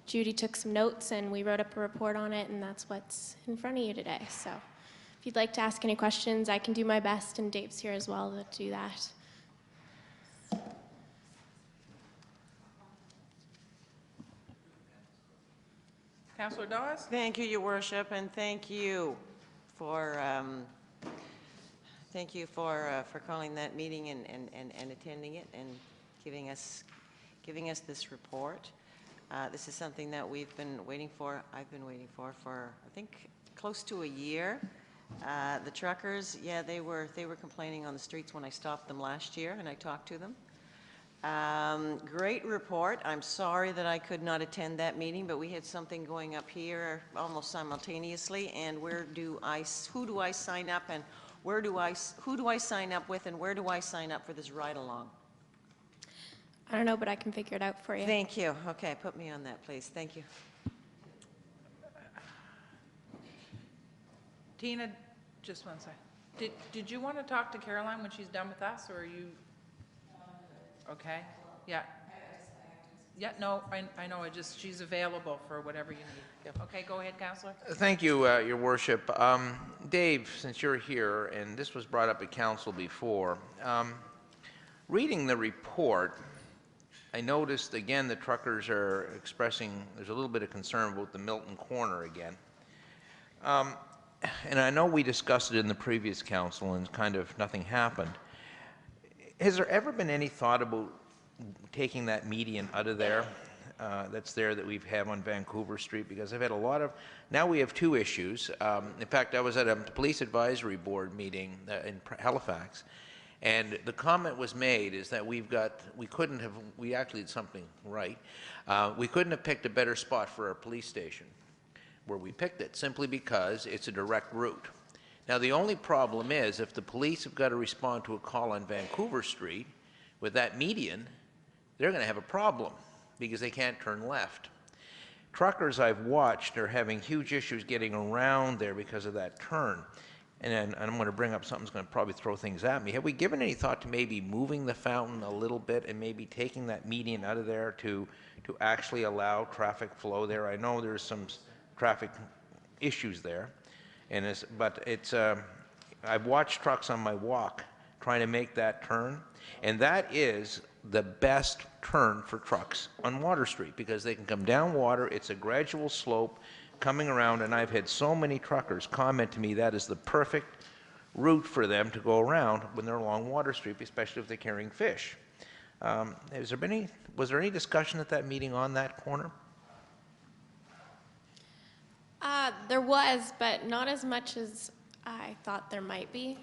Judy took some notes and we wrote up a report on it, and that's what's in front of you today. So if you'd like to ask any questions, I can do my best, and Dave's here as well to do that. Councillor Dawes? Thank you, Your Worship, and thank you for calling that meeting and attending it and giving us this report. This is something that we've been waiting for. I've been waiting for I think close to a year. The truckers, yeah, they were complaining on the streets when I stopped them last year and I talked to them. Great report. I'm sorry that I could not attend that meeting, but we had something going up here almost simultaneously. And who do I sign up, and who do I sign up with, and where do I sign up for this ride along? I don't know, but I can figure it out for you. Thank you. Okay, put me on that, please. Thank you. Tina, just one second. Did you want to talk to Caroline when she's done with us, or are you? Okay, yeah. Yeah, no, I know, she's available for whatever you need. Okay, go ahead, Councillor. Thank you, Your Worship. Dave, since you're here, and this was brought up at council before, reading the report, I noticed again the truckers are expressing, there's a little bit of concern about the Milton Corner again. And I know we discussed it in the previous council and kind of nothing happened. Has there ever been any thought about taking that median out of there, that's there that we've had on Vancouver Street? Because I've had a lot of, now we have two issues. In fact, I was at a police advisory board meeting in Halifax, and the comment was made is that we actually did something right. We couldn't have picked a better spot for our police station where we picked it, simply because it's a direct route. Now, the only problem is if the police have got to respond to a call on Vancouver Street with that median, they're going to have a problem because they can't turn left. Truckers I've watched are having huge issues getting around there because of that turn. And I'm going to bring up something that's going to probably throw things at me. Have we given any thought to maybe moving the fountain a little bit and maybe taking that median out of there to actually allow traffic flow there? I know there's some traffic issues there. I've watched trucks on my walk trying to make that turn, and that is the best turn for trucks on Water Street because they can come down water. It's a gradual slope coming around, and I've had so many truckers comment to me that is the perfect route for them to go around when they're along Water Street, especially if they're carrying fish. Was there any discussion at that meeting on that corner? There was, but not as much as I thought there might be.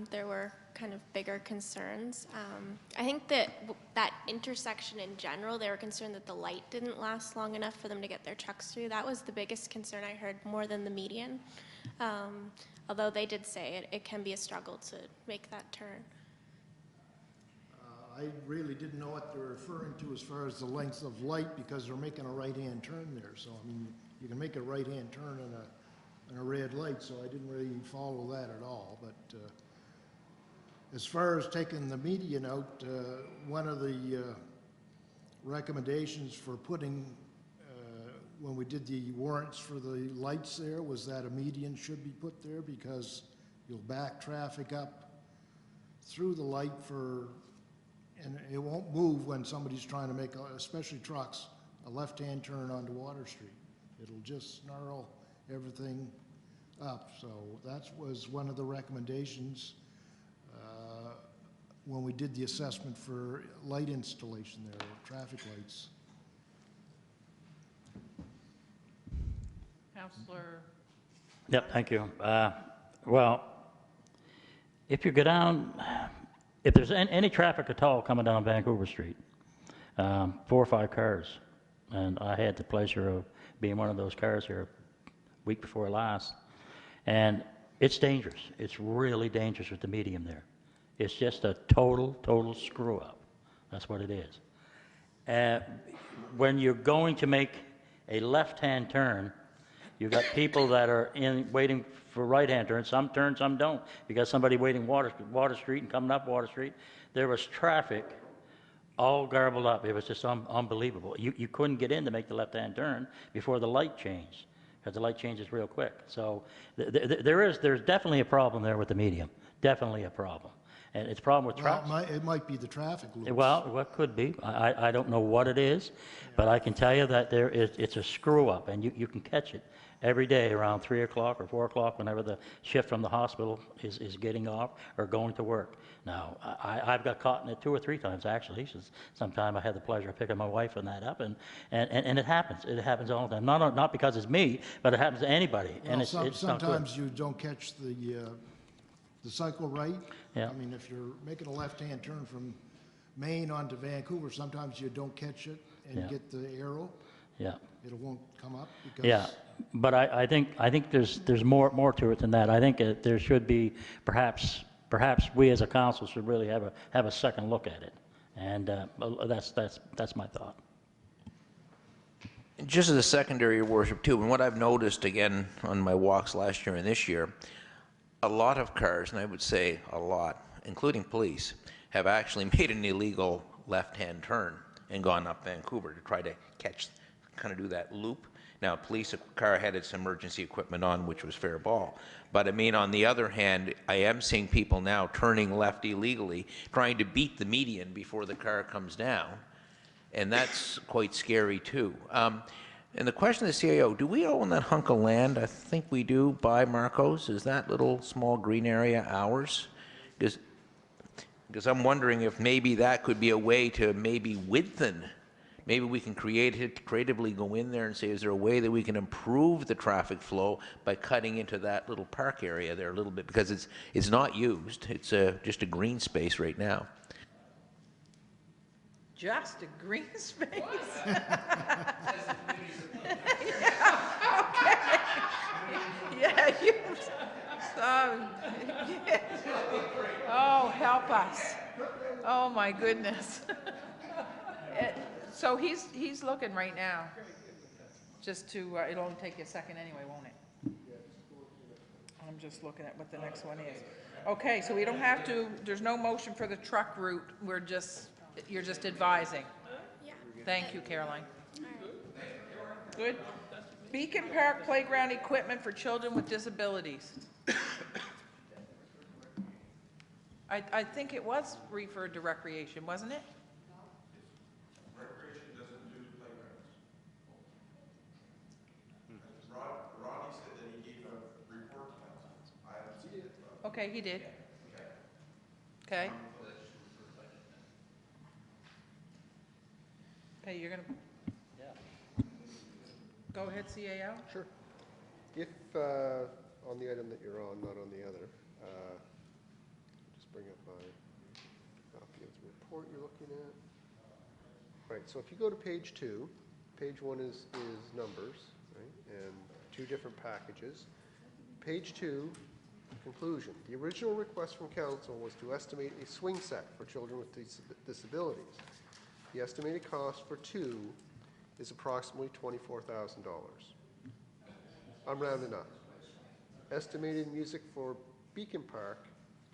There were kind of bigger concerns. I think that intersection in general, they were concerned that the light didn't last long enough for them to get their trucks through. That was the biggest concern I heard, more than the median. Although they did say it can be a struggle to make that turn. I really didn't know what they're referring to as far as the length of light, because they're making a right-hand turn there. So, I mean, you can make a right-hand turn in a red light, so I didn't really follow that at all. But As far as taking the median out, one of the recommendations for putting, when we did the warrants for the lights there, was that a median should be put there because you'll back traffic up through the light and it won't move when somebody's trying to make, especially trucks, a left-hand turn onto Water Street. It'll just snarl everything up. So that was one of the recommendations when we did the assessment for light installation there, traffic lights. Councillor, Yep, thank you. Well, if you go down, if there's any traffic at all coming down Vancouver Street, 4 or 5 cars, and I had the pleasure of being one of those cars here week before last, and it's dangerous. It's really dangerous with the medium there. It's just a total screw up. That's what it is. When you're going to make a left-hand turn, you've got people that are waiting for right-hand turns. Some turn, some don't. You got somebody waiting Water Street and coming up Water Street. There was traffic all garbled up. It was just unbelievable. You couldn't get in to make the left-hand turn before the light changed, because the light changes real quick. So there's definitely a problem there with the medium. Definitely a problem. And it's a problem with trucks. It might be the traffic loops. Well, what could be? I don't know what it is, but I can tell you that it's a screw up, and you can catch it every day around 3 o'clock or 4 o'clock whenever the shift from the hospital is getting off or going to work. Now, I've got caught in it 2 or 3 times, actually. Sometime I had the pleasure of picking my wife and that up, and it happens. It happens all the time. Not because it's me, but it happens to anybody. Well, and it's not good. sometimes you don't catch the cycle right. Yeah. I mean, if you're making a left-hand turn from Maine onto Vancouver, sometimes you don't catch it and Yeah. get the arrow. Yeah. It won't come up because. Yeah, but I think there's more to it than that. I think there should be perhaps we as a council should really have a second look at it, and that's my thought. Just as a secondary, Your Worship, too, and what I've noticed again on my walks last year and this year, a lot of cars, and I would say a lot, including police, have actually made an illegal left-hand turn and gone up Vancouver to try to kind of do that loop. Now, a police car had its emergency equipment on, which was fair ball. But I mean, on the other hand, I am seeing people now turning left illegally, trying to beat the median before the car comes down. And that's quite scary, too. And the question to the CAO, do we own that hunk of land? I think we do, by Marcos. Is that little small green area ours? Because I'm wondering if maybe that could be a way to maybe widthen. Maybe we can creatively go in there and say, is there a way that we can improve the traffic flow by cutting into that little park area there a little bit? Because it's not used. It's just a green space right now. just a green space? Yeah, you, oh, help us. Oh, my goodness. So he's looking right now, just to, it'll only take you a second anyway, won't it? I'm just looking at what the next one is. Okay, so we don't have to, there's no motion for the truck route, you're just advising. Yeah. Thank you, Caroline. Good. Beacon Park playground equipment for children with disabilities. I think it was referred to recreation, wasn't it? Recreation doesn't do playgrounds. Rodney said that he gave a report to council. I haven't seen it. Okay, he did. Okay. Okay, you're gonna. Go ahead, CAO. Sure. If, on the item that you're on, not on the other, just bring up my copy of the report you're looking at. Right, so if you go to page 2, page 1 is numbers, right, and 2 different packages. Page 2, conclusion. The original request from council was to estimate a swing set for children with disabilities. The estimated cost for 2 is approximately $24,000. I'm rounding up. Estimated music for Beacon Park,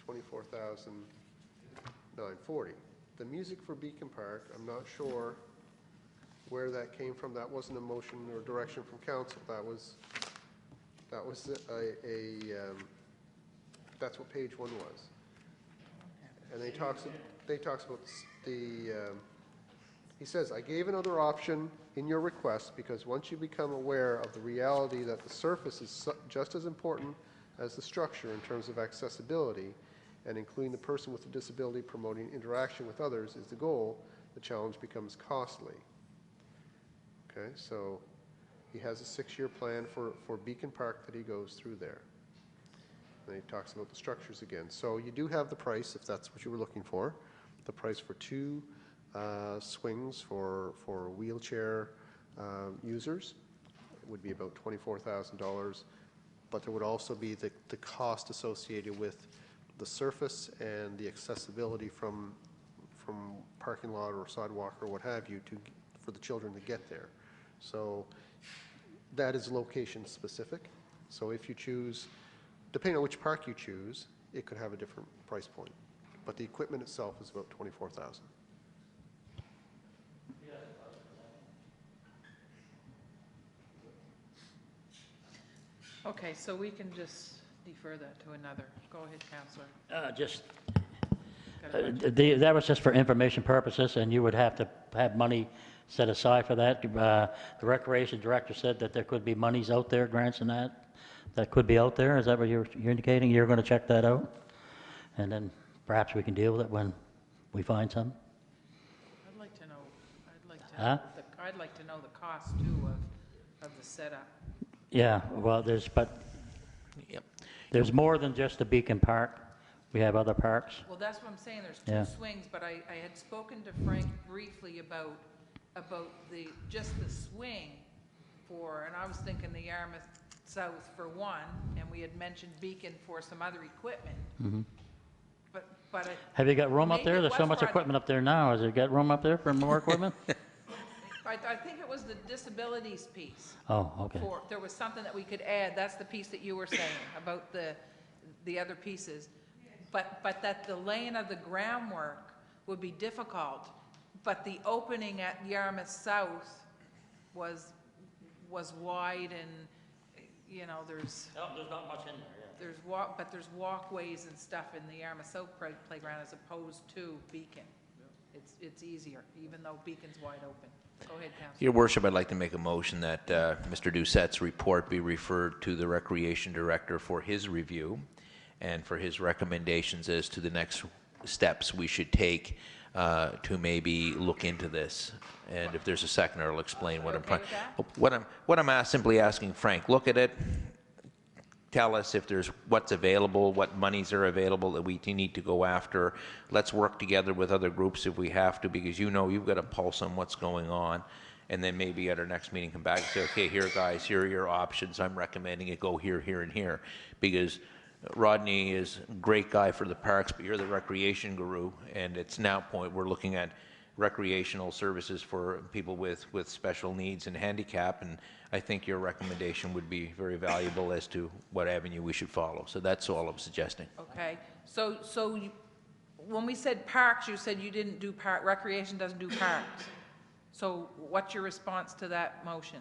$24,000 940. The music for Beacon Park, I'm not sure where that came from. That wasn't a motion or direction from council. That was that's what page 1 was. And he talks about he says, I gave another option in your request because once you become aware of the reality that the surface is just as important as the structure in terms of accessibility, and including the person with a disability promoting interaction with others is the goal, the challenge becomes costly. Okay, so he has a 6-year plan for Beacon Park that he goes through there. And he talks about the structures again. So you do have the price, if that's what you were looking for, the price for 2 swings for wheelchair users. It would be about $24,000, but there would also be the cost associated with the surface and the accessibility from parking lot or sidewalk or what have you for the children to get there. So that is location specific. So if you choose, depending on which park you choose, it could have a different price point. But the equipment itself is about $24,000. Okay, so we can just defer that to another. Go ahead, Councillor. That was just for information purposes, and you would have to have money set aside for that. The recreation director said that there could be monies out there, grants and that could be out there. Is that what you're indicating? You're going to check that out? And then perhaps we can deal with it when we find some? I'd like to know, I'd like to know the cost too of the setup. Yeah, well, there's more than just the Beacon Park. We have other parks. Well, that's what I'm saying, there's 2 Yeah. swings, but I had spoken to Frank briefly about just the swing and I was thinking the Yarmouth South for one, and we had mentioned Beacon for some other equipment. Mm-hmm. But Have you got room up maybe there? There's so West much Front- equipment up there now. Has it got room up there for more equipment? I think it was the disabilities piece. Oh, okay. There was something that we could add, that's the piece that you were saying about the other pieces. But that the laying of the groundwork would be difficult, but the opening at Yarmouth South was wide and, you know, there's not much in there, yeah. there's walkways and stuff in the Yarmouth South playground as opposed to Beacon. It's easier, even though Beacon's wide open. Go ahead, Councillor. Your Worship, I'd like to make a motion that Mr. Doucette's report be referred to the Recreation Director for his review and for his recommendations as to the next steps we should take to maybe look into this. And if there's a second, I'll explain what I'm trying. What I'm simply asking Frank, look at it, tell us if there's what's available, what monies are available that we need to go after. Let's work together with other groups if we have to, because you know you've got a pulse on what's going on. And then maybe at our next meeting come back and say, okay, here guys, here are your options. I'm recommending it go here, here, and here. Because Rodney is a great guy for the parks, but you're the recreation guru, and it's now point we're looking at recreational services for people with special needs and handicap, and I think your recommendation would be very valuable as to what avenue we should follow. So that's all I'm suggesting. Okay, so when we said parks, you said you didn't do recreation doesn't do parks. So what's your response to that motion?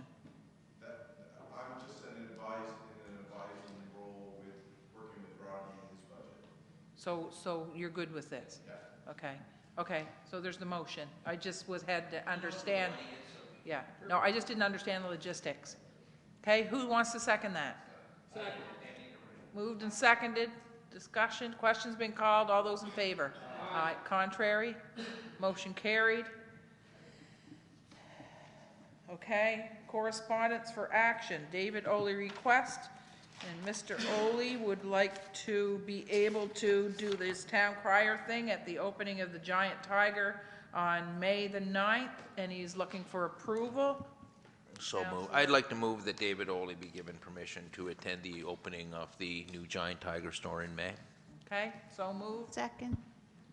I'm just in an advising role with working with Rodney and his budget. So you're good with this? Yeah. Okay, so there's the motion. I just had to understand. Yeah, no, I just didn't understand the logistics. Okay, who wants to second that? Second. Moved and seconded. Discussion, questions been called. All those in favor? Aye. Contrary? Motion carried. Okay, correspondence for action. David Oley request, and Mr. Oley would like to be able to do this town crier thing at the opening of the Giant Tiger on May the 9th, and he's looking for approval. So I'd like to move that David Oley be given permission to attend the opening of the new Giant Tiger store in May. Okay, so moved. Second.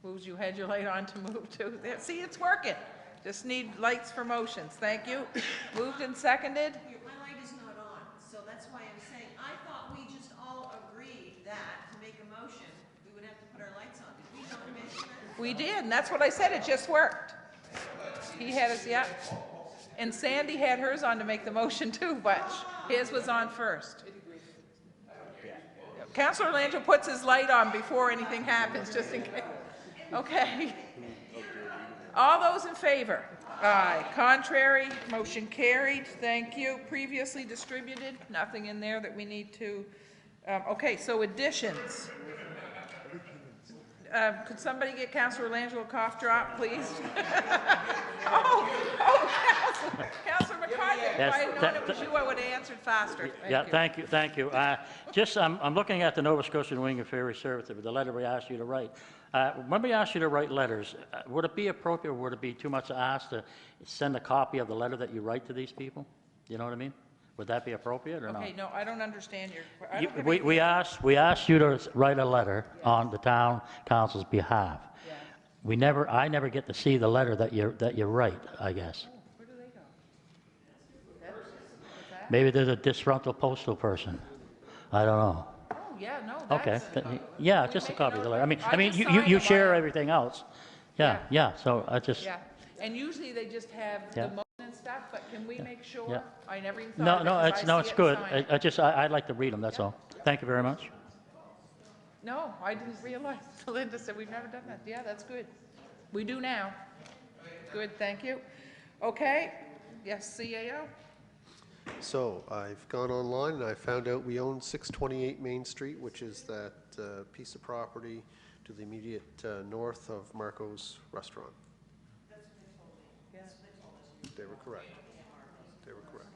Moves, you had your light on to move to. There, see, it's working. Just need lights for motions. Thank you. Moved and seconded. My light is not on, so that's why I'm saying, I thought we just all agreed that to make a motion, we would have to put our lights on. Did we not mention that? We did, and that's what I said, it just worked. He had his, yeah. And Sandy had hers on to make the motion too, but his was on first. Councillor Langell puts his light on before anything happens, just in case. Okay. All those in favor? Aye. Contrary? Motion carried. Thank you. Previously distributed? Nothing in there that we need to... okay, so additions. Could somebody get Councillor Langell a cough drop, please? Councillor McCarthy, if I had known it was you, I would have answered faster. Thank you. I'm looking at the Nova Scotia New England Ferry Service, the letter we asked you to write. When we asked you to write letters, would it be appropriate or would it be too much to ask to send a copy of the letter that you write to these people? You know what I mean? Would that be appropriate or not? Okay, no, I don't understand your... We asked you to write a letter on the town council's behalf. Yeah. I never get to see the letter that you write, I guess. Oh, where do they go? Maybe there's a disgruntled postal person. I don't know. Oh, yeah, no, that's... Okay. Yeah, just a copy of the letter. I mean, you share everything else. Yeah, so I just... Yeah, and usually they just have the motion and stuff, but can we make sure? Yeah. I never even thought of it. It's good. I'd like to read them, that's all. Thank you very much. No, I didn't realize. Linda said we've never done that. Yeah, that's good. We do now. Good, thank you. Okay, yes, CAO? So I've gone online and I found out we own 628 Main Street, which is that piece of property to the immediate north of Marco's Restaurant. They were correct. They were correct.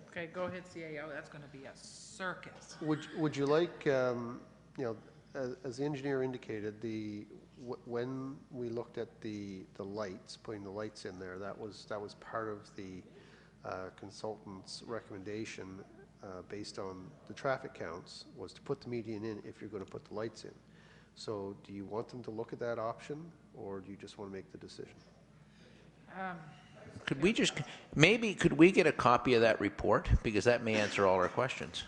Okay, go ahead, CAO. That's going to be a circus. Would you like, as the engineer indicated, when we looked at the lights, putting the lights in there, that was part of the consultant's recommendation based on the traffic counts, was to put the median in if you're going to put the lights in. So do you want them to look at that option, or do you just want to make the decision? Could we could we get a copy of that report? Because that may answer all our questions.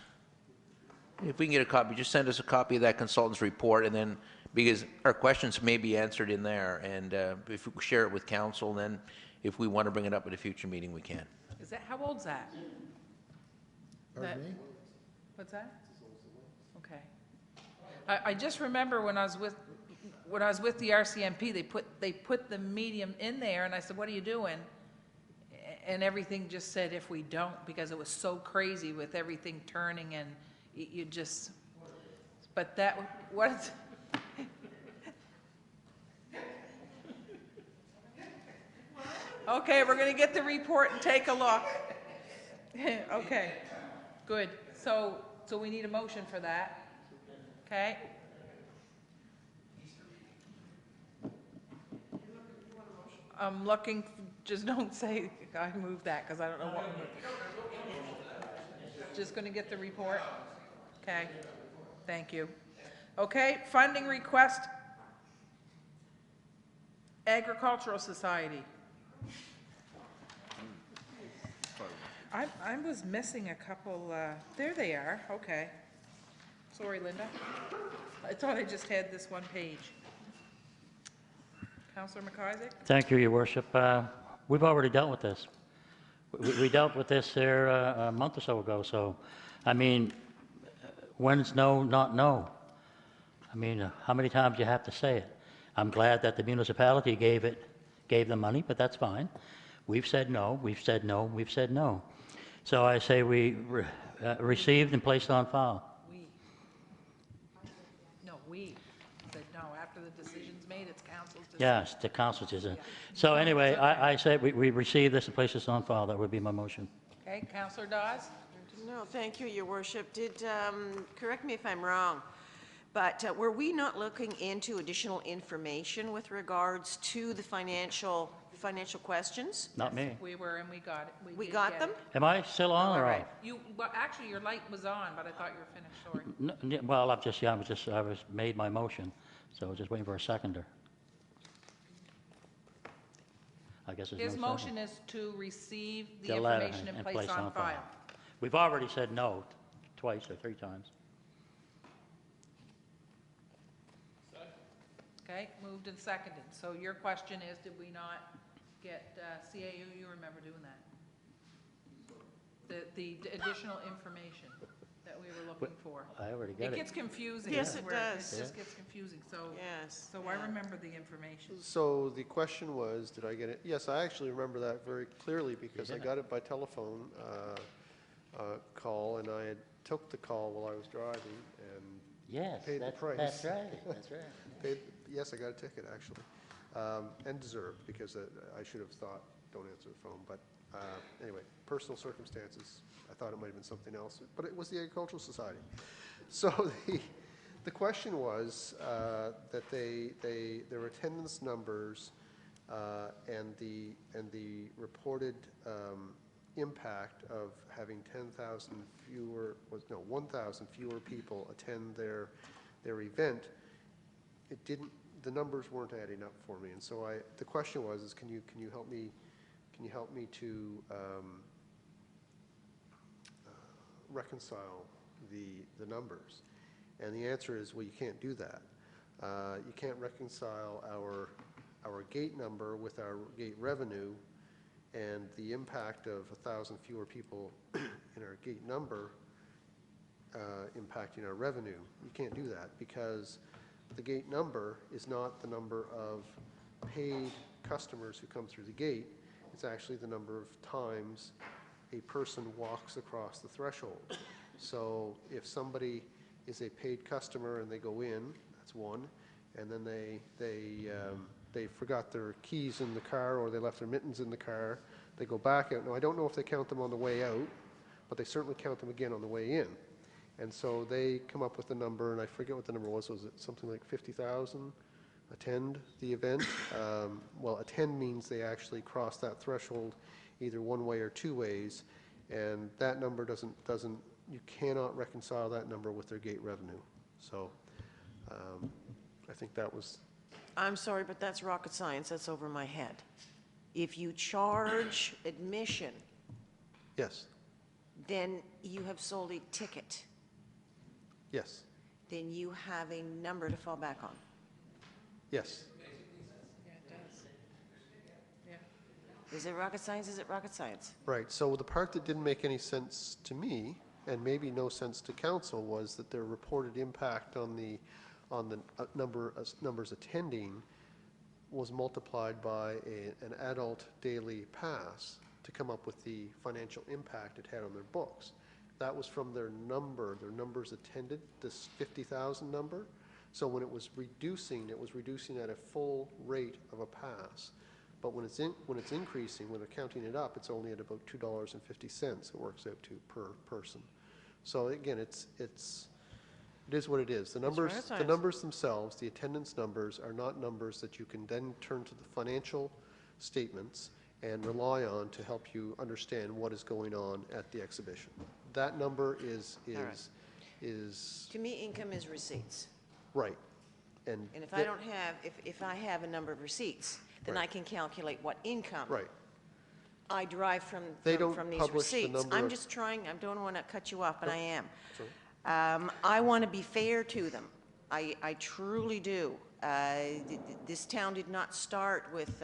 If we can get a copy, just send us a copy of that consultant's report, and then, because our questions may be answered in there, and if we share it with council, then if we want to bring it up at a future meeting, we can. Is that, how old's that? Pardon me? What's that? Okay. I just remember when I was with the RCMP, they put the medium in there, and I said, what are you doing? And everything just said, if we don't, because it was so crazy with everything turning, and you just, but that, what? Okay, we're going to get the report and take a look. Okay, good. So we need a motion for that. Okay? I'm looking, just don't say I moved that, because I don't know what. Just going to get the report? Okay, thank you. Okay, funding request, Agricultural Society. I was missing a couple, there they are, okay. Sorry, Linda. I thought I just had this one page. Councillor McIsaac? Thank you, Your Worship. We've already dealt with this. We dealt with this there a month or so ago, so, I mean, when's no, not no? I mean, how many times do you have to say it? I'm glad that the municipality gave them money, but that's fine. We've said no, we've said no, we've said no. So I say we received and placed on file. We said no. After the decision's made, it's council's decision. Yes, the council's decision. So anyway, I say we receive this and place this on file. That would be my motion. Okay, Councillor Dawes? No, thank you, Your Worship. Correct me if I'm wrong, but were we not looking into additional information with regards to the financial questions? Not me. We were, and we got it. We got them? Am I still on or off? Well, actually, your light was on, but I thought you were finished, sorry. Well, I was made my motion, so I was just waiting for a seconder. I guess there's no His second. motion is to receive the The letter information and place on file. We've already said no twice or 3 times. Okay, moved and seconded. So your question is, did we not get CAU, you remember doing that? The additional information that we were looking for. I already got It it. gets confusing. Yes, it where does. It just gets confusing, so. Yes, So I yeah. remember the information. So the question was, did I get it? Yes, I actually remember that very clearly because I Yeah. got it by telephone call, and I had took the call while I was driving and Yes, paid the that's price. that's right. Paid, yes, I got a ticket, actually, and deserved, because I should have thought, don't answer the phone, but anyway, personal circumstances, I thought it might have been something else, but it was the Agricultural Society. So the question was that their attendance numbers and the reported impact of having 10,000 fewer, 1,000 fewer people attend their event, it didn't, the numbers weren't adding up for me, and so the question was, can you help me to reconcile the numbers? And the answer is, well, you can't do that. You can't reconcile our gate number with our gate revenue, and the impact of 1,000 fewer people in our gate number impacting our revenue. You can't do that because the gate number is not the number of paid customers who come through the gate. It's actually the number of times a person walks across the threshold. So if somebody is a paid customer and they go in, that's one, and then they forgot their keys in the car or they left their mittens in the car, they go back out. Now, I don't know if they count them on the way out, but they certainly count them again on the way in. And so they come up with a number, and I forget what the number was it something like 50,000 attend the event? Well, attend means they actually cross that threshold either one way or 2 ways, and that number doesn't, you cannot reconcile that number with their gate revenue. So I think that was. I'm sorry, but that's rocket science. That's over my head. If you charge admission, Yes, then you have sold a ticket. yes, Then you have a number to fall back on. yes. Yeah, it does. Yeah. Is it rocket science? Is it rocket science? Right, so the part that didn't make any sense to me, and maybe no sense to council, was that their reported impact on the numbers attending was multiplied by an adult daily pass to come up with the financial impact it had on their books. That was from their numbers attended, this 50,000 number. So when it was reducing at a full rate of a pass. But when it's increasing, when they're counting it up, it's only at about $2.50 it works out to per person. So again, it is what it is. The numbers themselves, the attendance numbers, are not numbers that you can then turn to the financial statements and rely on to help you understand what is going on at the exhibition. That number is To me, income is receipts. right. And if I don't have, if I have a number of receipts, then I can calculate what income Right. I derive from They don't these publish the receipts. number I'm of- just trying, I don't want to cut you off, but I am. Sorry. I want to be fair to them. I truly do. This town did not start with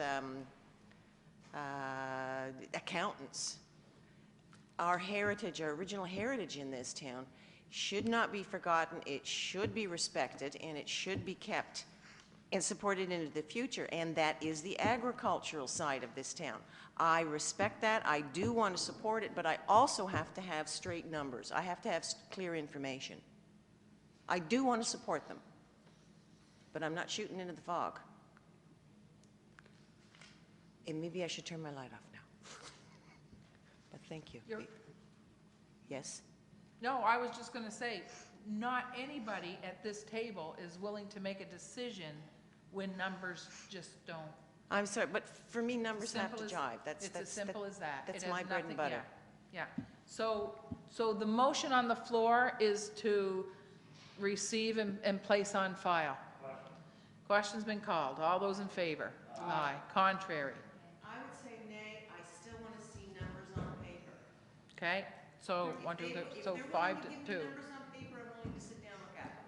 accountants. Our heritage, our original heritage in this town should not be forgotten. It should be respected, and it should be kept and supported into the future, and that is the agricultural side of this town. I respect that. I do want to support it, but I also have to have straight numbers. I have to have clear information. I do want to support them, but I'm not shooting into the fog. And maybe I should turn my light off now. But thank you. Yes? No, I was just going to say, not anybody at this table is willing to make a decision when numbers just don't. I'm sorry, but for me, numbers have to Simple as- jive. It's as simple as that. That's It has my bread and nothing- butter. Yeah. So the motion on the floor is to receive and place on file. Question's been called. All those in favor? Aye. Contrary? I would say nay. I still want to see numbers on paper. Okay. So, one, two, three, so 5 to 2. Numbers on paper, I'm willing to sit down and look at them.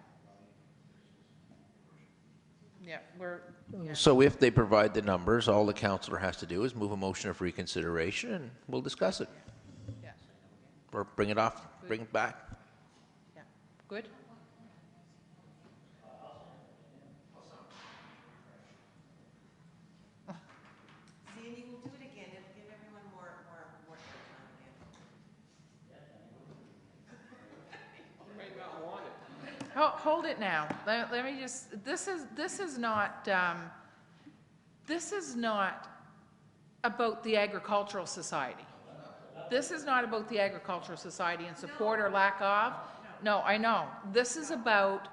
Yeah, we're, yeah. So if they provide the numbers, all the councillor has to do is move a motion of reconsideration, and we'll discuss it. Yeah. Or bring it off, bring it back. Yeah, good? See, and you will do it again, it'll give everyone more time again. You may not want it. Hold it now. Let me just, this is not about the Agricultural Society. This is not about the Agricultural Society and support or lack of. No, I know. This is about,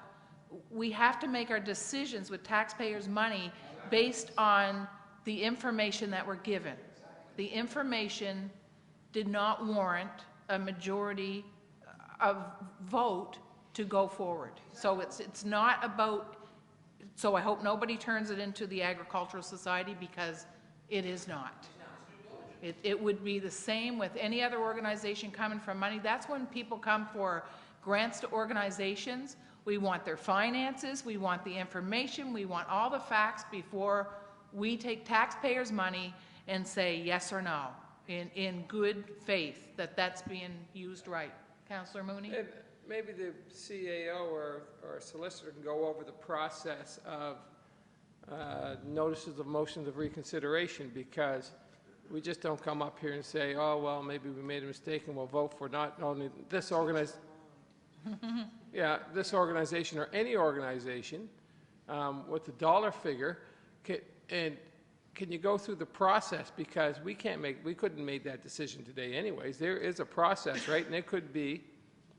we have to make our decisions with taxpayers' money based on the information that we're given. The information did not warrant a majority of vote to go forward. So it's not about, so I hope nobody turns it into the Agricultural Society, because it is not. It would be the same with any other organization coming from money. That's when people come for grants to organizations. We want their finances, we want the information, we want all the facts before we take taxpayers' money and say yes or no, in good faith that that's being used right. Councillor Mooney? And maybe the CAO or solicitor can go over the process of notices of motions of reconsideration, because we just don't come up here and say, oh, well, maybe we made a mistake and we'll vote for not only this this organization or any organization with the dollar figure. And can you go through the process? Because we couldn't make that decision today anyways. There is a process, right? And it could be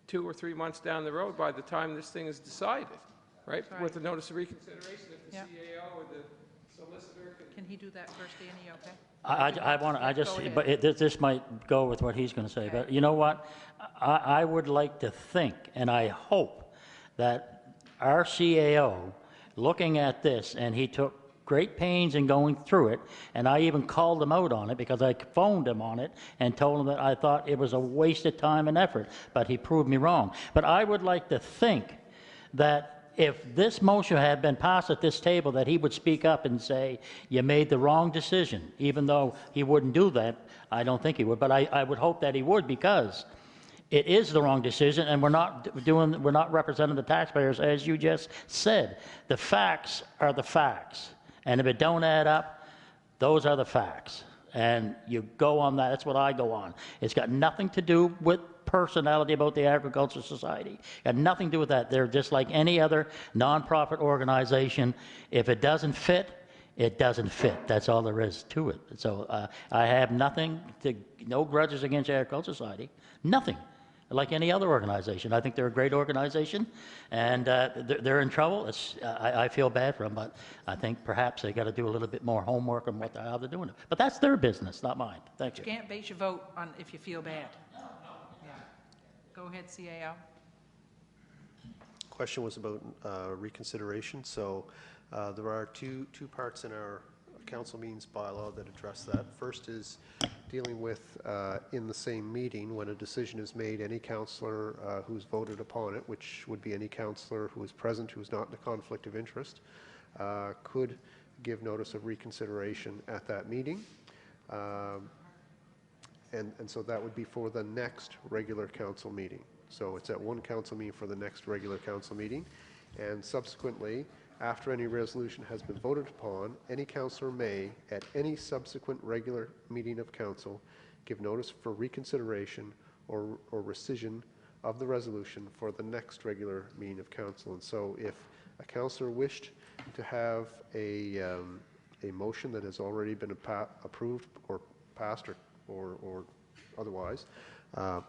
2 or 3 months down the road by the time this thing is decided, right? With the notice of reconsideration, if the CAO or the solicitor Can he do that first, Danny? Okay. This might go with what he's going to say, but you know what? I would like to think, and I hope, that our CAO, looking at this, and he took great pains in going through it, and I even called him out on it because I phoned him on it and told him that I thought it was a waste of time and effort, but he proved me wrong. But I would like to think that if this motion had been passed at this table, that he would speak up and say, you made the wrong decision, even though he wouldn't do that. I don't think he would, but I would hope that he would, because it is the wrong decision, and we're not representing the taxpayers, as you just said. The facts are the facts, and if it don't add up, those are the facts, and you go on that. That's what I go on. It's got nothing to do with personality about the Agricultural Society. Got nothing to do with that. They're just like any other nonprofit organization. If it doesn't fit, it doesn't fit. That's all there is to it. So I have no grudges against the Agricultural Society. Nothing. Like any other organization. I think they're a great organization, and they're in trouble. I feel bad for them, but I think perhaps they got to do a little bit more homework on how they're doing it. But that's their business, not mine. Thank you. You can't base your vote on if you feel bad. Yeah. Go ahead, CAO. Question was about reconsideration. So there are two parts in our council meetings bylaw that address that. First is dealing with in the same meeting, when a decision is made, any councillor who's voted upon it, which would be any councillor who is present who is not in a conflict of interest, could give notice of reconsideration at that meeting. And so that would be for the next regular council meeting. So it's at one council meeting for the next regular council meeting. And subsequently, after any resolution has been voted upon, any councillor may, at any subsequent regular meeting of council, give notice for reconsideration or rescission of the resolution for the next regular meeting of council. And so if a councillor wished to have a motion that has already been approved or passed or otherwise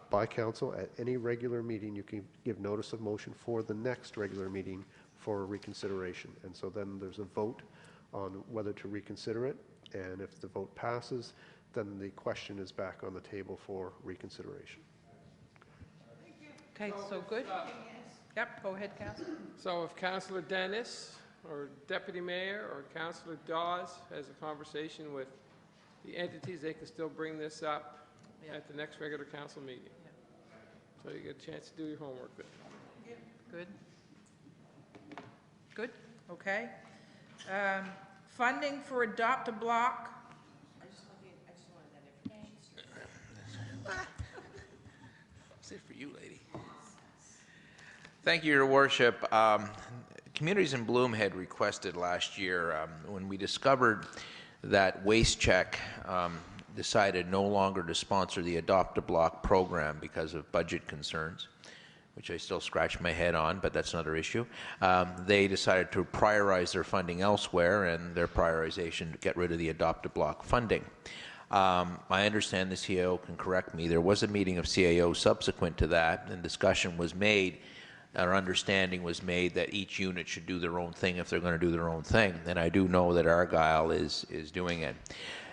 by council, at any regular meeting, you can give notice of motion for the next regular meeting for reconsideration. And so then there's a vote on whether to reconsider it, and if the vote passes, then the question is back on the table for reconsideration. Okay, so good. Yep, go ahead, Councillor. So if Councillor Dennis or Deputy Mayor or Councillor Dawes has a conversation with the entities, they can still bring this up at the next regular council meeting. So you get a chance to do your homework then. Good. Good, okay. Funding for Adopt-A-Block. That's it for you, lady. Thank you, Your Worship. Communities in Bloom had requested last year, when we discovered that WasteCheck decided no longer to sponsor the Adopt-A-Block program because of budget concerns, which I still scratch my head on, but that's another issue. They decided to prioritize their funding elsewhere, and their prioritization to get rid of the Adopt-A-Block funding. I understand the CAO can correct me. There was a meeting of CAO subsequent to that, and discussion was made, our understanding was made that each unit should do their own thing if they're going to do their own thing, and I do know that Argyle is doing it.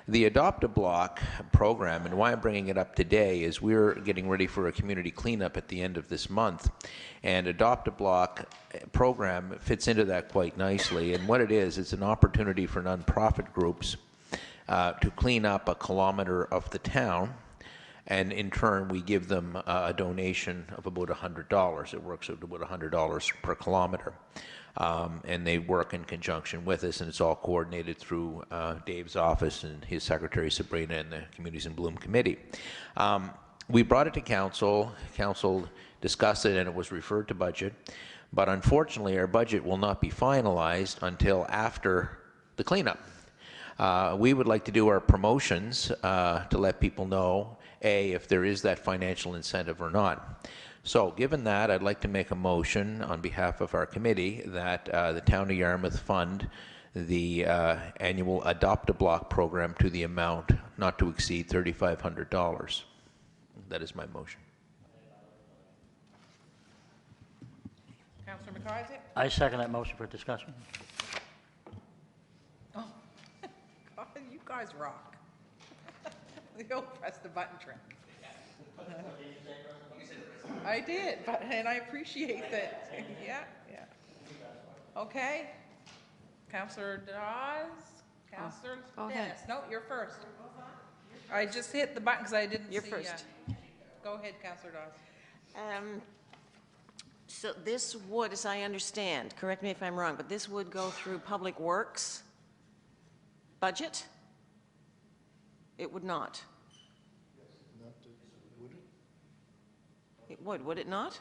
The Adopt-A-Block program, and why I'm bringing it up today, is we're getting ready for a community cleanup at the end of this month, and Adopt-A-Block program fits into that quite nicely. And what it is, it's an opportunity for nonprofit groups to clean up a kilometer of the town, and in turn we give them a donation of about $100. It works out about $100 per kilometer. And they work in conjunction with us, and it's all coordinated through Dave's office and his secretary Sabrina and the Communities in Bloom committee. We brought it to council. Council discussed it, and it was referred to budget. But unfortunately, our budget will not be finalized until after the cleanup. We would like to do our promotions to let people know, A, if there is that financial incentive or not. So given that, I'd like to make a motion on behalf of our committee that the Town of Yarmouth fund the annual Adopt-A-Block program to the amount not to exceed $3,500. That is my motion. Councillor McIsaac? I second that motion for discussion. Oh, God, you guys rock. The old press the button trick. I did, and I appreciate that. Yeah. Okay. Councillor Dawes? Councillor go ahead. Dennis? No, you're first. I just hit the button because I didn't see. You're first. Go ahead, Councillor Dawes. So this would, as I understand, correct me if I'm wrong, but this would go through Public Works budget? It would not? It would it not?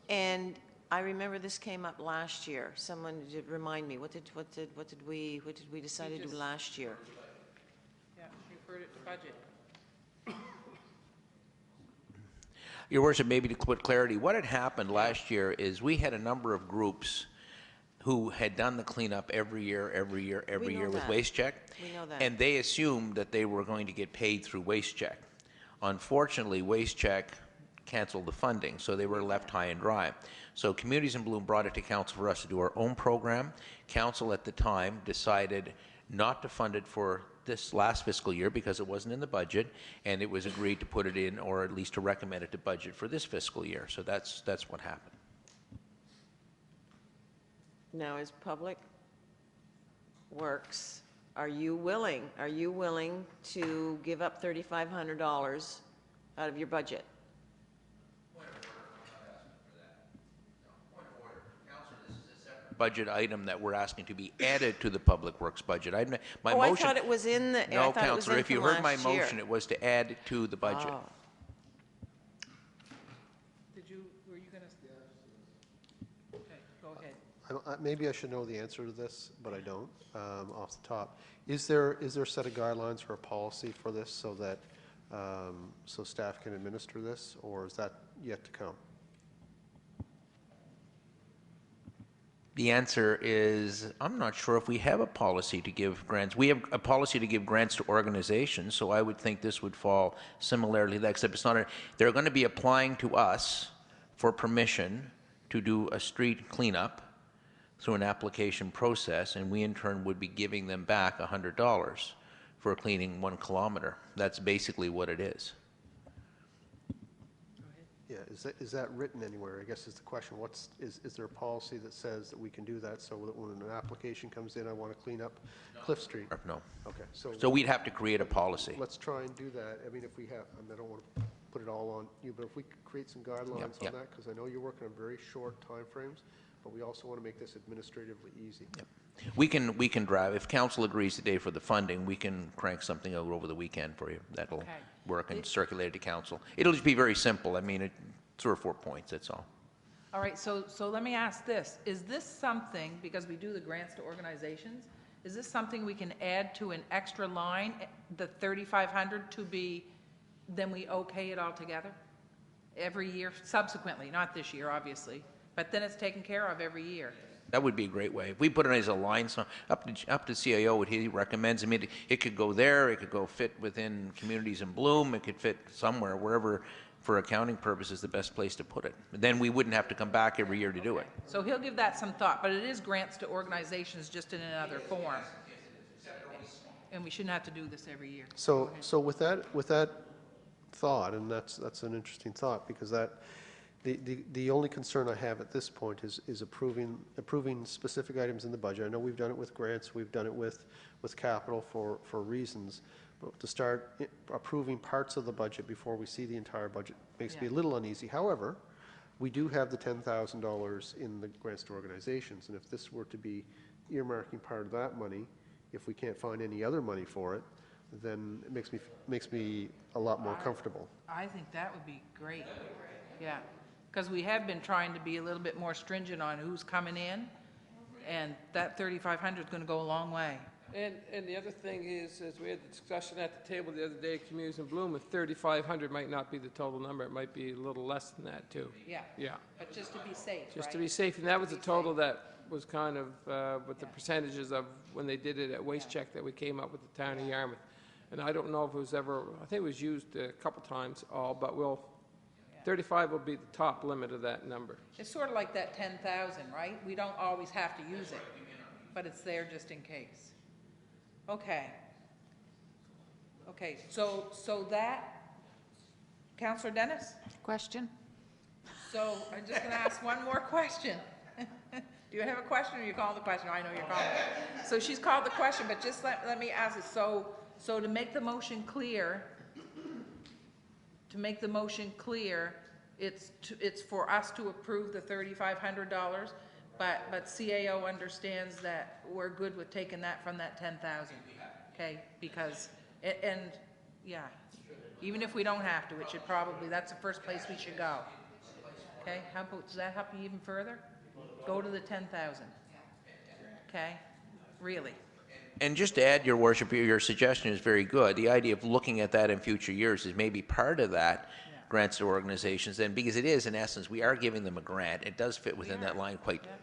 And I remember this came up last year. Someone did remind me. What did we decide to do last year? Yeah, you referred it to budget. Your Worship, maybe to put clarity, what had happened last year is we had a number of groups who had done the cleanup every year with WasteCheck. We know that. And they assumed that they were going to get paid through WasteCheck. Unfortunately, WasteCheck canceled the funding, so they were left high and dry. So Communities in Bloom brought it to council for us to do our own program. Council at the time decided not to fund it for this last fiscal year because it wasn't in the budget, and it was agreed to put it in, or at least to recommend it to budget for this fiscal year. So that's what happened. Now, as Public Works, are you willing to give up $3,500 out of your budget? Budget item that we're asking to be added to the Public Works budget. I thought it was in the. No, Councillor, if you heard my motion, it was to add it to the budget. Oh. Were you going to? Okay, go ahead. Maybe I should know the answer to this, but I don't, off the top. Is there a set of guidelines or a policy for this so that, so staff can administer this, or is that yet to come? The answer is, I'm not sure if we have a policy to give grants. We have a policy to give grants to organizations, so I would think this would fall similarly to that, except it's not they're going to be applying to us for permission to do a street cleanup through an application process, and we in turn would be giving them back $100 for cleaning 1 kilometer. That's basically what it is. Yeah, is that written anywhere? I guess is the question. Is there a policy that says that we can do that so that when an application comes in, I want to clean up Cliff Street? No. Okay. So we'd have to create a policy. Let's try and do that. I mean, if we have, I don't want to put it all on you, but if we could create some guidelines on that, because I know you're working on very short timeframes, but we also want to make this administratively easy. We can drive, if council agrees today for the funding, we can crank something out over the weekend for you. That'll work and circulate it to council. It'll just be very simple. I mean, 3 or 4 points, that's all. All right, so let me ask this. Is this something, because we do the grants to organizations, is this something we can add to an extra line, the 3,500 to be, then we okay it all together? Every year subsequently, not this year, obviously, but then it's taken care of every year. That would be a great way. If we put it as a line, so up to CAO, what he recommends, I mean, it could go there, it could go fit within Communities in Bloom, it could fit somewhere, wherever, for accounting purposes, the best place to put it. Then we wouldn't have to come back every year to do it. So he'll give that some thought, but it is grants to organizations just in another form. And we shouldn't have to do this every year. So with that thought, and that's an interesting thought, because the only concern I have at this point is approving specific items in the budget. I know we've done it with grants, we've done it with capital for reasons, but to start approving parts of the budget before we see the entire budget makes me a little uneasy. However, we do have the $10,000 in the grants to organizations, and if this were to be earmarking part of that money, if we can't find any other money for it, then it makes me a lot more comfortable. I think that would be great, yeah. Because we have been trying to be a little bit more stringent on who's coming in, and that 3,500 is going to go a long way. And the other thing is, as we had the discussion at the table the other day, Communities in Bloom, 3,500 might not be the total number. It might be a little less than that, too. Yeah. Yeah. But just to be safe, Just to right? be safe, and that was the total that was kind of with the percentages of when they did it at Waste Check that we came up with the town of Yarmouth. And I don't know if it was ever, I think it was used a couple times all, but 35 will be the top limit of that number. It's sort of like that 10,000, right? We don't always have to use it, but it's there just in case. Okay. Okay, so that, Councillor Dennis? Question? So I'm just going to ask one more question. Do you have a question, or you call the question? I know you're calling it. So she's called the question, but just let me ask it. So to make the motion clear, it's for us to approve the $3,500, but CAO understands that we're good with taking that from that 10,000. Okay, because yeah, even if we don't have to, it should probably, that's the first place we should go. Okay, how about, does that help you even further? Go to the 10,000. Okay, really. And just to add, Your Worship, your suggestion is very good. The idea of looking at that in future years is maybe part of that grants to organizations, then, because it is, in essence, we are giving them a grant. It does fit within that line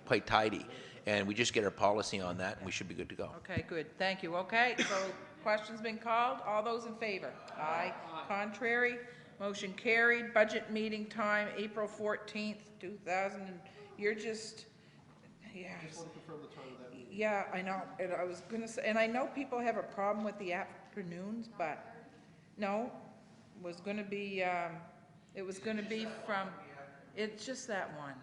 quite tidy. And we just get our policy on that, and we should be good to go. Okay, good. Thank you. Okay, so question's been called. All those in favor? Aye. Contrary? Motion carried. Budget meeting time, April 14th, 2000. You're just, yeah. Yeah, I know. And I was going to say, and I know people have a problem with the afternoons, but no, it was going to be from, it's just that one.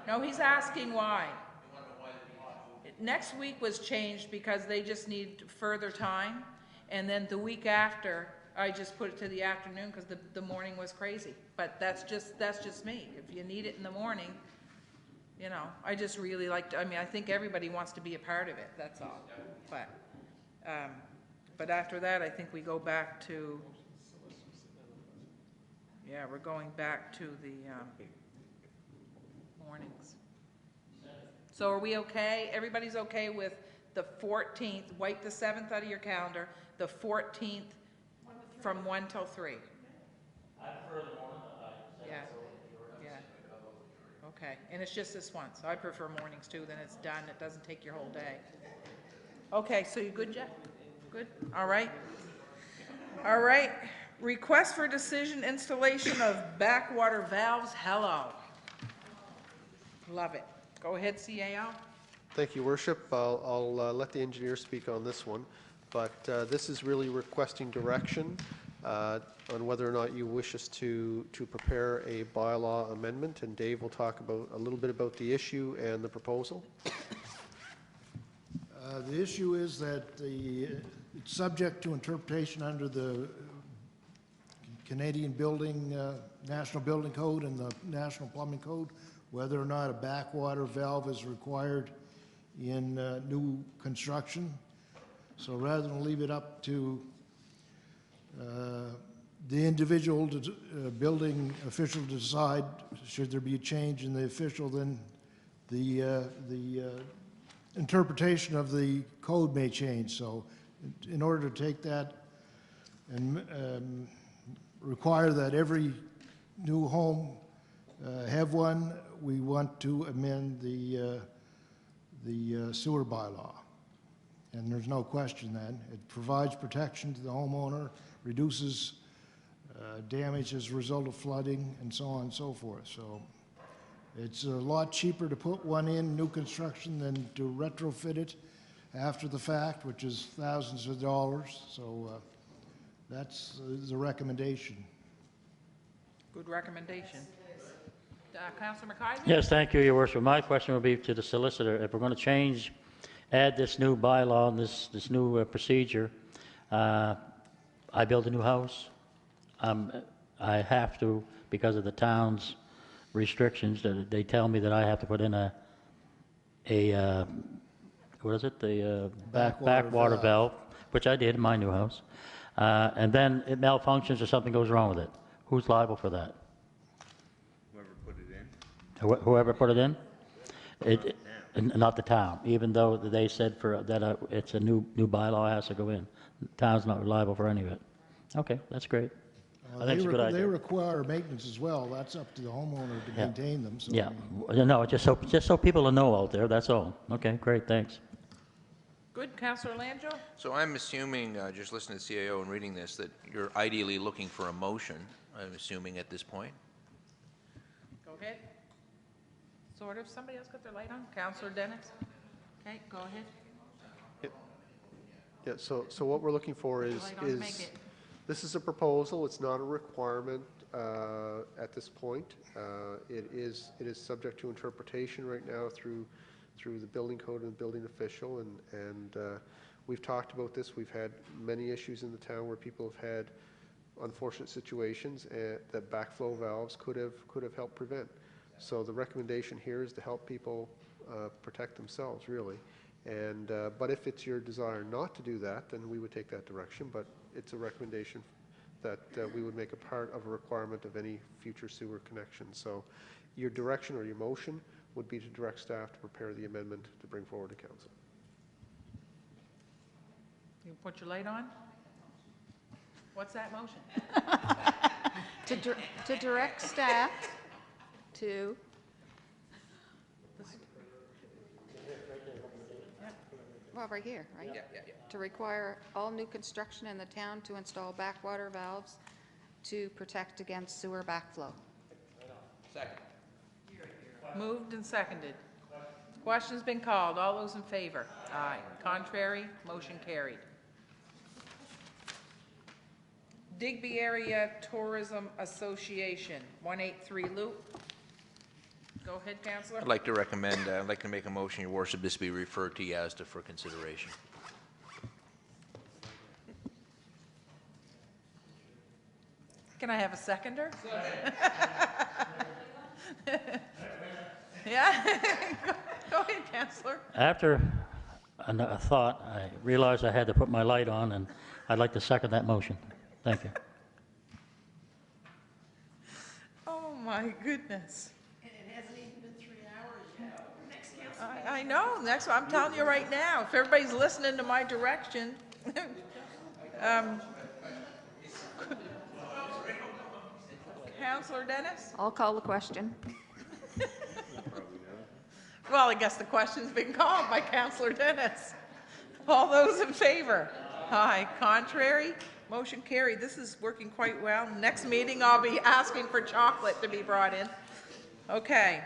No, he's asking why. Next week was changed because they just need further time, and then the week after, I just put it to the afternoon because the morning was crazy. But that's just me. If you need it in the morning, you know, I just really like to, I mean, I think everybody wants to be a part of it, that's all. But after that, I think we go back to, yeah, we're going back to the mornings. So are we okay? Everybody's okay with the 14th, wipe the 7th out of your calendar, the 14th from 1 till 3? I prefer the morning. Yeah. Okay, and it's just this once. I prefer mornings too, then it's done. It doesn't take your whole day. Okay, so you good, Jeff? Good? All right. All right. Request for decision installation of backwater valves. Hello. Love it. Go ahead, CAO. Thank you, Worship. I'll let the engineer speak on this one, but this is really requesting direction on whether or not you wish us to prepare a bylaw amendment, and Dave will talk a little bit about the issue and the proposal. The issue is that it's subject to interpretation under the Canadian National Building Code and the National Plumbing Code, whether or not a backwater valve is required in new construction. So rather than leave it up to the individual building official to decide, should there be a change in the official, then the interpretation of the code may change. So in order to take that and require that every new home have one, we want to amend the sewer bylaw. And there's no question then. It provides protection to the homeowner, reduces damage as a result of flooding, and so on and so forth. So it's a lot cheaper to put one in new construction than to retrofit it after the fact, which is thousands of dollars. So that's the recommendation. Good recommendation. Councillor McIver? Yes, thank you, Your Worship. My question would be to the solicitor. If we're going to add this new bylaw and this new procedure, I build a new house. I have to, because of the town's restrictions, that they tell me that I have to put in a what is it? The backwater valve, which I did in my new house. And then it malfunctions or something goes wrong with it. Who's liable for that? Whoever put it in. Whoever put it in? Not the town, even though they said that it's a new bylaw has to go in. The town's not liable for any of it. Okay, that's great. I think it's a good idea. They require maintenance as well. That's up to the homeowner to maintain them. So Yeah, no, just so people will know out there, that's all. Okay, great, thanks. Good. Councillor Lanjo? So I'm assuming, just listening to the CAO and reading this, that you're ideally looking for a motion, I'm assuming at this point? Go ahead. Sort of. Somebody else got their light on? Councillor Dennis? Okay, go ahead. Yeah, so what we're looking for is this is a proposal. It's not a requirement at this point. It is subject to interpretation right now through the building code and building official, and we've talked about this. We've had many issues in the town where people have had unfortunate situations that backflow valves could have helped prevent. So the recommendation here is to help people protect themselves, really. And but if it's your desire not to do that, then we would take that direction. But it's a recommendation that we would make a part of a requirement of any future sewer connection. So your direction or your motion would be to direct staff to prepare the amendment to bring forward to council. You put your light on? What's that motion? To direct staff to... Well, right here, right? Yeah. To require all new construction in the town to install backwater valves to protect against sewer backflow. Second. Moved and seconded. Question's been called. All those in favor? Aye. Contrary? Motion carried. Digby Area Tourism Association, 183 Loop. Go ahead, Councillor. I'd like to recommend, I'd like to make a motion, Your Worship, this be referred to YASTA for consideration. Can I have a seconder? Yeah? Go ahead, Councillor. After a thought, I realized I had to put my light on, and I'd like to second that motion. Thank you. Oh, my goodness. And it hasn't even been 3 hours yet. Next council. I know. That's what I'm telling you right now. If everybody's listening to my direction. Councillor Dennis? I'll call the question. Well, I guess the question's been called by Councillor Dennis. All those in favor? Aye. Contrary? Motion carried. This is working quite well. Next meeting, I'll be asking for chocolate to be brought in. Okay.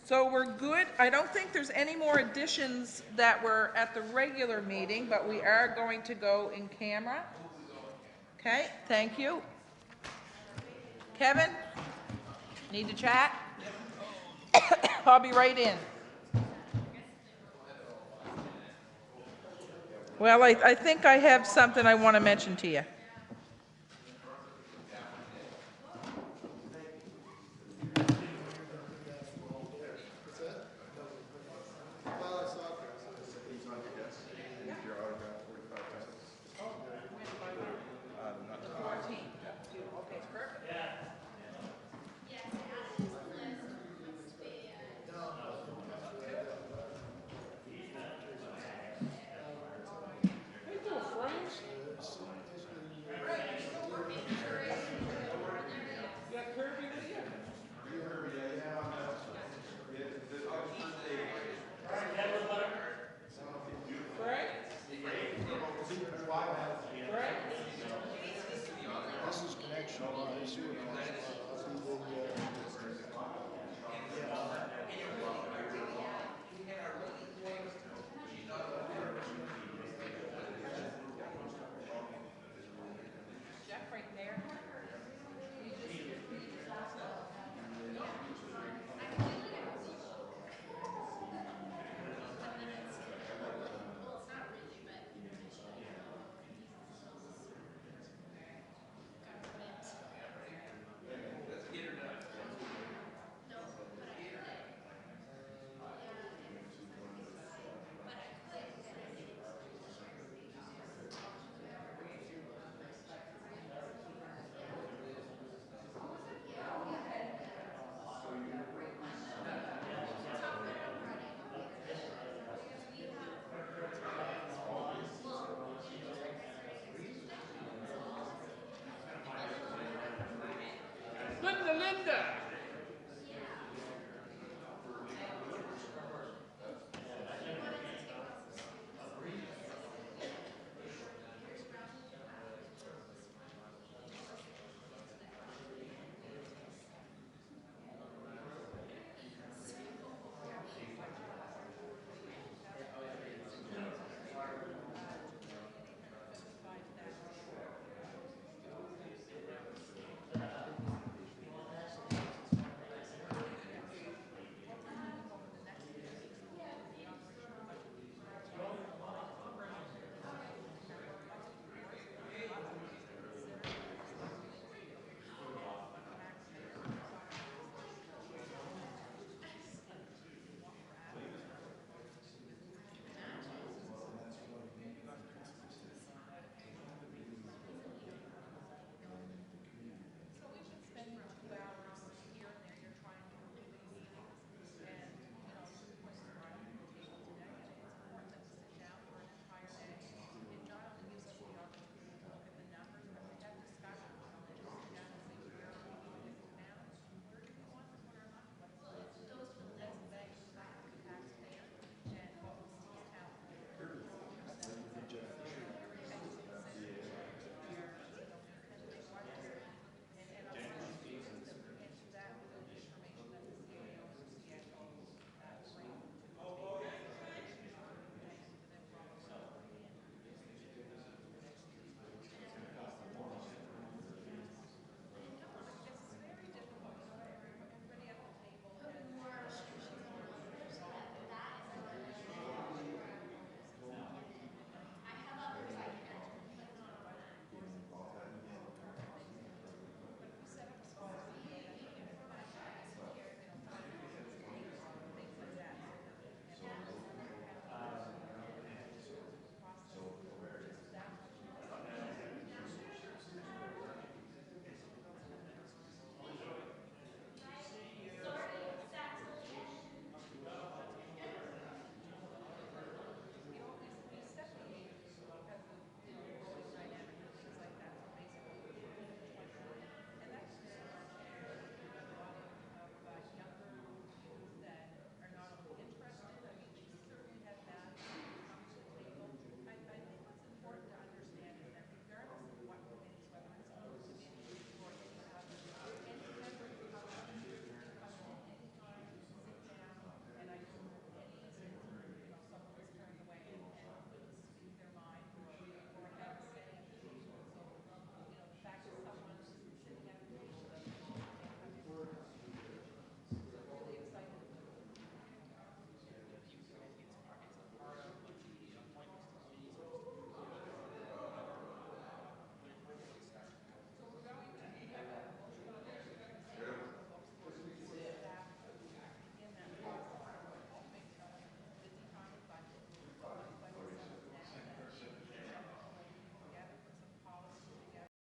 So we're good. I don't think there's any more additions that were at the regular meeting, but we are going to go in camera. Okay, thank you. Kevin, need to chat? I'll be right in. Well, I think I have something I want to mention to you. This is connection wise, sewer connection wise, Jeff right there. Linda!